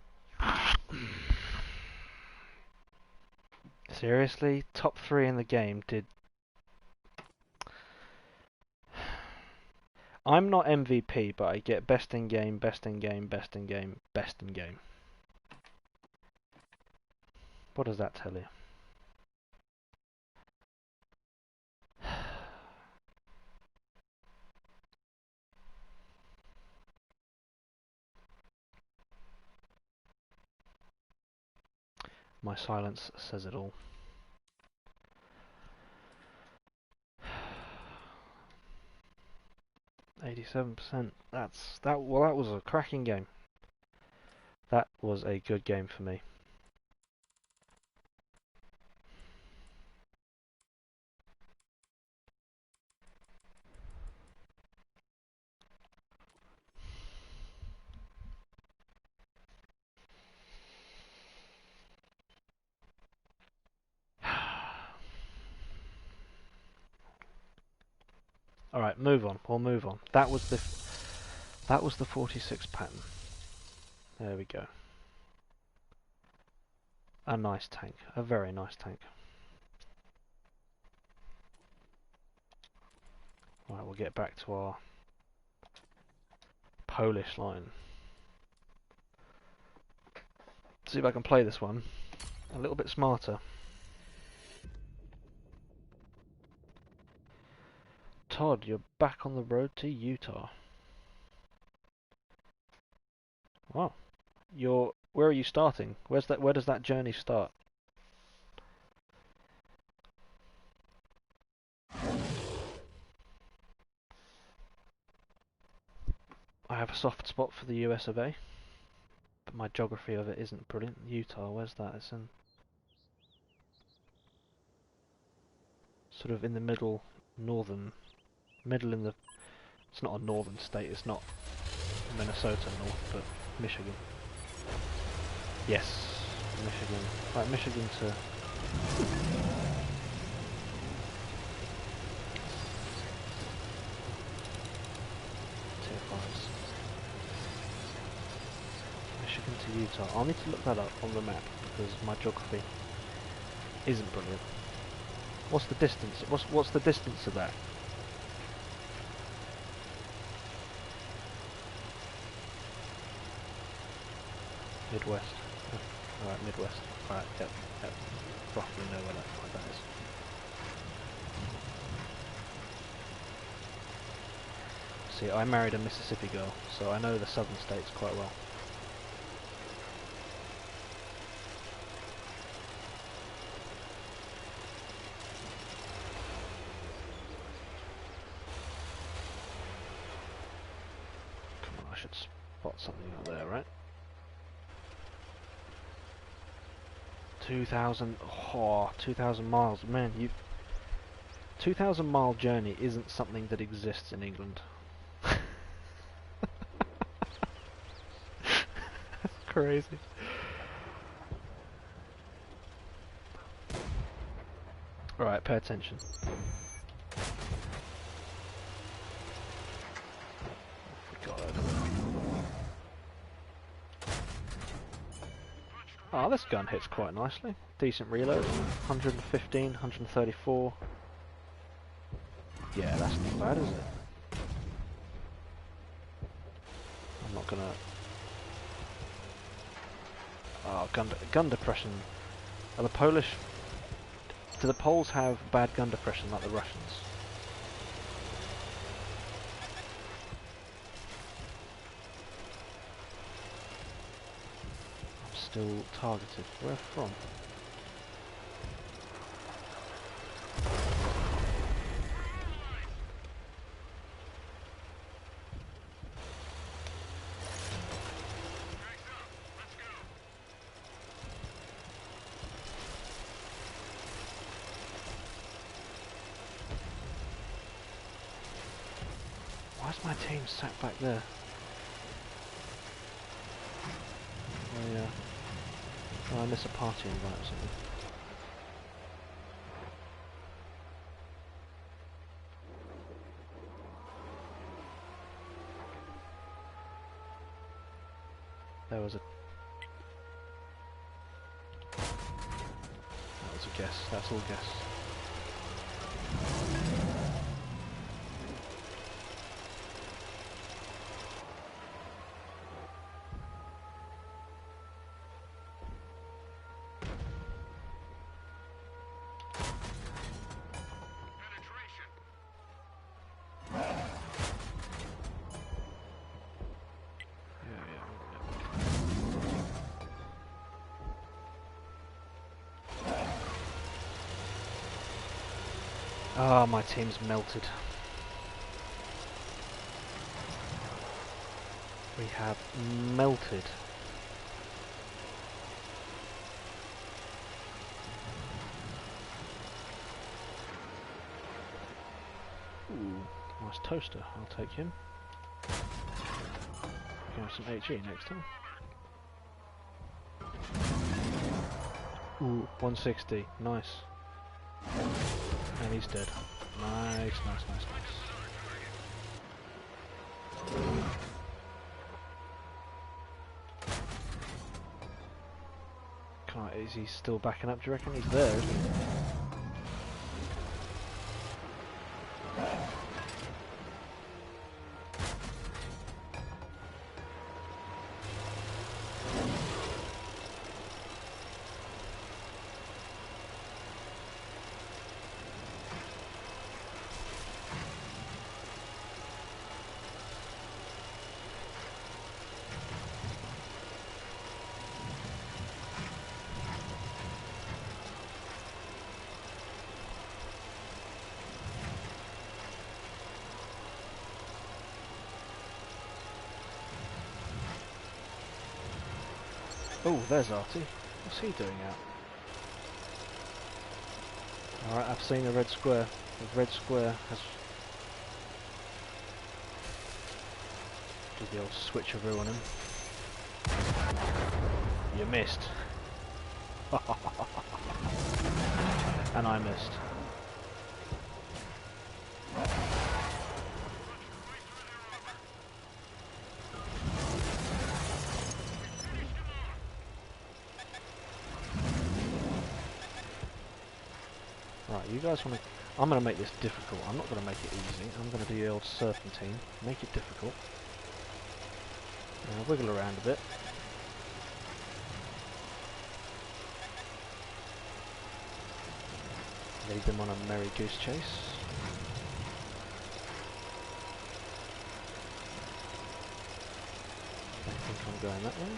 Seriously? Top 3 in the game did... I'm not MVP, but I get best in game, best in game, best in game, best in game. What does that tell you? My silence says it all. %. That was a cracking game. That was a good game for me. Alright, move on. We'll move on. That was the 46 pattern. There we go. A nice tank. A very nice tank. Right, we'll get back to our Polish line. See if I can play this one a little bit smarter. Todd, you're back on the road to Utah. Wow. Where are you starting? Where does that journey start? I have a soft spot for the US of A, but my geography of it isn't brilliant. Utah, where's that? It's in sort of in the middle in the... It's not a northern state, it's not Minnesota north, but Michigan. Yes, Michigan. Right, Michigan to... Tier 5s. Michigan to Utah. I'll need to look that up on the map because my geography isn't brilliant. What's the distance? What's the distance of that? Midwest. Oh, alright, Midwest. Alright, yep. Roughly know where that is. See, I married a Mississippi girl, so I know the southern states quite well. Come on, I should spot something out there, right? 2,000 miles. Man, 2,000 mile journey isn't something that exists in England. That's crazy. Right, pay attention. Oh, this gun hits quite nicely. Decent reload. 115, 134. Yeah, that's not bad, is it? I'm not gonna... Oh, gun depression. Are the Polish... Do the Poles have bad gun depression like the Russians? I'm still targeted. Where from? Why's my team sat back there? Oh yeah. Oh, I miss a party invite or something. There was a... That was a guess. That's all guess. Ah, my team's melted. We have melted. Ooh, nice toaster. I'll take him. Can have some HE next time. Ooh, 160. Nice. And he's dead. Nice. Is he still backing up, do you reckon? He's there, isn't he? Oh, there's Artie. What's he doing out? Alright, I've seen a red square. The red square has... Did the old switcheroo on him. You missed. And I missed. you guys want to... I'm going to make this difficult. I'm not going to make it easy. I'm going to do the old serpentine. Make it difficult. Wiggle around a bit. Lead them on a merry goose chase. I think I'm going that way.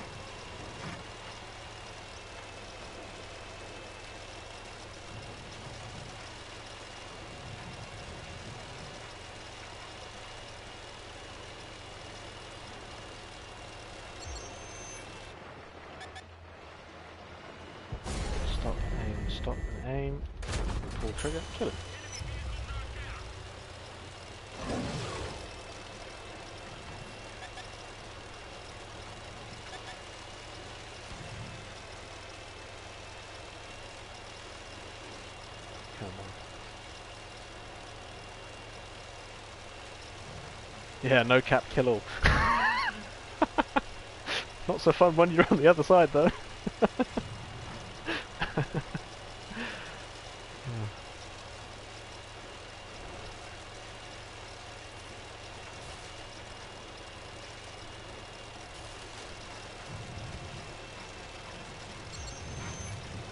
Stop and aim. Pull trigger. Kill it. Come on. Yeah, no cap, kill all. Not so fun when you're on the other side though.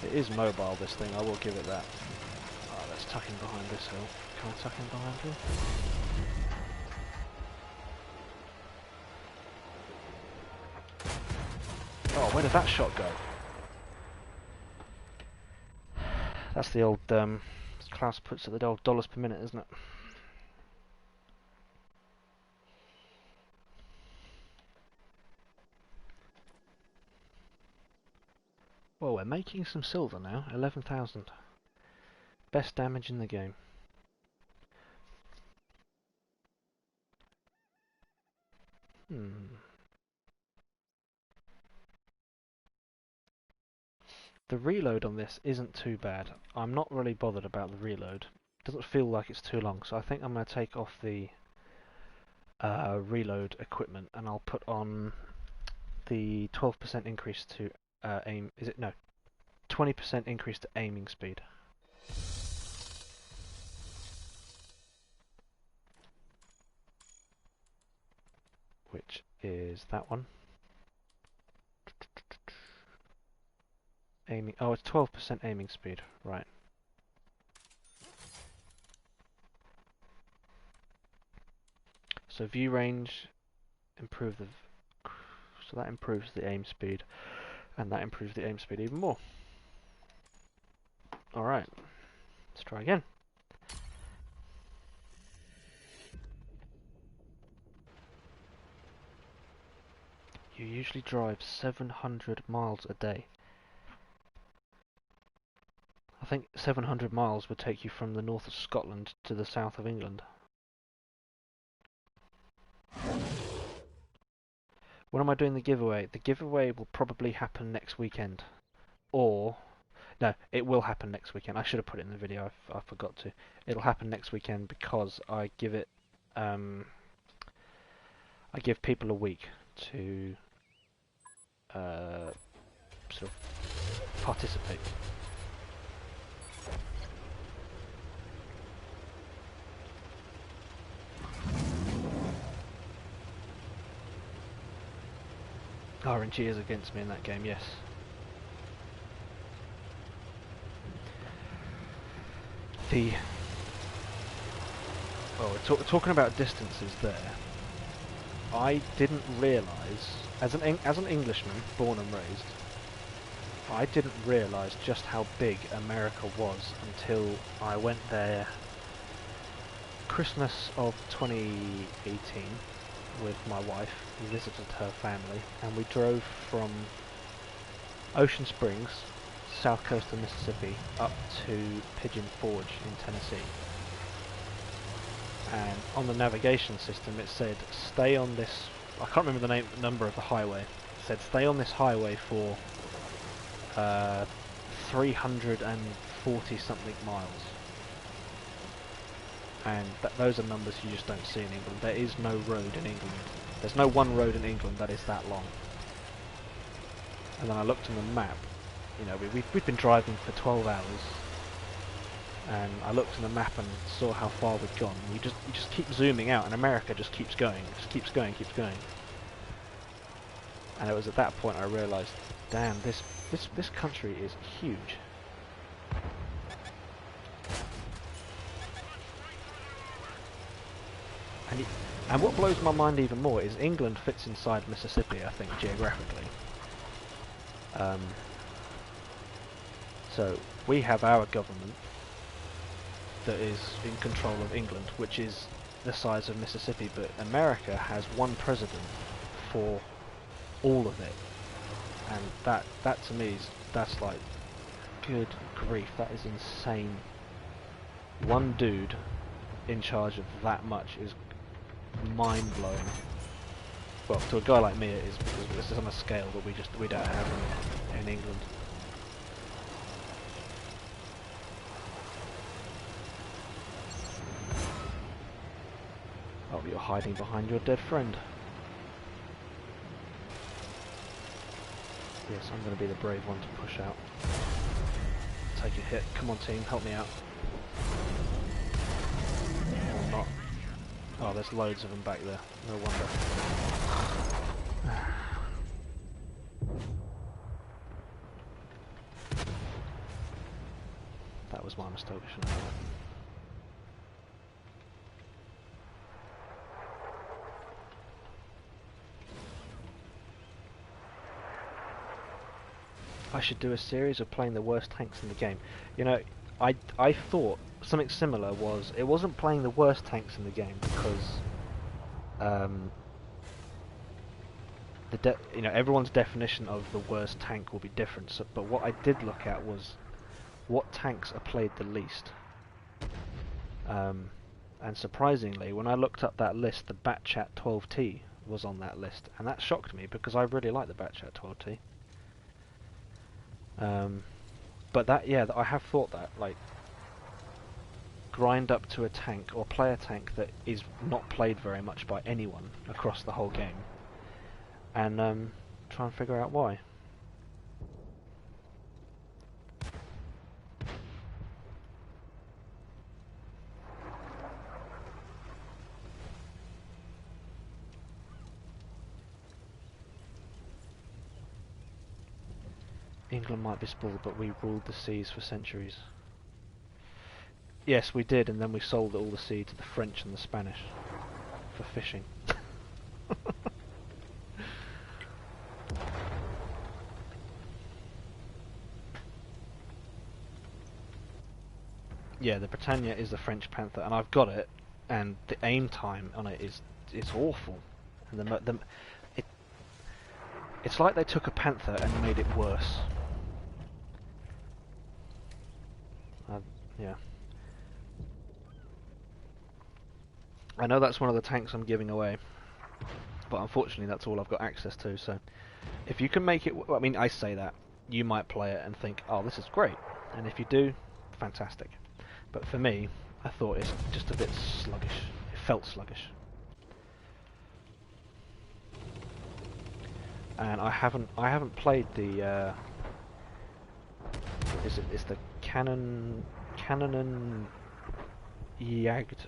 It is mobile, this thing, I will give it that. Oh, let's tuck in behind this hill. Can I tuck in behind here? Oh, where did that shot go? That's the old, Klaus puts it the old dollars per minute, isn't it? Well, we're making some silver now, 11,000. Best damage in the game. The reload on this isn't too bad. I'm not really bothered about the reload. It doesn't feel like it's too long, so I think I'm going to take off the reload equipment and I'll put on the 12% increase to aim. Is it? No. 20% increase to aiming speed. Which is that one. Aiming. Oh, it's 12% aiming speed. Right. So view range, improve the. So that improves the aim speed, and that improves the aim speed even more. All right. Let's try again. You usually drive 700 miles a day. I think 700 miles would take you from the north of Scotland to the south of England. When am I doing the giveaway? The giveaway will probably happen next weekend. Or... No, it will happen next weekend. I should have put it in the video, I forgot to. It'll happen next weekend because I give it... I give people a week to... sort of participate. RNG is against me in that game, yes. We're talking about distances there. I didn't realise, as an Englishman, born and raised, I didn't realise just how big America was until I went there Christmas of 2018 with my wife. We visited her family and we drove from Ocean Springs, south coast of Mississippi, up to Pigeon Forge in Tennessee. And on the navigation system it said stay on this, I can't remember the number of the highway, it said stay on this highway for 340 something miles. And those are numbers you just don't see in England. There is no road in England. There's no one road in England that is that long. And then I looked on the map, you know, we've been driving for 12 hours and I looked on the map and saw how far we'd gone. You just keep zooming out, and America just keeps going, keeps going. And it was at that point I realised, damn, this country is huge. And what blows my mind even more is England fits inside Mississippi, I think, geographically. So we have our government that is in control of England, which is the size of Mississippi, but America has one president for all of it, and that to me that's like, good grief, that is insane. One dude in charge of that much is mind-blowing. Well, to a guy like me it is, because this is on a scale that we don't have in England. Oh, you're hiding behind your dead friend. Yes, I'm going to be the brave one to push out. Take a hit. Come on, team, help me out. Or not. Oh, there's loads of them back there. No wonder. That was my mistake, shouldn't I? I should do a series of playing the worst tanks in the game. You know, I thought something similar was, it wasn't playing the worst tanks in the game because you know, everyone's definition of the worst tank will be different. So, but what I did look at was what tanks are played the least. And surprisingly, when I looked up that list, the Batchat 12T was on that list, and that shocked me because I really like the Batchat 12T. But that, yeah, I have thought that, like, grind up to a tank or play a tank that is not played very much by anyone across the whole game, and try and figure out why. England might be spoiled, but we ruled the seas for centuries. Yes, we did, and then we sold all the sea to the French and the Spanish for fishing. Yeah, the Britannia is the French Panther, and I've got it, and the aim time on it is awful. And it's like they took a Panther and made it worse. Yeah. I know that's one of the tanks I'm giving away, but unfortunately that's all I've got access to, so if you can make it... I mean, I say that. You might play it and think, oh, this is great. And if you do, fantastic. But for me, I thought it's just a bit sluggish. It felt sluggish. And I haven't played the... It's the Cannon and Jagd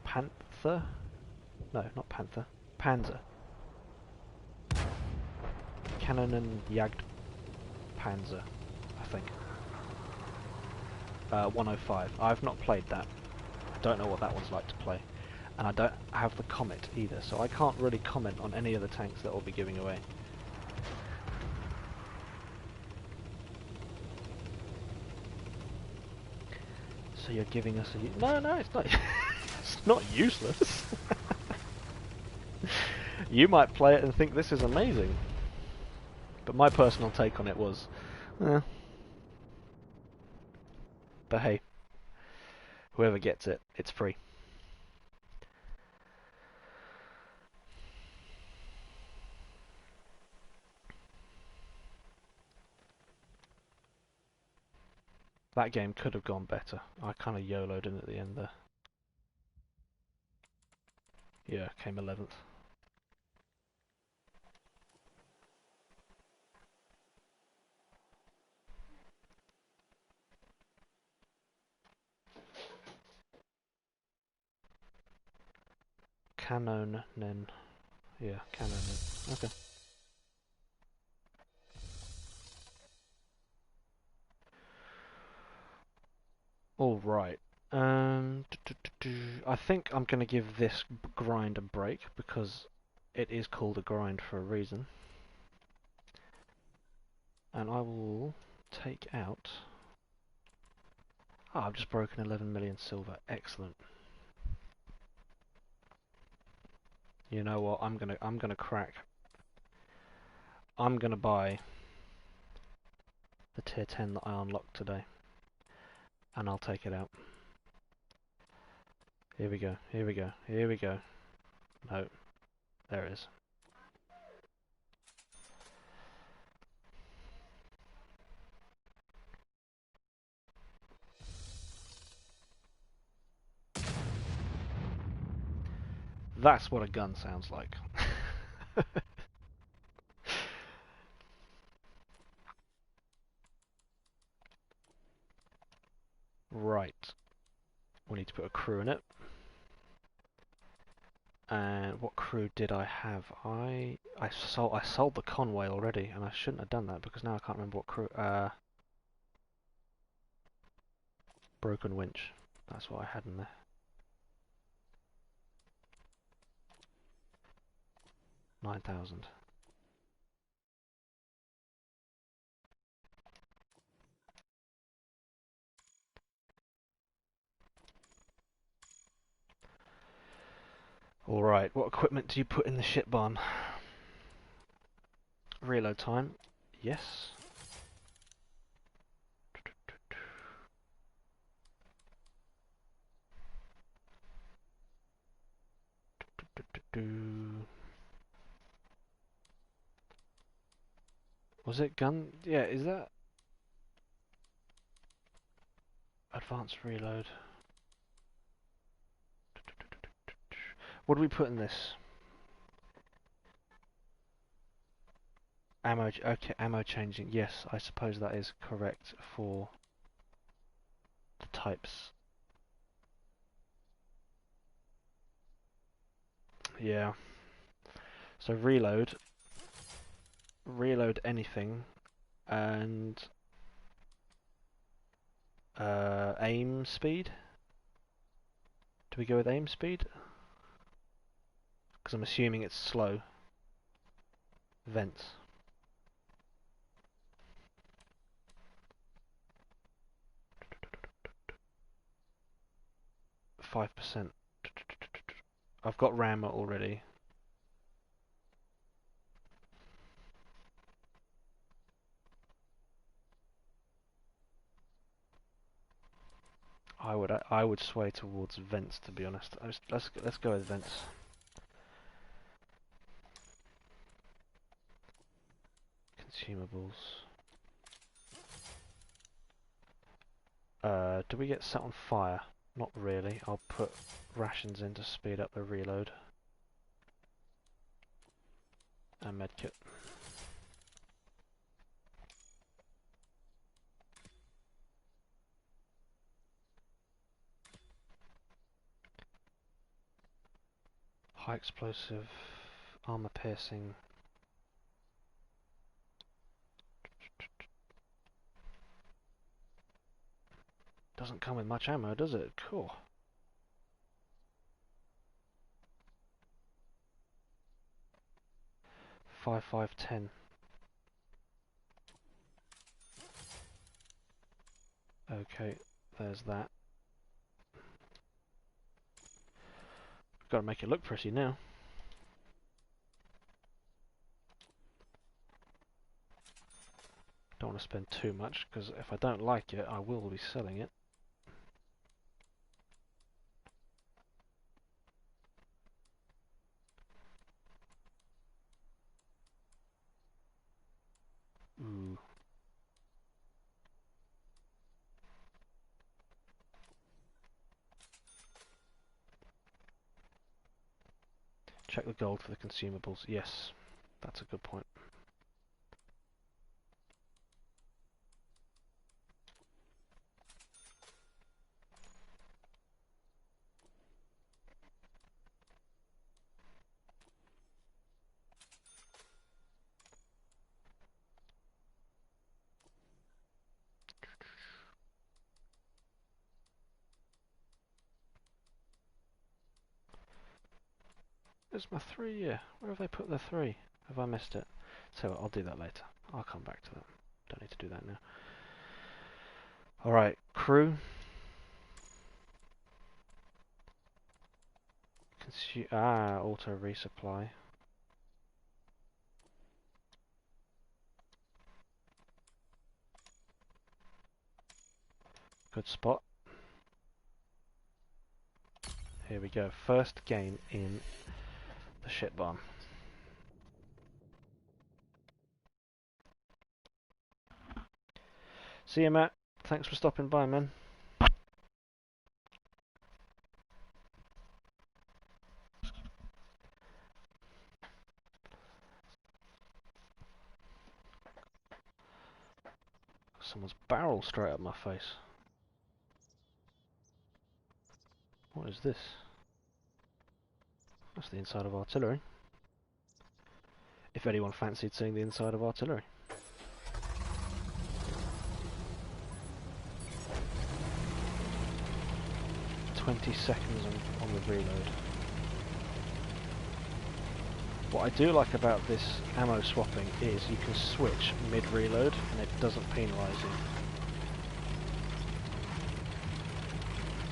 Panther? No, not Panther. Panzer. Cannon and Jagd Panzer, I think. 105. I've not played that. I don't know what that one's like to play. And I don't have the Comet either, so I can't really comment on any of the tanks that we'll be giving away. So you're giving us a... No, it's not. It's not useless. You might play it and think this is amazing. But my personal take on it was... But hey, whoever gets it, it's free. That game could have gone better. I kind of YOLO'd in at the end there. Yeah, came 11th. Canonen. Yeah, Canonen. Okay. All right. I think I'm going to give this grind a break because it is called a grind for a reason. And I will take out... Oh, I've just broken 11 million silver. Excellent. You know what? I'm gonna crack. I'm gonna buy the tier 10 that I unlocked today, and I'll take it out. Here we go. Here we go. Here we go. No, there it is. That's what a gun sounds like. Right. We need to put a crew in it. And what crew did I have? I sold the Conway already, and I shouldn't have done that because now I can't remember what crew. Broken winch. That's what I had in there. $9,000. Alright, what equipment do you put in the ship barn? Reload time. Yes. Was it gun? Yeah, is that... Advanced reload. What do we put in this? Ammo, okay, ammo changing. Yes, I suppose that is correct for the types. Yeah. So reload anything, and aim speed. Do we go with aim speed? Because I'm assuming it's slow. Vents. 5%. I've got rammer already. I would sway towards vents, to be honest. Let's go with vents. Consumables. Do we get set on fire? Not really. I'll put rations in to speed up the reload. And medkit. High explosive, armor piercing. Doesn't come with much ammo, does it? Cool. Five, 10. Okay, there's that. Got to make it look pretty now. Don't want to spend too much, because if I don't like it, I will be selling it. Ooh. Check the gold for the consumables. Yes, that's a good point. Where's my 3? Yeah, where have they put the 3? Have I missed it? So I'll do that later. I'll come back to that. Don't need to do that now. Alright, crew. Auto resupply. Good spot. Here we go. First game in the shit bomb. See you, Matt. Thanks for stopping by, man. Someone's barrel straight up my face. What is this? That's the inside of artillery. If anyone fancied seeing the inside of artillery. "20 seconds on the reload." What I do like about this ammo swapping is you can switch mid-reload and it doesn't penalise you.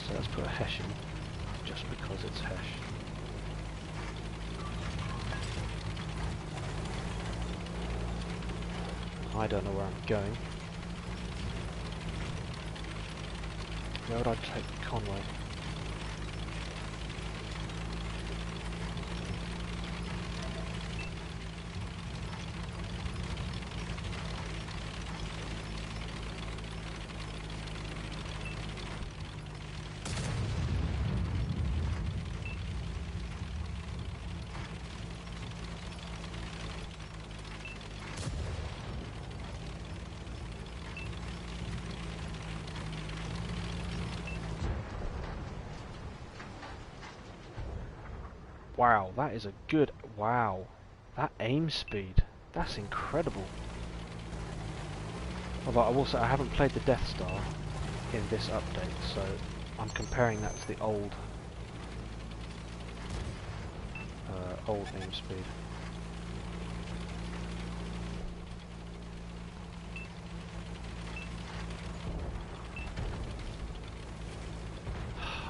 So let's put a Hesh in, just because it's Hesh. I don't know where I'm going. Where would I take Conway? Wow, that is a good... Wow. That aim speed. That's incredible. Although I haven't played the Death Star in this update, so I'm comparing that to the old aim speed.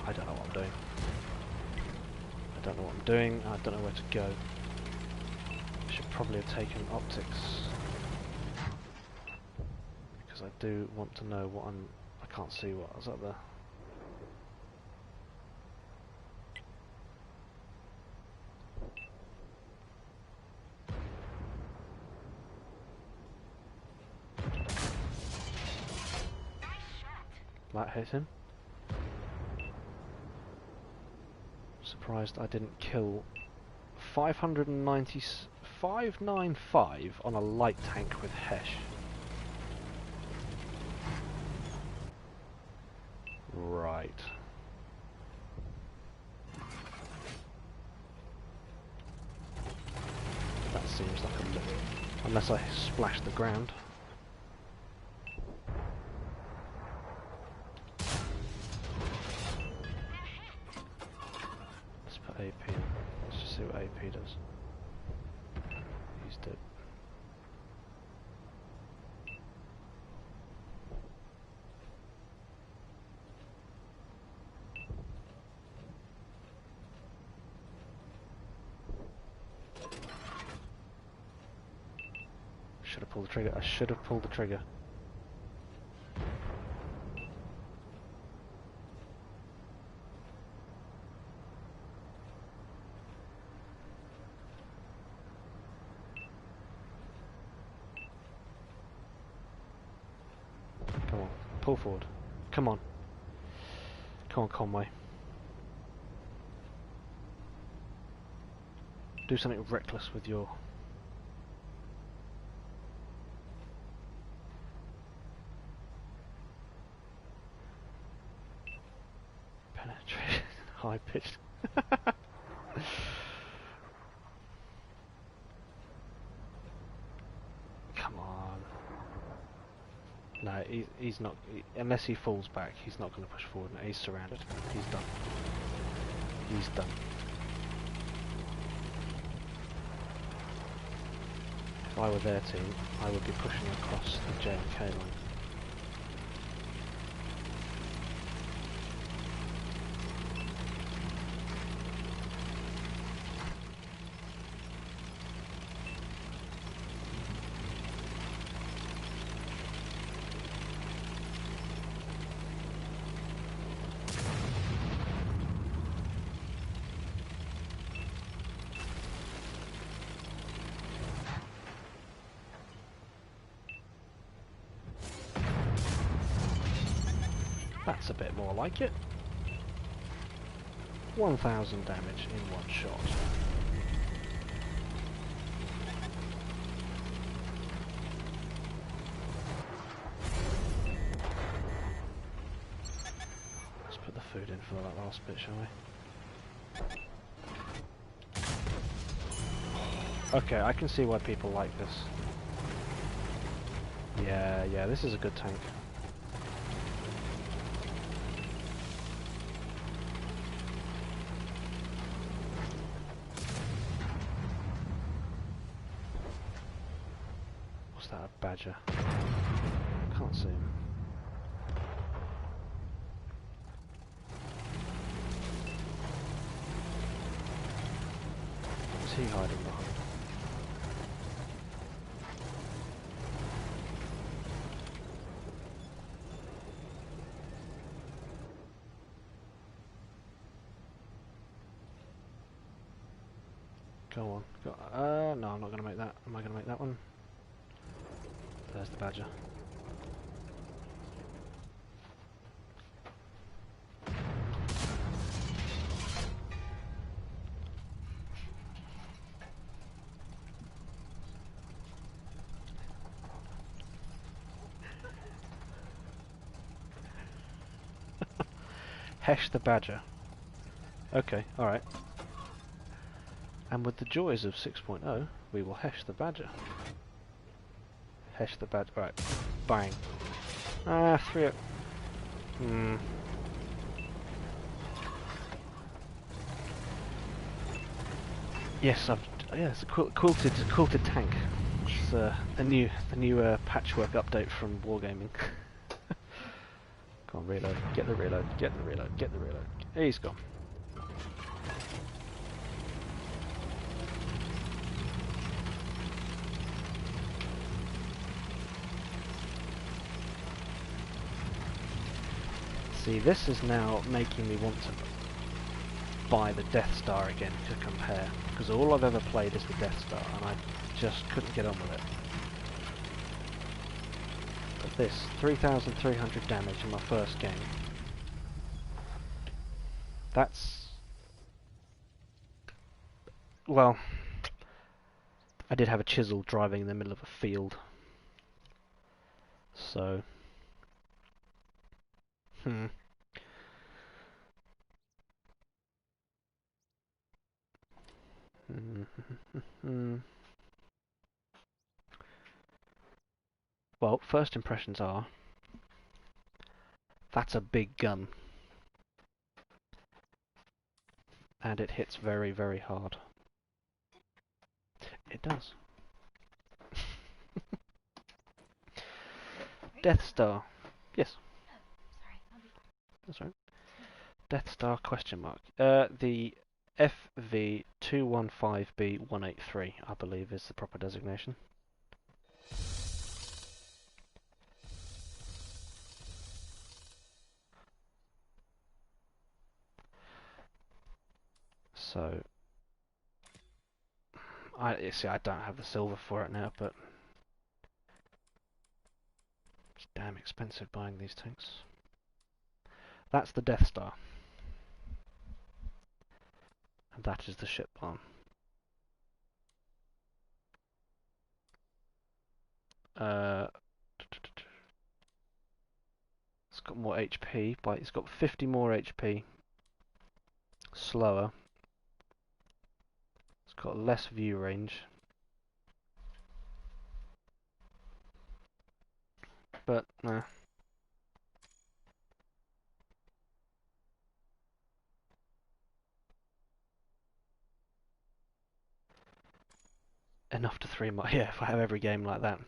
I don't know what I'm doing. I don't know what I'm doing. I don't know where to go. I should probably have taken optics, because I do want to know what I can't see what was up there. That hit him. Surprised I didn't kill 595 on a light tank with Hesh. Right. That seems like a little... Unless I splash the ground. Let's put AP in. Let's just see what AP does. He's dead. Should have pulled the trigger. I should have pulled the trigger. Come on, pull forward. Come on. Come on, Conway. Do something reckless with your... penetration. High pitched. Come on. No, he's not... unless he falls back, he's not going to push forward. No, he's surrounded. He's done. He's done. if I were their team, I would be pushing across the J&K line. That's a bit more like it. 1,000 damage in one shot. Let's put the food in for that last bit, shall we? Okay, I can see why people like this. Yeah, this is a good tank. What's that, a badger? Can't see him. What's he hiding behind? Go on. Go. No, I'm not going to make that. Am I going to make that one? There's the badger. Hesh the badger. Okay, alright. And with the joys of 6.0, we will hesh the badger. Hesh the badger. Right. Bang. Ah, 3. Yes, it's a quilted tank. It's the new patchwork update from Wargaming. Come on, reload. Get the reload. Get the reload. Get the reload. He's gone. See, this is now making me want to buy the Death Star again to compare, because all I've ever played is the Death Star, and I just couldn't get on with it. But this, 3,300 damage in my first game. That's... well, I did have a chisel driving in the middle of a field. So... Well, first impressions are... that's a big gun. And it hits very, very hard. It does. Death Star. Yes. That's right. Death Star question mark. The FV215B183, I believe, is the proper designation. So, see, I don't have the silver for it now, but it's damn expensive buying these tanks. That's the Death Star. And that is the ship barn. It's got more HP, but it's got 50 more HP. Slower. It's got less view range. But, nah. enough to 3 my yeah, if I have every game like that.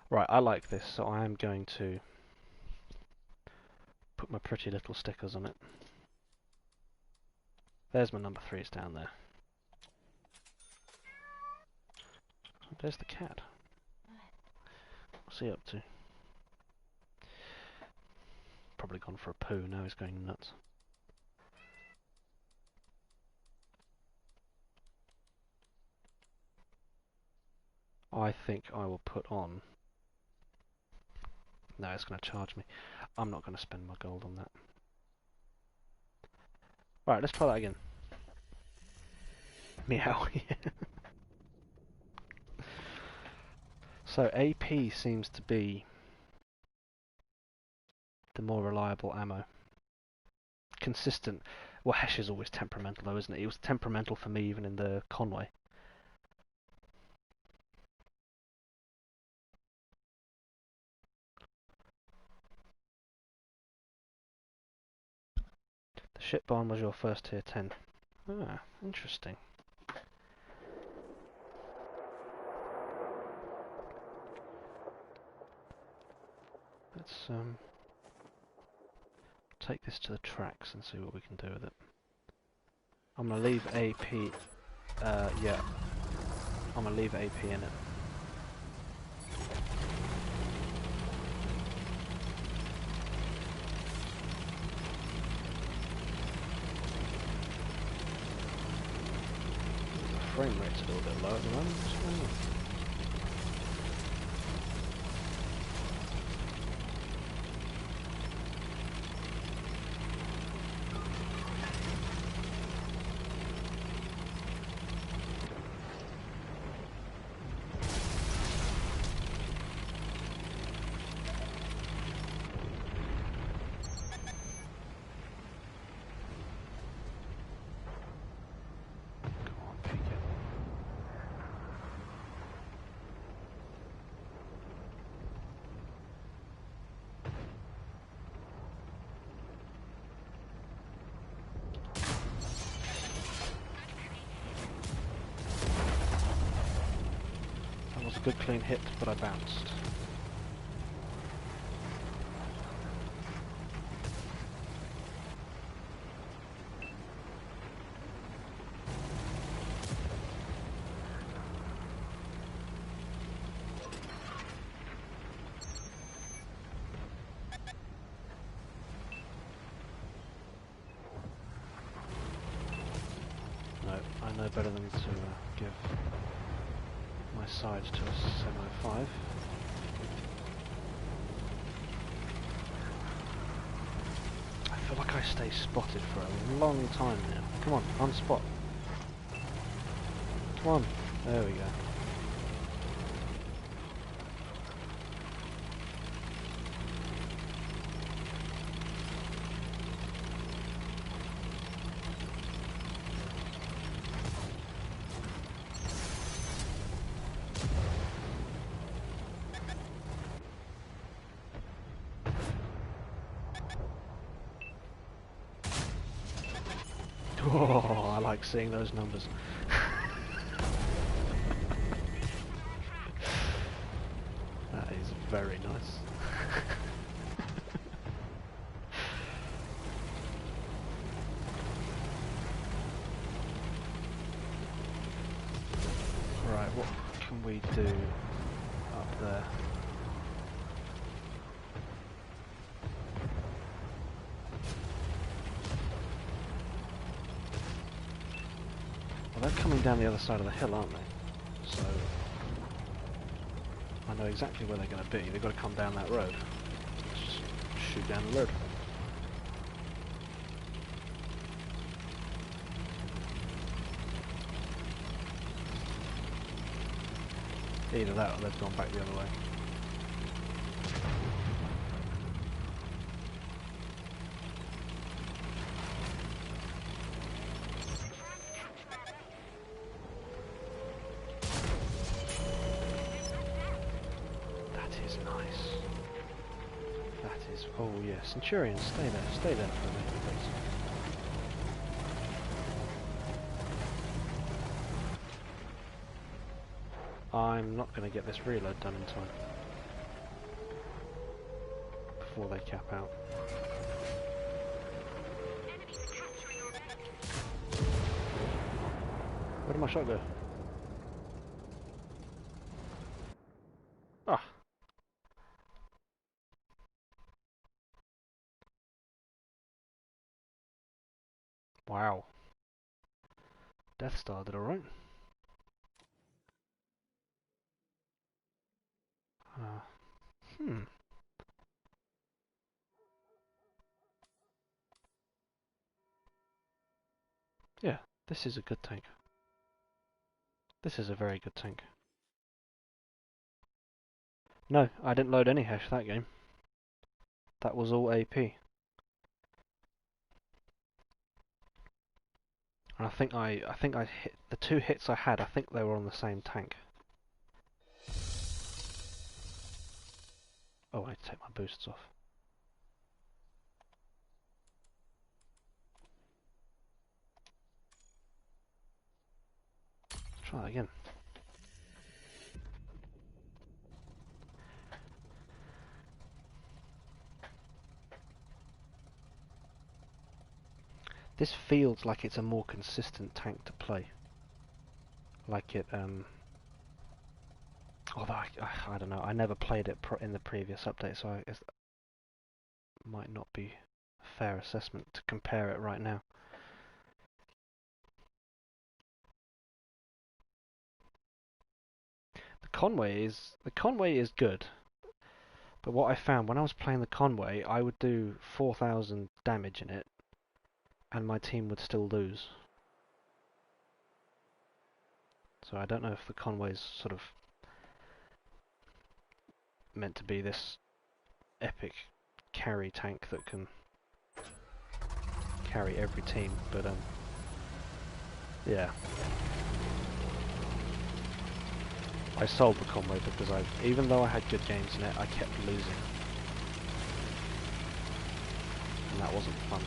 Right, I like this, so I am going to put my pretty little stickers on it. There's my number 3s down there. There's the cat. What's he up to? Probably gone for a poo, now he's going nuts. I think I will put on... No, it's going to charge me. I'm not going to spend my gold on that. Right, let's try that again. Meow. So AP seems to be the more reliable ammo. Consistent. Well, Hesh is always temperamental though, isn't it? He was temperamental for me even in the Conway. The ship barn was your first tier 10. Ah, interesting. Let's take this to the tracks and see what we can do with it. I'm gonna leave AP. Yeah, I'm gonna leave AP in it. The frame rate's a little bit low at the moment. Good clean hit, but I bounced. No, I know better than to give my sides to a 705. I feel like I stay spotted for a long time now. Come on, unspot. Come on, there we go. Oh, I like seeing those numbers. That is very nice. Right, what can we do up there? Well, they're coming down the other side of the hill, aren't they? So I know exactly where they're going to be. They've got to come down that road. Let's just shoot down the road. Either that or they've gone back the other way. Oh yeah, Centurion, stay there for a minute, please. I'm not going to get this reload done in time before they cap out. Where did my shot go? Ah. Wow. Death Star did alright. Hmm. Yeah, this is a good tank. This is a very good tank. No, I didn't load any hash that game. That was all AP. And I think I hit the 2 hits I had, I think they were on the same tank. Oh, I need to take my boosts off. Let's try that again. This feels like it's a more consistent tank to play. Like it, although I don't know, I never played it in the previous update, so it might not be a fair assessment to compare it right now. The Conway is good, but what I found when I was playing the Conway, I would do 4,000 damage in it, and my team would still lose. So I don't know if the Conway's sort of meant to be this epic carry tank that can carry every team, but yeah. I sold the Conway because even though I had good games in it, I kept losing. And that wasn't fun.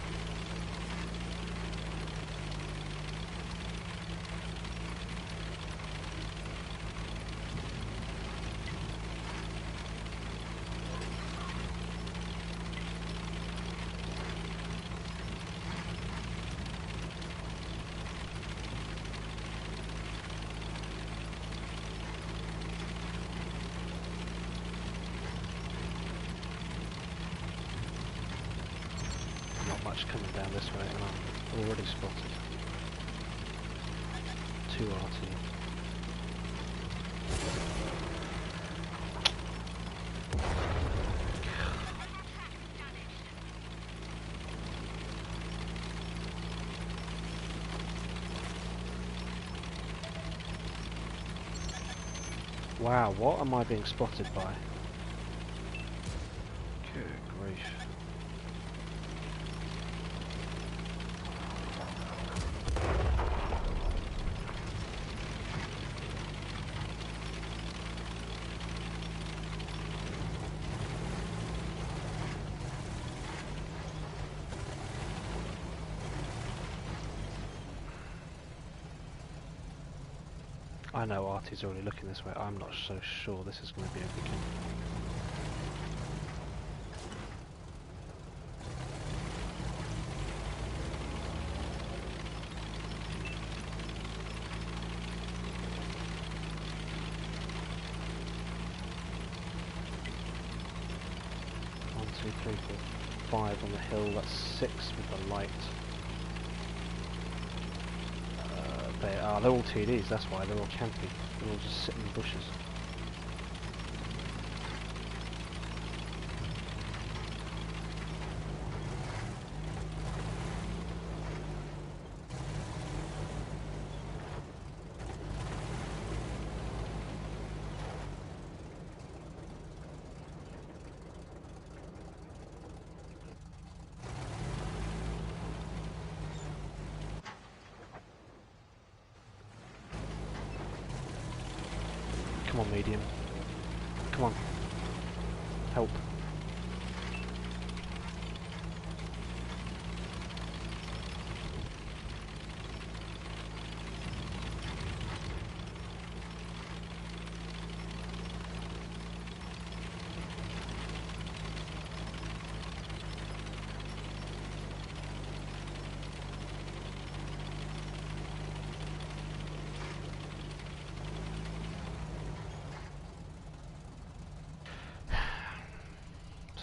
Much coming down this way, and I'm already spotted. 2 RT. Wow, what am I being spotted by? Good grief. I know Artie's already looking this way. I'm not so sure this is going to be a good game. One, two, three, four, 5 on the hill. That's 6 with the light. They're all TDs, that's why, they're all campy. They're all just sitting in the bushes. Come on, medium. Come on. Help.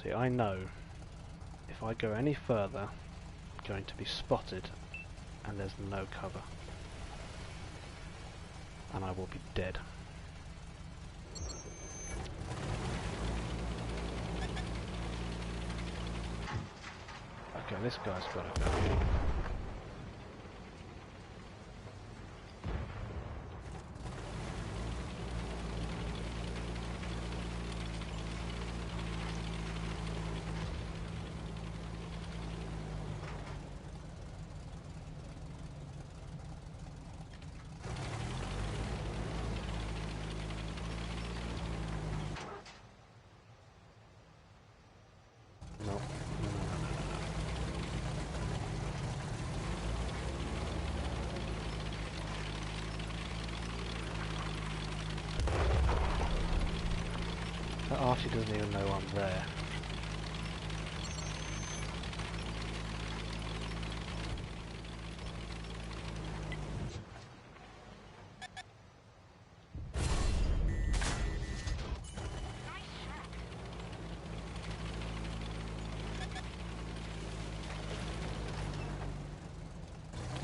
See, I know if I go any further, I'm going to be spotted and there's no cover. And I will be dead. Okay, this guy's got to go. No. That Archie doesn't even know I'm there.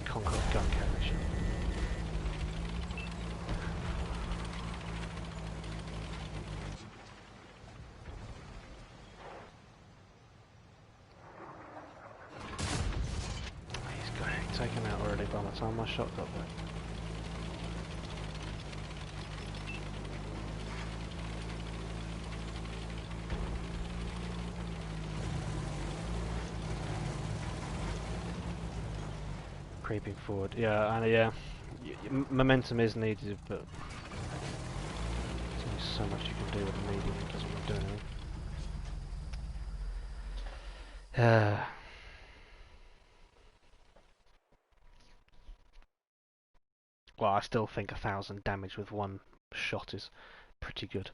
Conqueror's gun carriage. He's going taken out already by the time my shot got there. Creeping forward, yeah, and yeah, momentum is needed, but there's only so much you can do with a medium. It doesn't do anything. Well, I still think 1,000 damage with one shot is pretty good.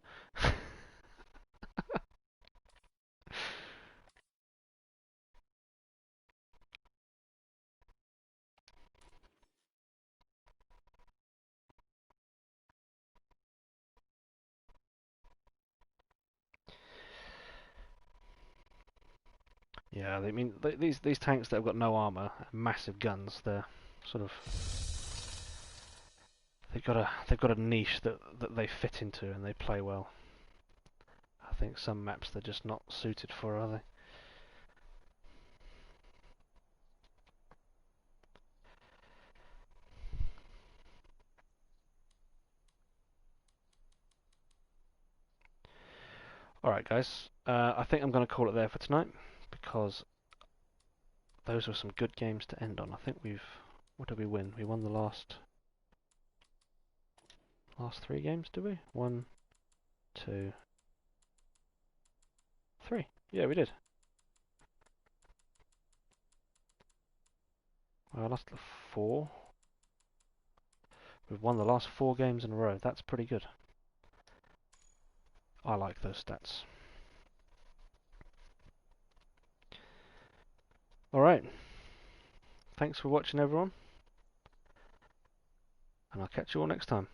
Yeah, I mean these tanks that have got no armor, massive guns, they're sort of they've got a niche that they fit into and they play well. I think some maps they're just not suited for, are they? Alright guys, I think I'm going to call it there for tonight, because those were some good games to end on. I think what did we win? We won the last 3 games, did we? 1, 2, 3. Yeah, we did. Well, I lost 4. We've won the last 4 games in a row. That's pretty good. I like those stats. Alright. Thanks for watching, everyone. And I'll catch you all next time.